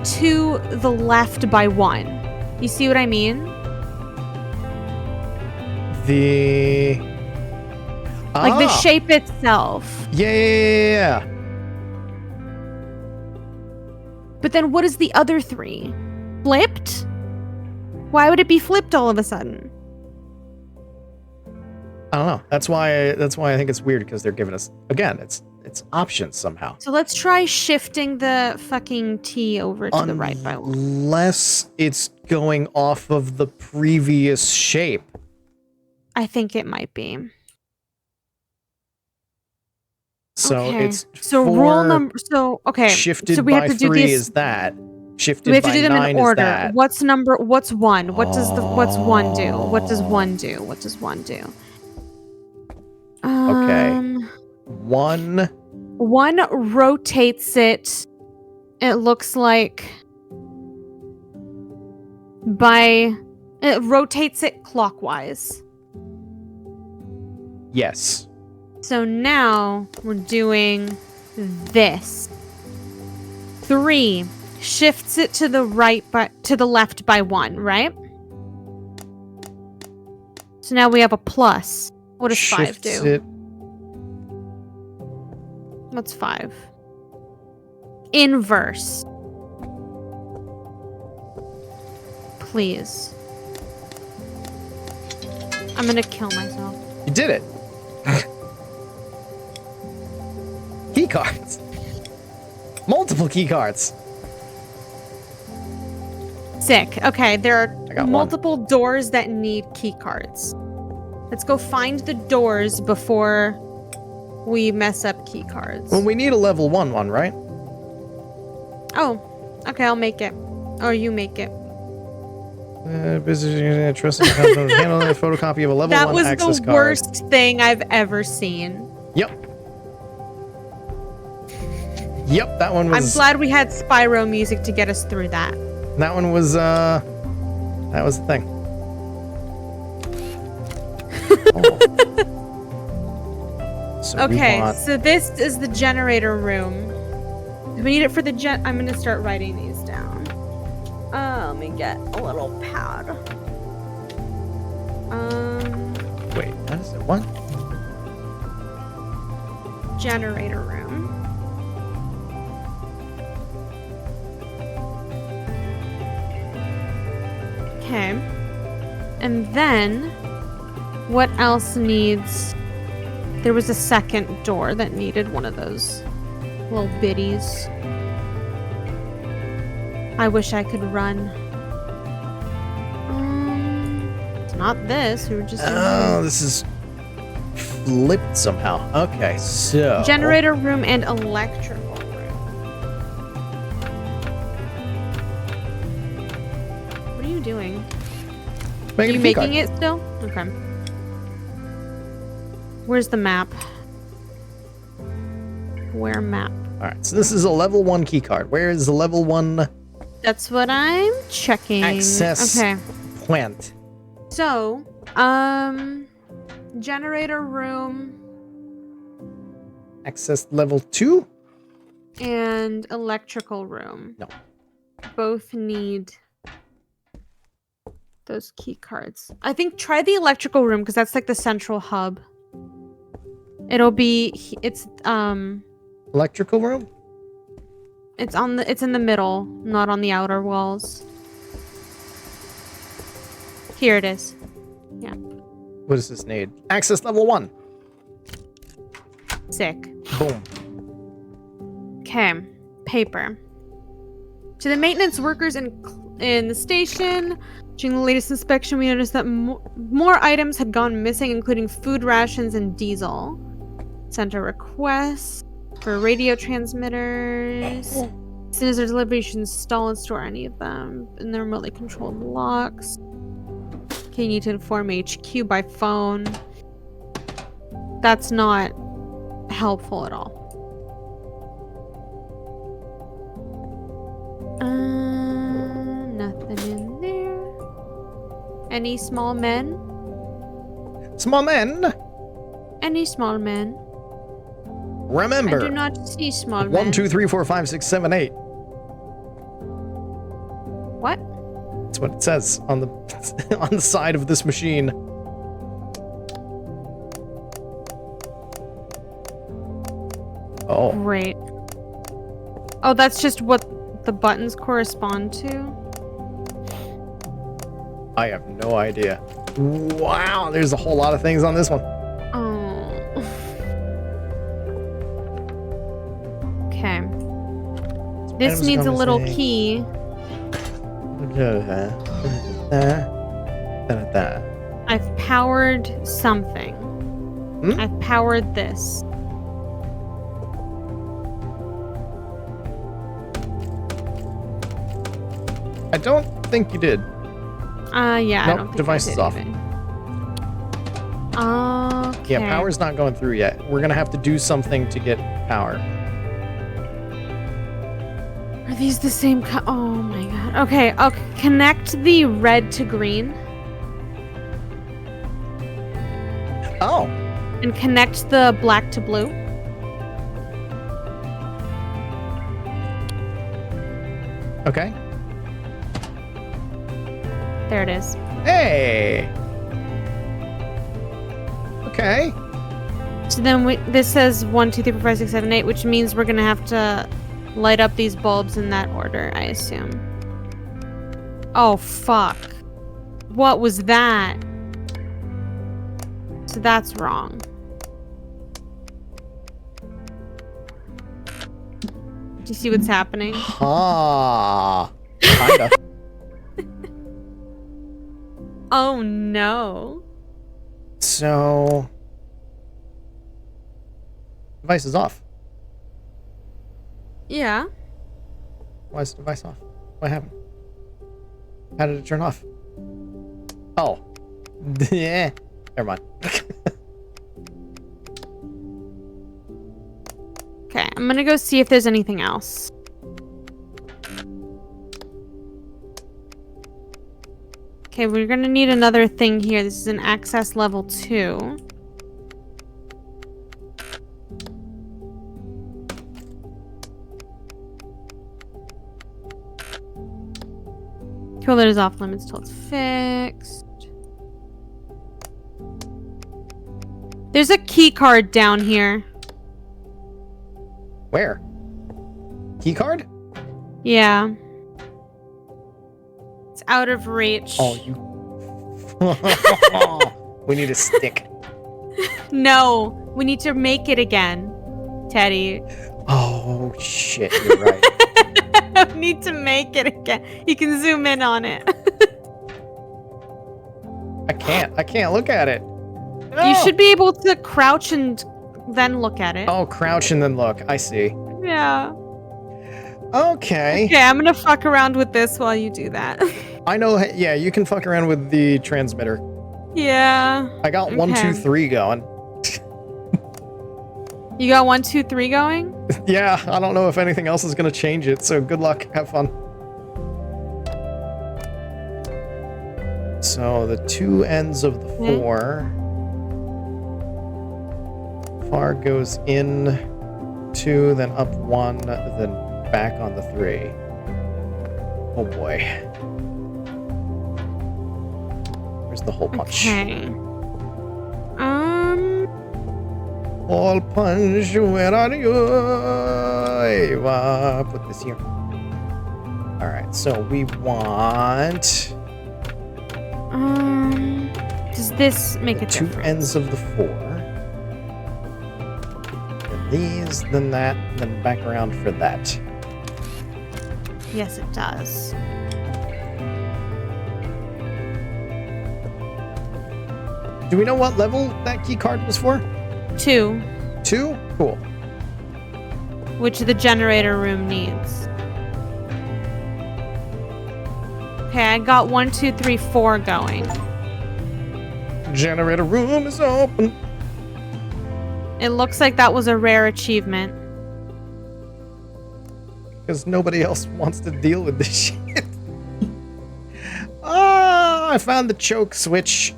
to the left by 1. You see what I mean? Like the shape itself. Yeah. But then what is the other 3? Flipped? Why would it be flipped all of a sudden? I don't know. That's why I think it's weird, because they're giving us, again, it's options somehow. So let's try shifting the fucking T over to the right by 1. Unless it's going off of the previous shape. I think it might be. So okay. it's so 4 rule number. So okay. shifted so we have by to do 3 these, is that. Shifted we have by to do them 9 in is order. that. What's 1? What's 1 do? What does 1 do? What does 1 do? Okay. 1 rotates it. It looks like it rotates it clockwise. Yes. So now we're doing this. 3 shifts it to the left by 1, right? So now we have a plus. What does 5 do? It. What's 5? Inverse. Please. I'm gonna kill myself. You did it. Key cards. Multiple key cards. Sick. Okay, there I are got multiple doors that need key cards. Let's go find the doors before we mess up key cards. Well, we need a level 1 one, right? Oh, okay, I'll make it. Or you make it. Business trusting handle a photocopy of a level 1 access card. That was the worst thing I've ever seen. Yep. Yep, that one was... I'm glad we had Spyro music to get us through that. That one was, that was the thing. Oh. So okay, so this is the generator room. We need it for the I'm gonna start writing these down. Let me get a little pad. Wait, what is it? What? Generator room. Okay. And then, what else needs... There was a second door that needed one of those little biddies. I wish I could run. It's not this. We were just... Oh, this is flipped somehow. Okay, so... Generator room and electrical room. What are you doing? Are you making it still? Okay. Where's the map? Where map? Alright, so this is a level 1 key card. Where is the level 1 That's what I'm checking. access point? So, generator room Access level 2? and electrical room. No. Both need those key cards. I think try the electrical room because that's like the central hub. It'll be Electrical room? it's in the middle, not on the outer walls. Here it is. Yeah. What does this need? Access level 1. Sick. Boom. Okay. Paper. To the maintenance workers in the station, during the latest inspection, we noticed that more items had gone missing, including food rations and diesel. Sent a request for radio transmitters. As soon as their delivery, you should install and store any of them in the remotely controlled locks. Okay, you need to inform HQ by phone. That's not helpful at all. Any small men? Small men, Any small men? remember. I do not see small men. 1, 2, 3, 4, 5, 6, 7, 8. What? That's what it says on the on the side of this machine. Oh, Great. Oh, that's just what the buttons correspond to? I have no idea. Wow, there's a whole lot of things on this one. Oh. Okay. This Items needs a little conversation. key. I've powered something. Hmm? I've powered this. I don't think you did. Yeah, I Nope, don't think device I is did off. either. Okay. Yeah, power's not going through yet. We're gonna have to do something to get power. Are these the same oh my god. Okay, I'll connect the red to green Oh, and connect the black to blue. okay. There it is. Hey. Okay. So then this says 1, 2, 3, 4, 5, 6, 7, 8, which means we're gonna have to light up these bulbs in that order, I assume. Oh, fuck. What was that? So that's wrong. Do you see what's happening? Ha. Kinda. Oh, no. So, device is off. Yeah. Why is the device off? What happened? How did it turn off? Oh. Yeah. Never mind. Okay, I'm gonna go see if there's anything else. Okay, we're gonna need another thing here. This is an access level 2. Cooler is off limits till it's fixed. There's a key card down here. Where? Key card? Yeah. It's out of reach. Oh, you. We need a stick. No, we need to make it again, Teddy. Oh, shit. You're right. We need to make it again. You can zoom in on it. I can't look at it. You should be able to crouch and then look at it. Oh, crouch and then look. I see. Yeah. Okay. Okay, I'm gonna fuck around with this while you do that. I know. Yeah, you can fuck around with the transmitter. Yeah. I got 1, 2, Okay. 3 going. You got 1, 2, 3 going? Yeah, I don't know if anything else is gonna change it. So good luck. Have fun. So the two ends of the Okay. 4. Far goes in 2, then up 1, then back on the 3. Oh boy. Where's the hole punch? Okay. Hole punch, where are you? Put this here. Alright, so we want Does this make a two difference? ends of the 4. Then these, then that, then back around for that. Yes, it does. Do we know what level that key card was for? 2, 2? Cool. which the generator room needs. Okay, I got 1, 2, 3, 4 going. Generator room is open. It looks like that was a rare achievement. Because nobody else wants to deal with this shit. Ah! Ah, I found the choke switch.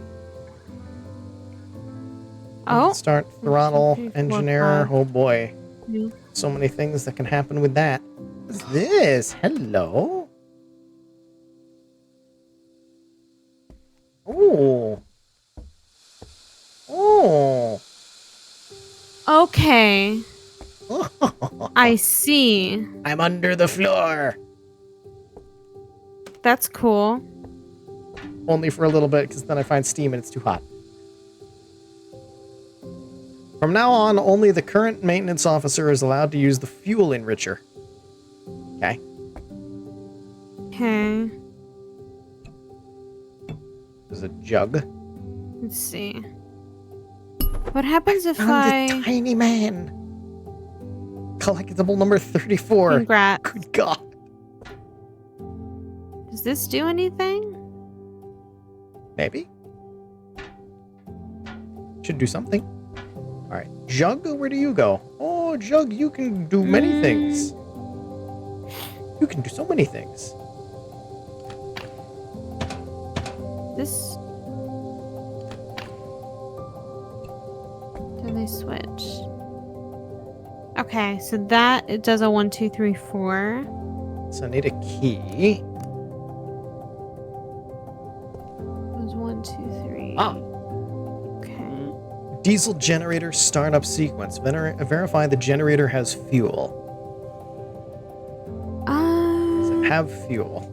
Oh. Start throttle, 1, 2, 3, 4, engineer. 5. Oh boy. Yeah. So many things that can happen with that. What's this? Hello? Oh. Oh. Okay. I see. I'm under the floor. That's cool. Only for a little bit, because then I find steam and it's too hot. From now on, only the current maintenance officer is allowed to use the fuel enricher. Okay. Okay. There's a jug. Let's see. What happens if Found the tiny man. Collectible number 34. Congrats. Good God. Does this do anything? Maybe. Should do something. Alright. Jug, where do you go? Oh, Jug, you can do many things. You can do so many things. This... Do they switch? Okay, so that, it does a 1, 2, 3, 4. So I need a key. There's 1, 2, 3. Ah. Okay. Diesel generator startup sequence. Verify the generator has fuel. Does it have fuel?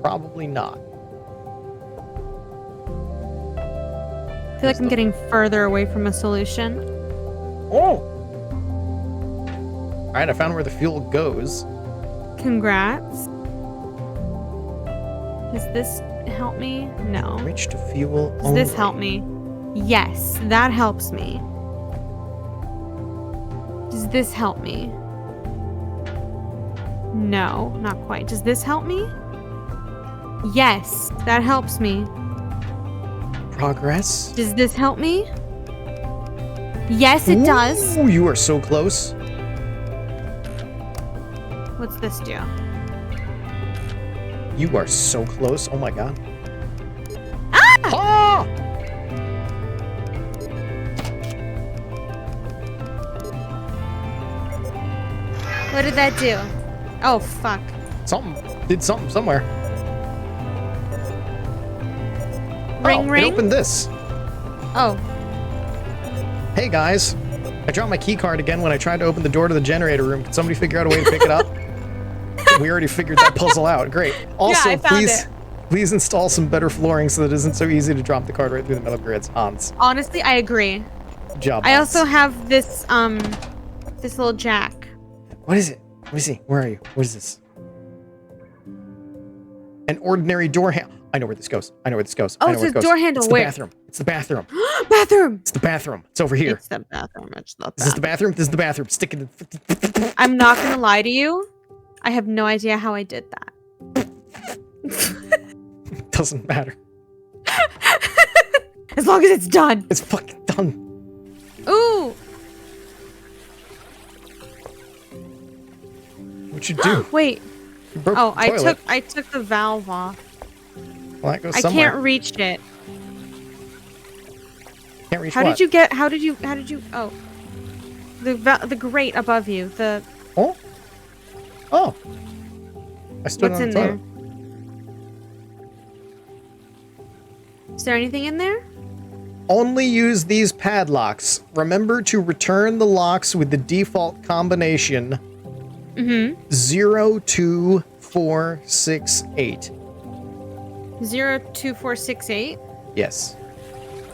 Probably not. I feel like I'm getting further away from a solution. Oh! Alright, I found where the fuel goes. Congrats. Does this help me? No. Reach to fuel Does only. this help me? Yes, that helps me. Does this help me? No, not quite. Does this help me? Yes, that helps me. Progress? Does this help me? Yes, it does. Ooh, you are so close. What's this do? You are so close. Oh my god. Ah! Ah! What did that do? Oh, fuck. Something. Did something somewhere. Ring, oh, ring? It opened this. Oh. Hey guys. I dropped my key card again when I tried to open the door to the generator room. Can somebody figure out a way to pick it up? We already figured that puzzle out. Great. Also, I found please install some better flooring so that it isn't so easy to drop the card right through the metal grids. Hans. Honestly, I agree. Good job, I Hans. also have this, this little jack. What is it? Let me see. Where are you? What is this? An ordinary door handle. I know where this goes. I know where this goes. Oh, I know it where says goes. door handle. It's the Where? bathroom. It's the bathroom. Bathroom! It's the bathroom. It's over here. It's the bathroom. It's the Is this the bathroom. bathroom? This is the bathroom. Stick it in. I'm not gonna lie to you. I have no idea how I did that. Doesn't matter. As long as it's done. It's fucking done. Ooh! What'd you do? Wait. You broke Oh, the toilet. I took the valve off. Well, that goes I somewhere. can't reach it. Can't reach How what? did you oh. The grate above you. The Oh? Oh. I stood What's on in the there? toilet. Is there anything in there? Only use these padlocks. Remember to return the locks with the default combination 02468. 02468. Yes.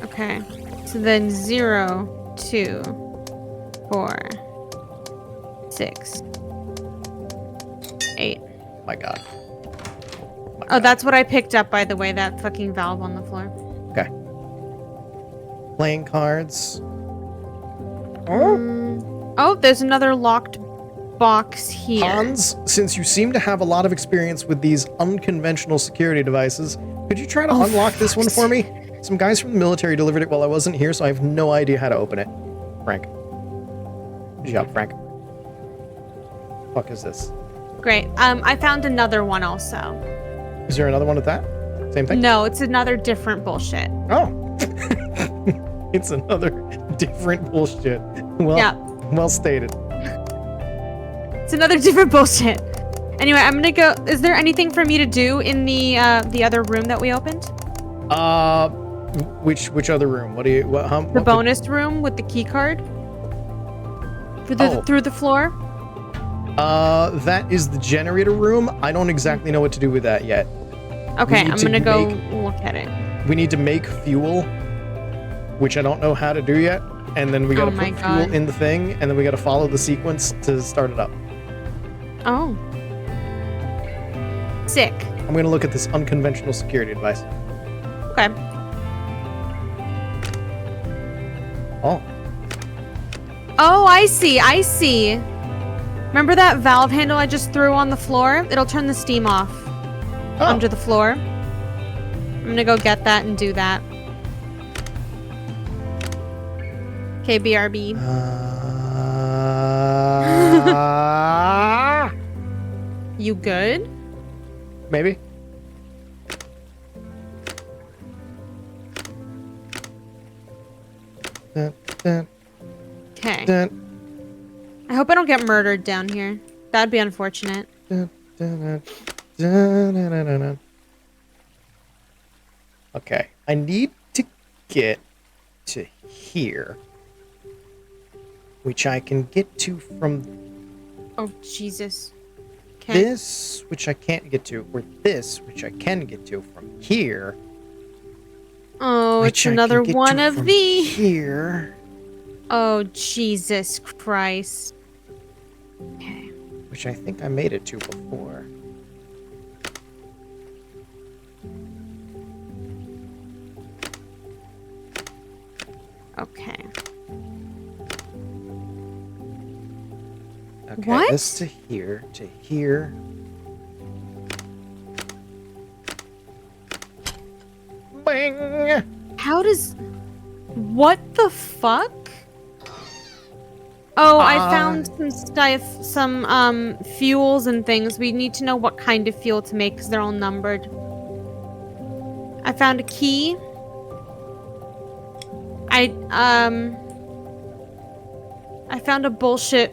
Okay. So then 0, 2, 4, 6, 8. My god. Oh, that's what I picked up, by the way, that fucking valve on the floor. Okay. Playing cards. Oh, there's another locked box here. Hans, since you seem to have a lot of experience with these unconventional security devices, could you try to unlock this one for me? Some guys from the military delivered it while I wasn't here, so I have no idea how to open it. Frank. Good job, Frank. fuck is this? Great. I found another one also. Is there another one with that? Same thing? No, it's another different bullshit. Oh. It's another different bullshit. Well, Yeah. well stated. It's another different bullshit. Anyway, I'm gonna go. Is there anything for me to do in the other room that we opened? Which other room? What do you The bonus room with the key card? Through the floor? That is the generator room. I don't exactly know what to do with that yet. Okay, I'm gonna go look at it. We need to make fuel, which I don't know how to do yet. And then we gotta put fuel in the thing, and then we gotta follow the sequence to start it up. Oh. Sick. I'm gonna look at this unconventional security device. Okay. Oh. Oh, I see. I see. Remember that valve handle I just threw on the floor? It'll turn the steam off under the floor. I'm gonna go get that and do that. Okay, BRB. You good? Maybe. Okay. I hope I don't get murdered down here. That'd be unfortunate. Okay. I need to get to here, which I can get to from Oh, Jesus. Okay. this, which I can't get to, or this, which I can get to from here. Oh, it's which I another can get one to of from these. Here. Oh, Jesus Christ. Okay. Which I think I made it to before. Okay. Okay, What? this to here, to here. Bing! How does... What the fuck? Oh, I found some stuff, some fuels and things. We need to know what kind of fuel to make because they're all numbered. I found a key. I found a bullshit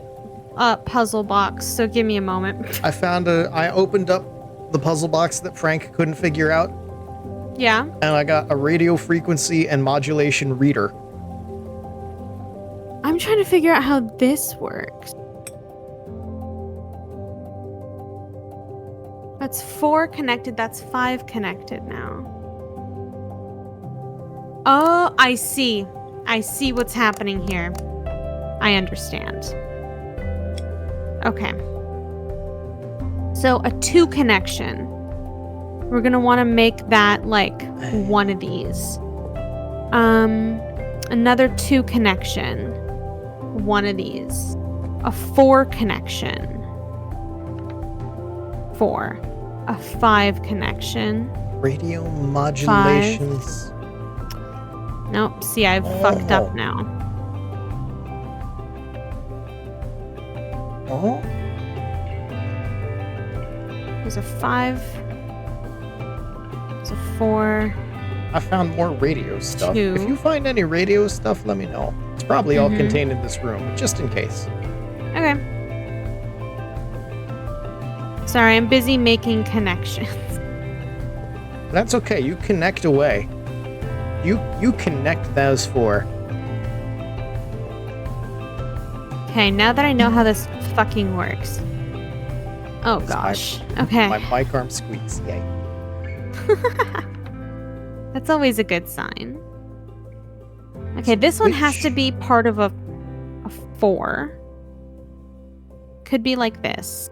puzzle box, so give me a moment. I opened up the puzzle box that Frank couldn't figure out, Yeah? and I got a radio frequency and modulation reader. I'm trying to figure out how this works. That's 4 connected, that's 5 connected now. Oh, I see. I see what's happening here. I understand. Okay. So a 2 connection. We're gonna want to make that like one of these. Another 2 connection. One of these. A 4 connection. 4. A 5 connection. Radio modulations. Nope. See, I've fucked up now. Oh. There's a 5. There's a 4. I found more radio stuff. 2. If you find any radio stuff, let me know. It's probably all contained in this room, but just in case. Okay. Sorry, I'm busy making connections. That's okay. You connect away. You connect those 4. Okay, now that I know how this fucking works. Oh gosh. Okay. My mic arm squeaks. Yay. That's always a good sign. Okay, this one has to be part of a 4. Could be like this.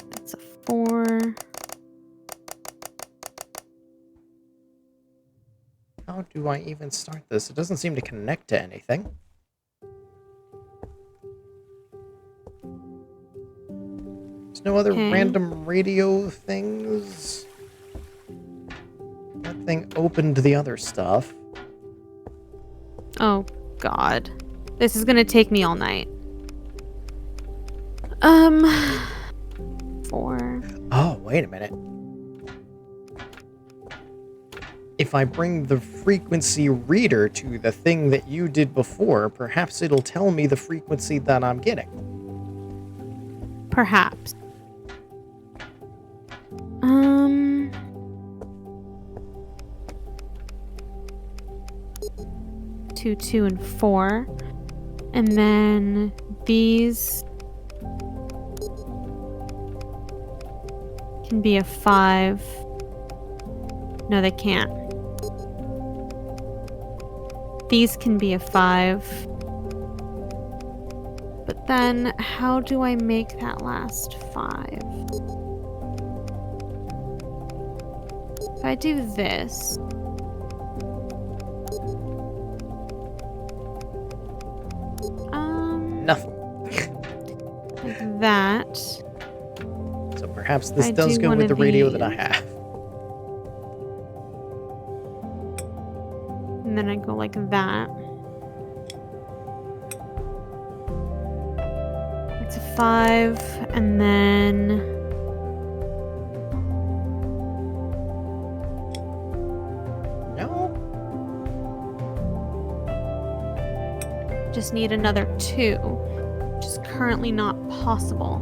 That's a 4. How do I even start this? It doesn't seem to connect to anything. There's no other random radio things. What thing opened the other stuff. Oh, God. This is gonna take me all night. 4. Oh, wait a minute. If I bring the frequency reader to the thing that you did before, perhaps it'll tell me the frequency that I'm getting. Perhaps. 2, 2, and 4. And then these can be a 5. No, they can't. These can be a 5. But then, how do I make that last 5? If I do this... Nothing. like that. So perhaps this I does do go one with the of radio that I these. have. And then I go like that. It's a 5, and then... No? just need another 2, which is currently not possible.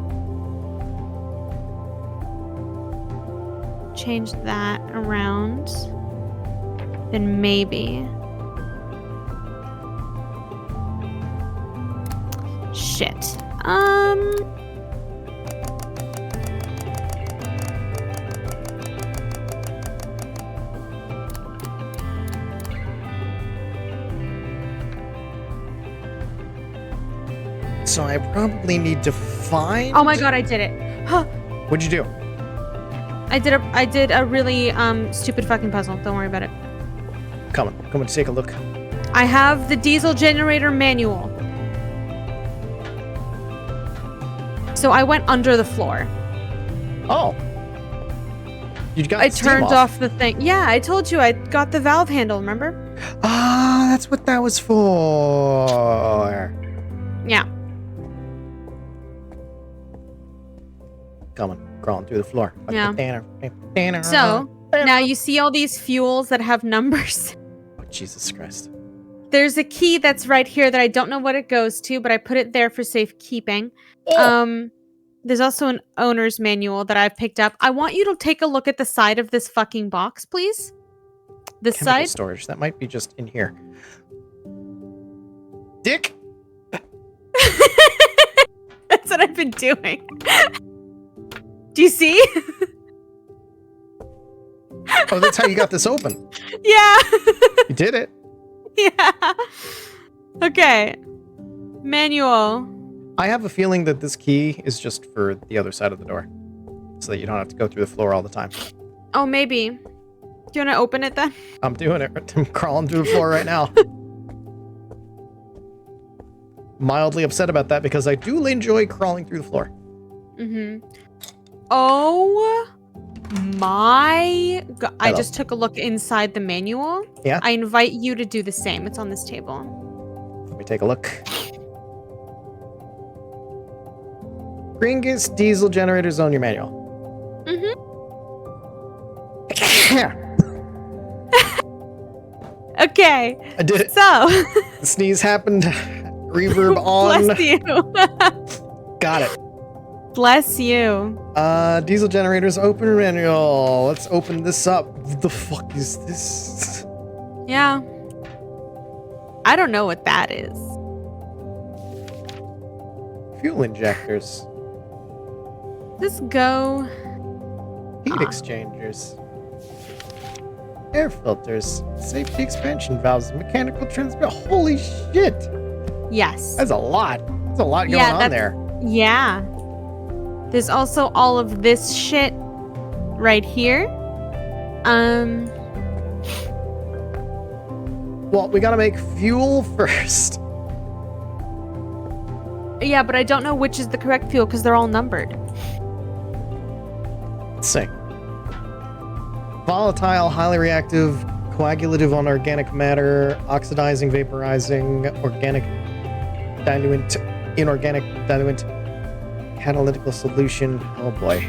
Change that around. Then maybe. Shit. So I probably need to find... Oh my god, I did it. Huh. What'd you do? I did a really stupid fucking puzzle. Don't worry about it. Come on, take a look. I have the diesel generator manual. So I went under the floor. Oh. You got I steam turned off the thing. Yeah, I told you I got the valve handle, remember? Ah, that's what that was for. Yeah. Coming, crawling through the floor. Yeah. So, So, now you see all these fuels that have numbers? oh, Jesus Christ. There's a key that's right here that I don't know what it goes to, but I put it there for safekeeping. Oh. There's also an owner's manual that I've picked up. I want you to take a look at the side of this fucking box, please. This Chemical side. storage. That might be just in here. Dick! That's what I've been doing. Do you see? Oh, that's how you got this open. Yeah. You did it. Yeah. Okay. Manual. I have a feeling that this key is just for the other side of the door. So that you don't have to go through the floor all the time. Oh, maybe. Do you want to open it then? I'm doing it. I'm crawling through the floor right now. Mildly upset about that because I do enjoy crawling through the floor. Mm-hmm. Oh my god. I Hello. just took a look inside the manual. Yeah? I invite you to do the same. It's on this table. Let me take a look. Gringus diesel generators on your manual. Mm-hmm. Yeah. Okay. I did it. So. The sneeze happened. Reverb on. Bless you. Got it. Bless you. Diesel generators open manual. Let's open this up. What the fuck is this? Yeah. I don't know what that is. Fuel injectors. Just go. Heat exchangers. Air filters. Safety expansion valves. Mechanical transmission. Holy shit! Yes. That's a lot. There's a lot going on there. Yeah. There's also all of this shit right here. Well, we gotta make fuel first. Yeah, but I don't know which is the correct fuel because they're all numbered. Let's see. Volatile, highly reactive, coagulative on organic matter, oxidizing, vaporizing, organic diluent, inorganic diluent, catalytical solution. Oh boy.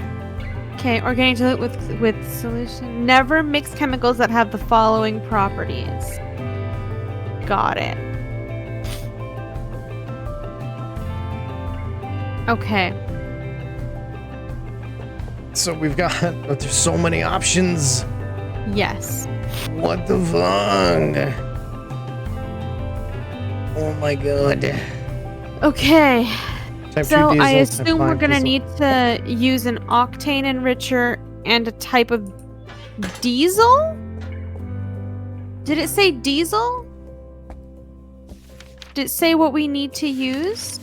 Okay, organic dilute with solution. Never mix chemicals that have the following properties. Got it. Okay. So we've got, there's so many options. Yes. What the fuck? Oh my god. Okay. Type So 2 I diesel, type assume we're 5 gonna diesel. need to use an octane enricher and a type of diesel? Did it say diesel? Did it say what we need to use?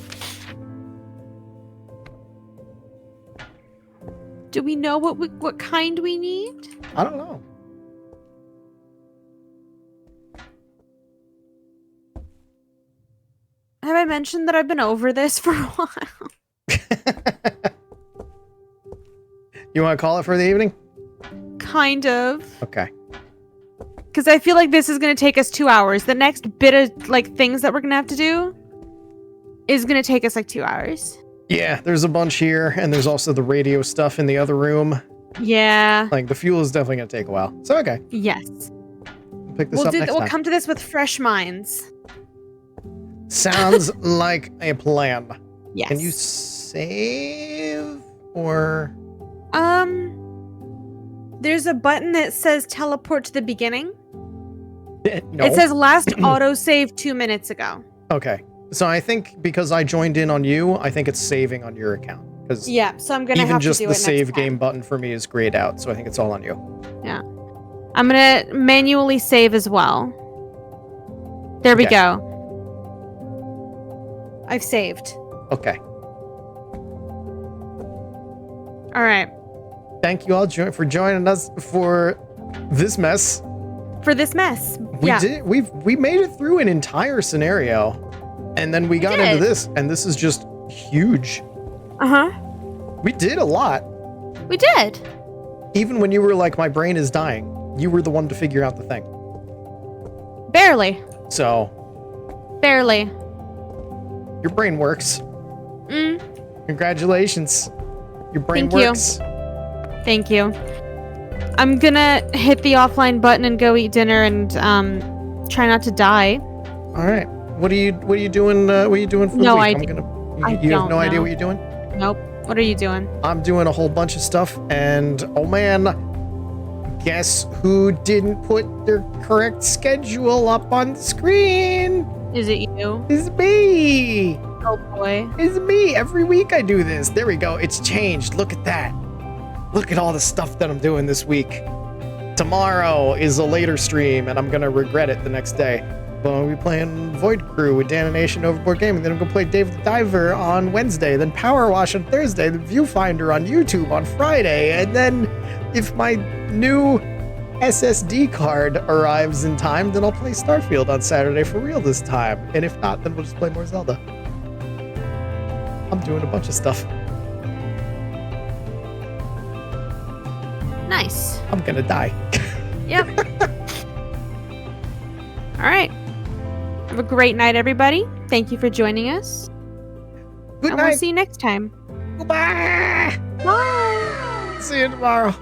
Do we know what kind we need? I don't know. Have I mentioned that I've been over this for a while? You want to call it for the evening? Kind of. Okay. Because I feel like this is going to take us 2 hours. The next bit of, like, things that we're going to have to do is going to take us, like, 2 hours. Yeah, there's a bunch here, and there's also the radio stuff in the other room. Yeah. Like, the fuel is definitely going to take a while. So, okay. Yes. We'll pick this up next We'll time. come to this with fresh minds. Sounds like a plan. Yes. Can you save? Or... There's a button that says teleport to the beginning. No. It says last autosave 2 minutes ago. Okay. So I think because I joined in on you, I think it's saving on your account. Because Yeah, so I'm gonna even have to just do the it next save time. game button for me is grayed out, so I think it's all on you. Yeah. I'm gonna manually save as well. There we Okay. go. I've saved. Okay. All right. Thank you all for joining us for this mess. For this mess. We made it through an entire scenario, and then we got into this, and this is just huge. Uh-huh. We did a lot. We did. Even when you were like, my brain is dying, you were the one to figure out the thing. Barely. So, Barely. your brain works. Mm. Congratulations. Your brain Thank you. works. Thank you. I'm gonna hit the offline button and go eat dinner and try not to die. All right. What are you doing? What are you doing for the No week? idea. You have don't no idea know. what you're doing? Nope. What are you doing? I'm doing a whole bunch of stuff, and oh man, guess who didn't put their correct schedule up on the screen? Is it you? It's me. Oh boy. It's me. Every week I do this. There we go. It's changed. Look at that. Look at all the stuff that I'm doing this week. Tomorrow is a later stream, and I'm gonna regret it the next day. But I'll be playing Void Crew with Dan and Nation Overboard Gaming. Then I'm gonna play Dave the Diver on Wednesday. Then Power Wash on Thursday. Then Viewfinder on YouTube on Friday. And then, if my new SSD card arrives in time, then I'll play Starfield on Saturday for real this time. And if not, then we'll just play more Zelda. I'm doing a bunch of stuff. Nice. I'm gonna die. Yep. All right. Have a great night, everybody. Thank you for joining us. Good and night. we'll see you next time. Goodbye. Bye. See you tomorrow.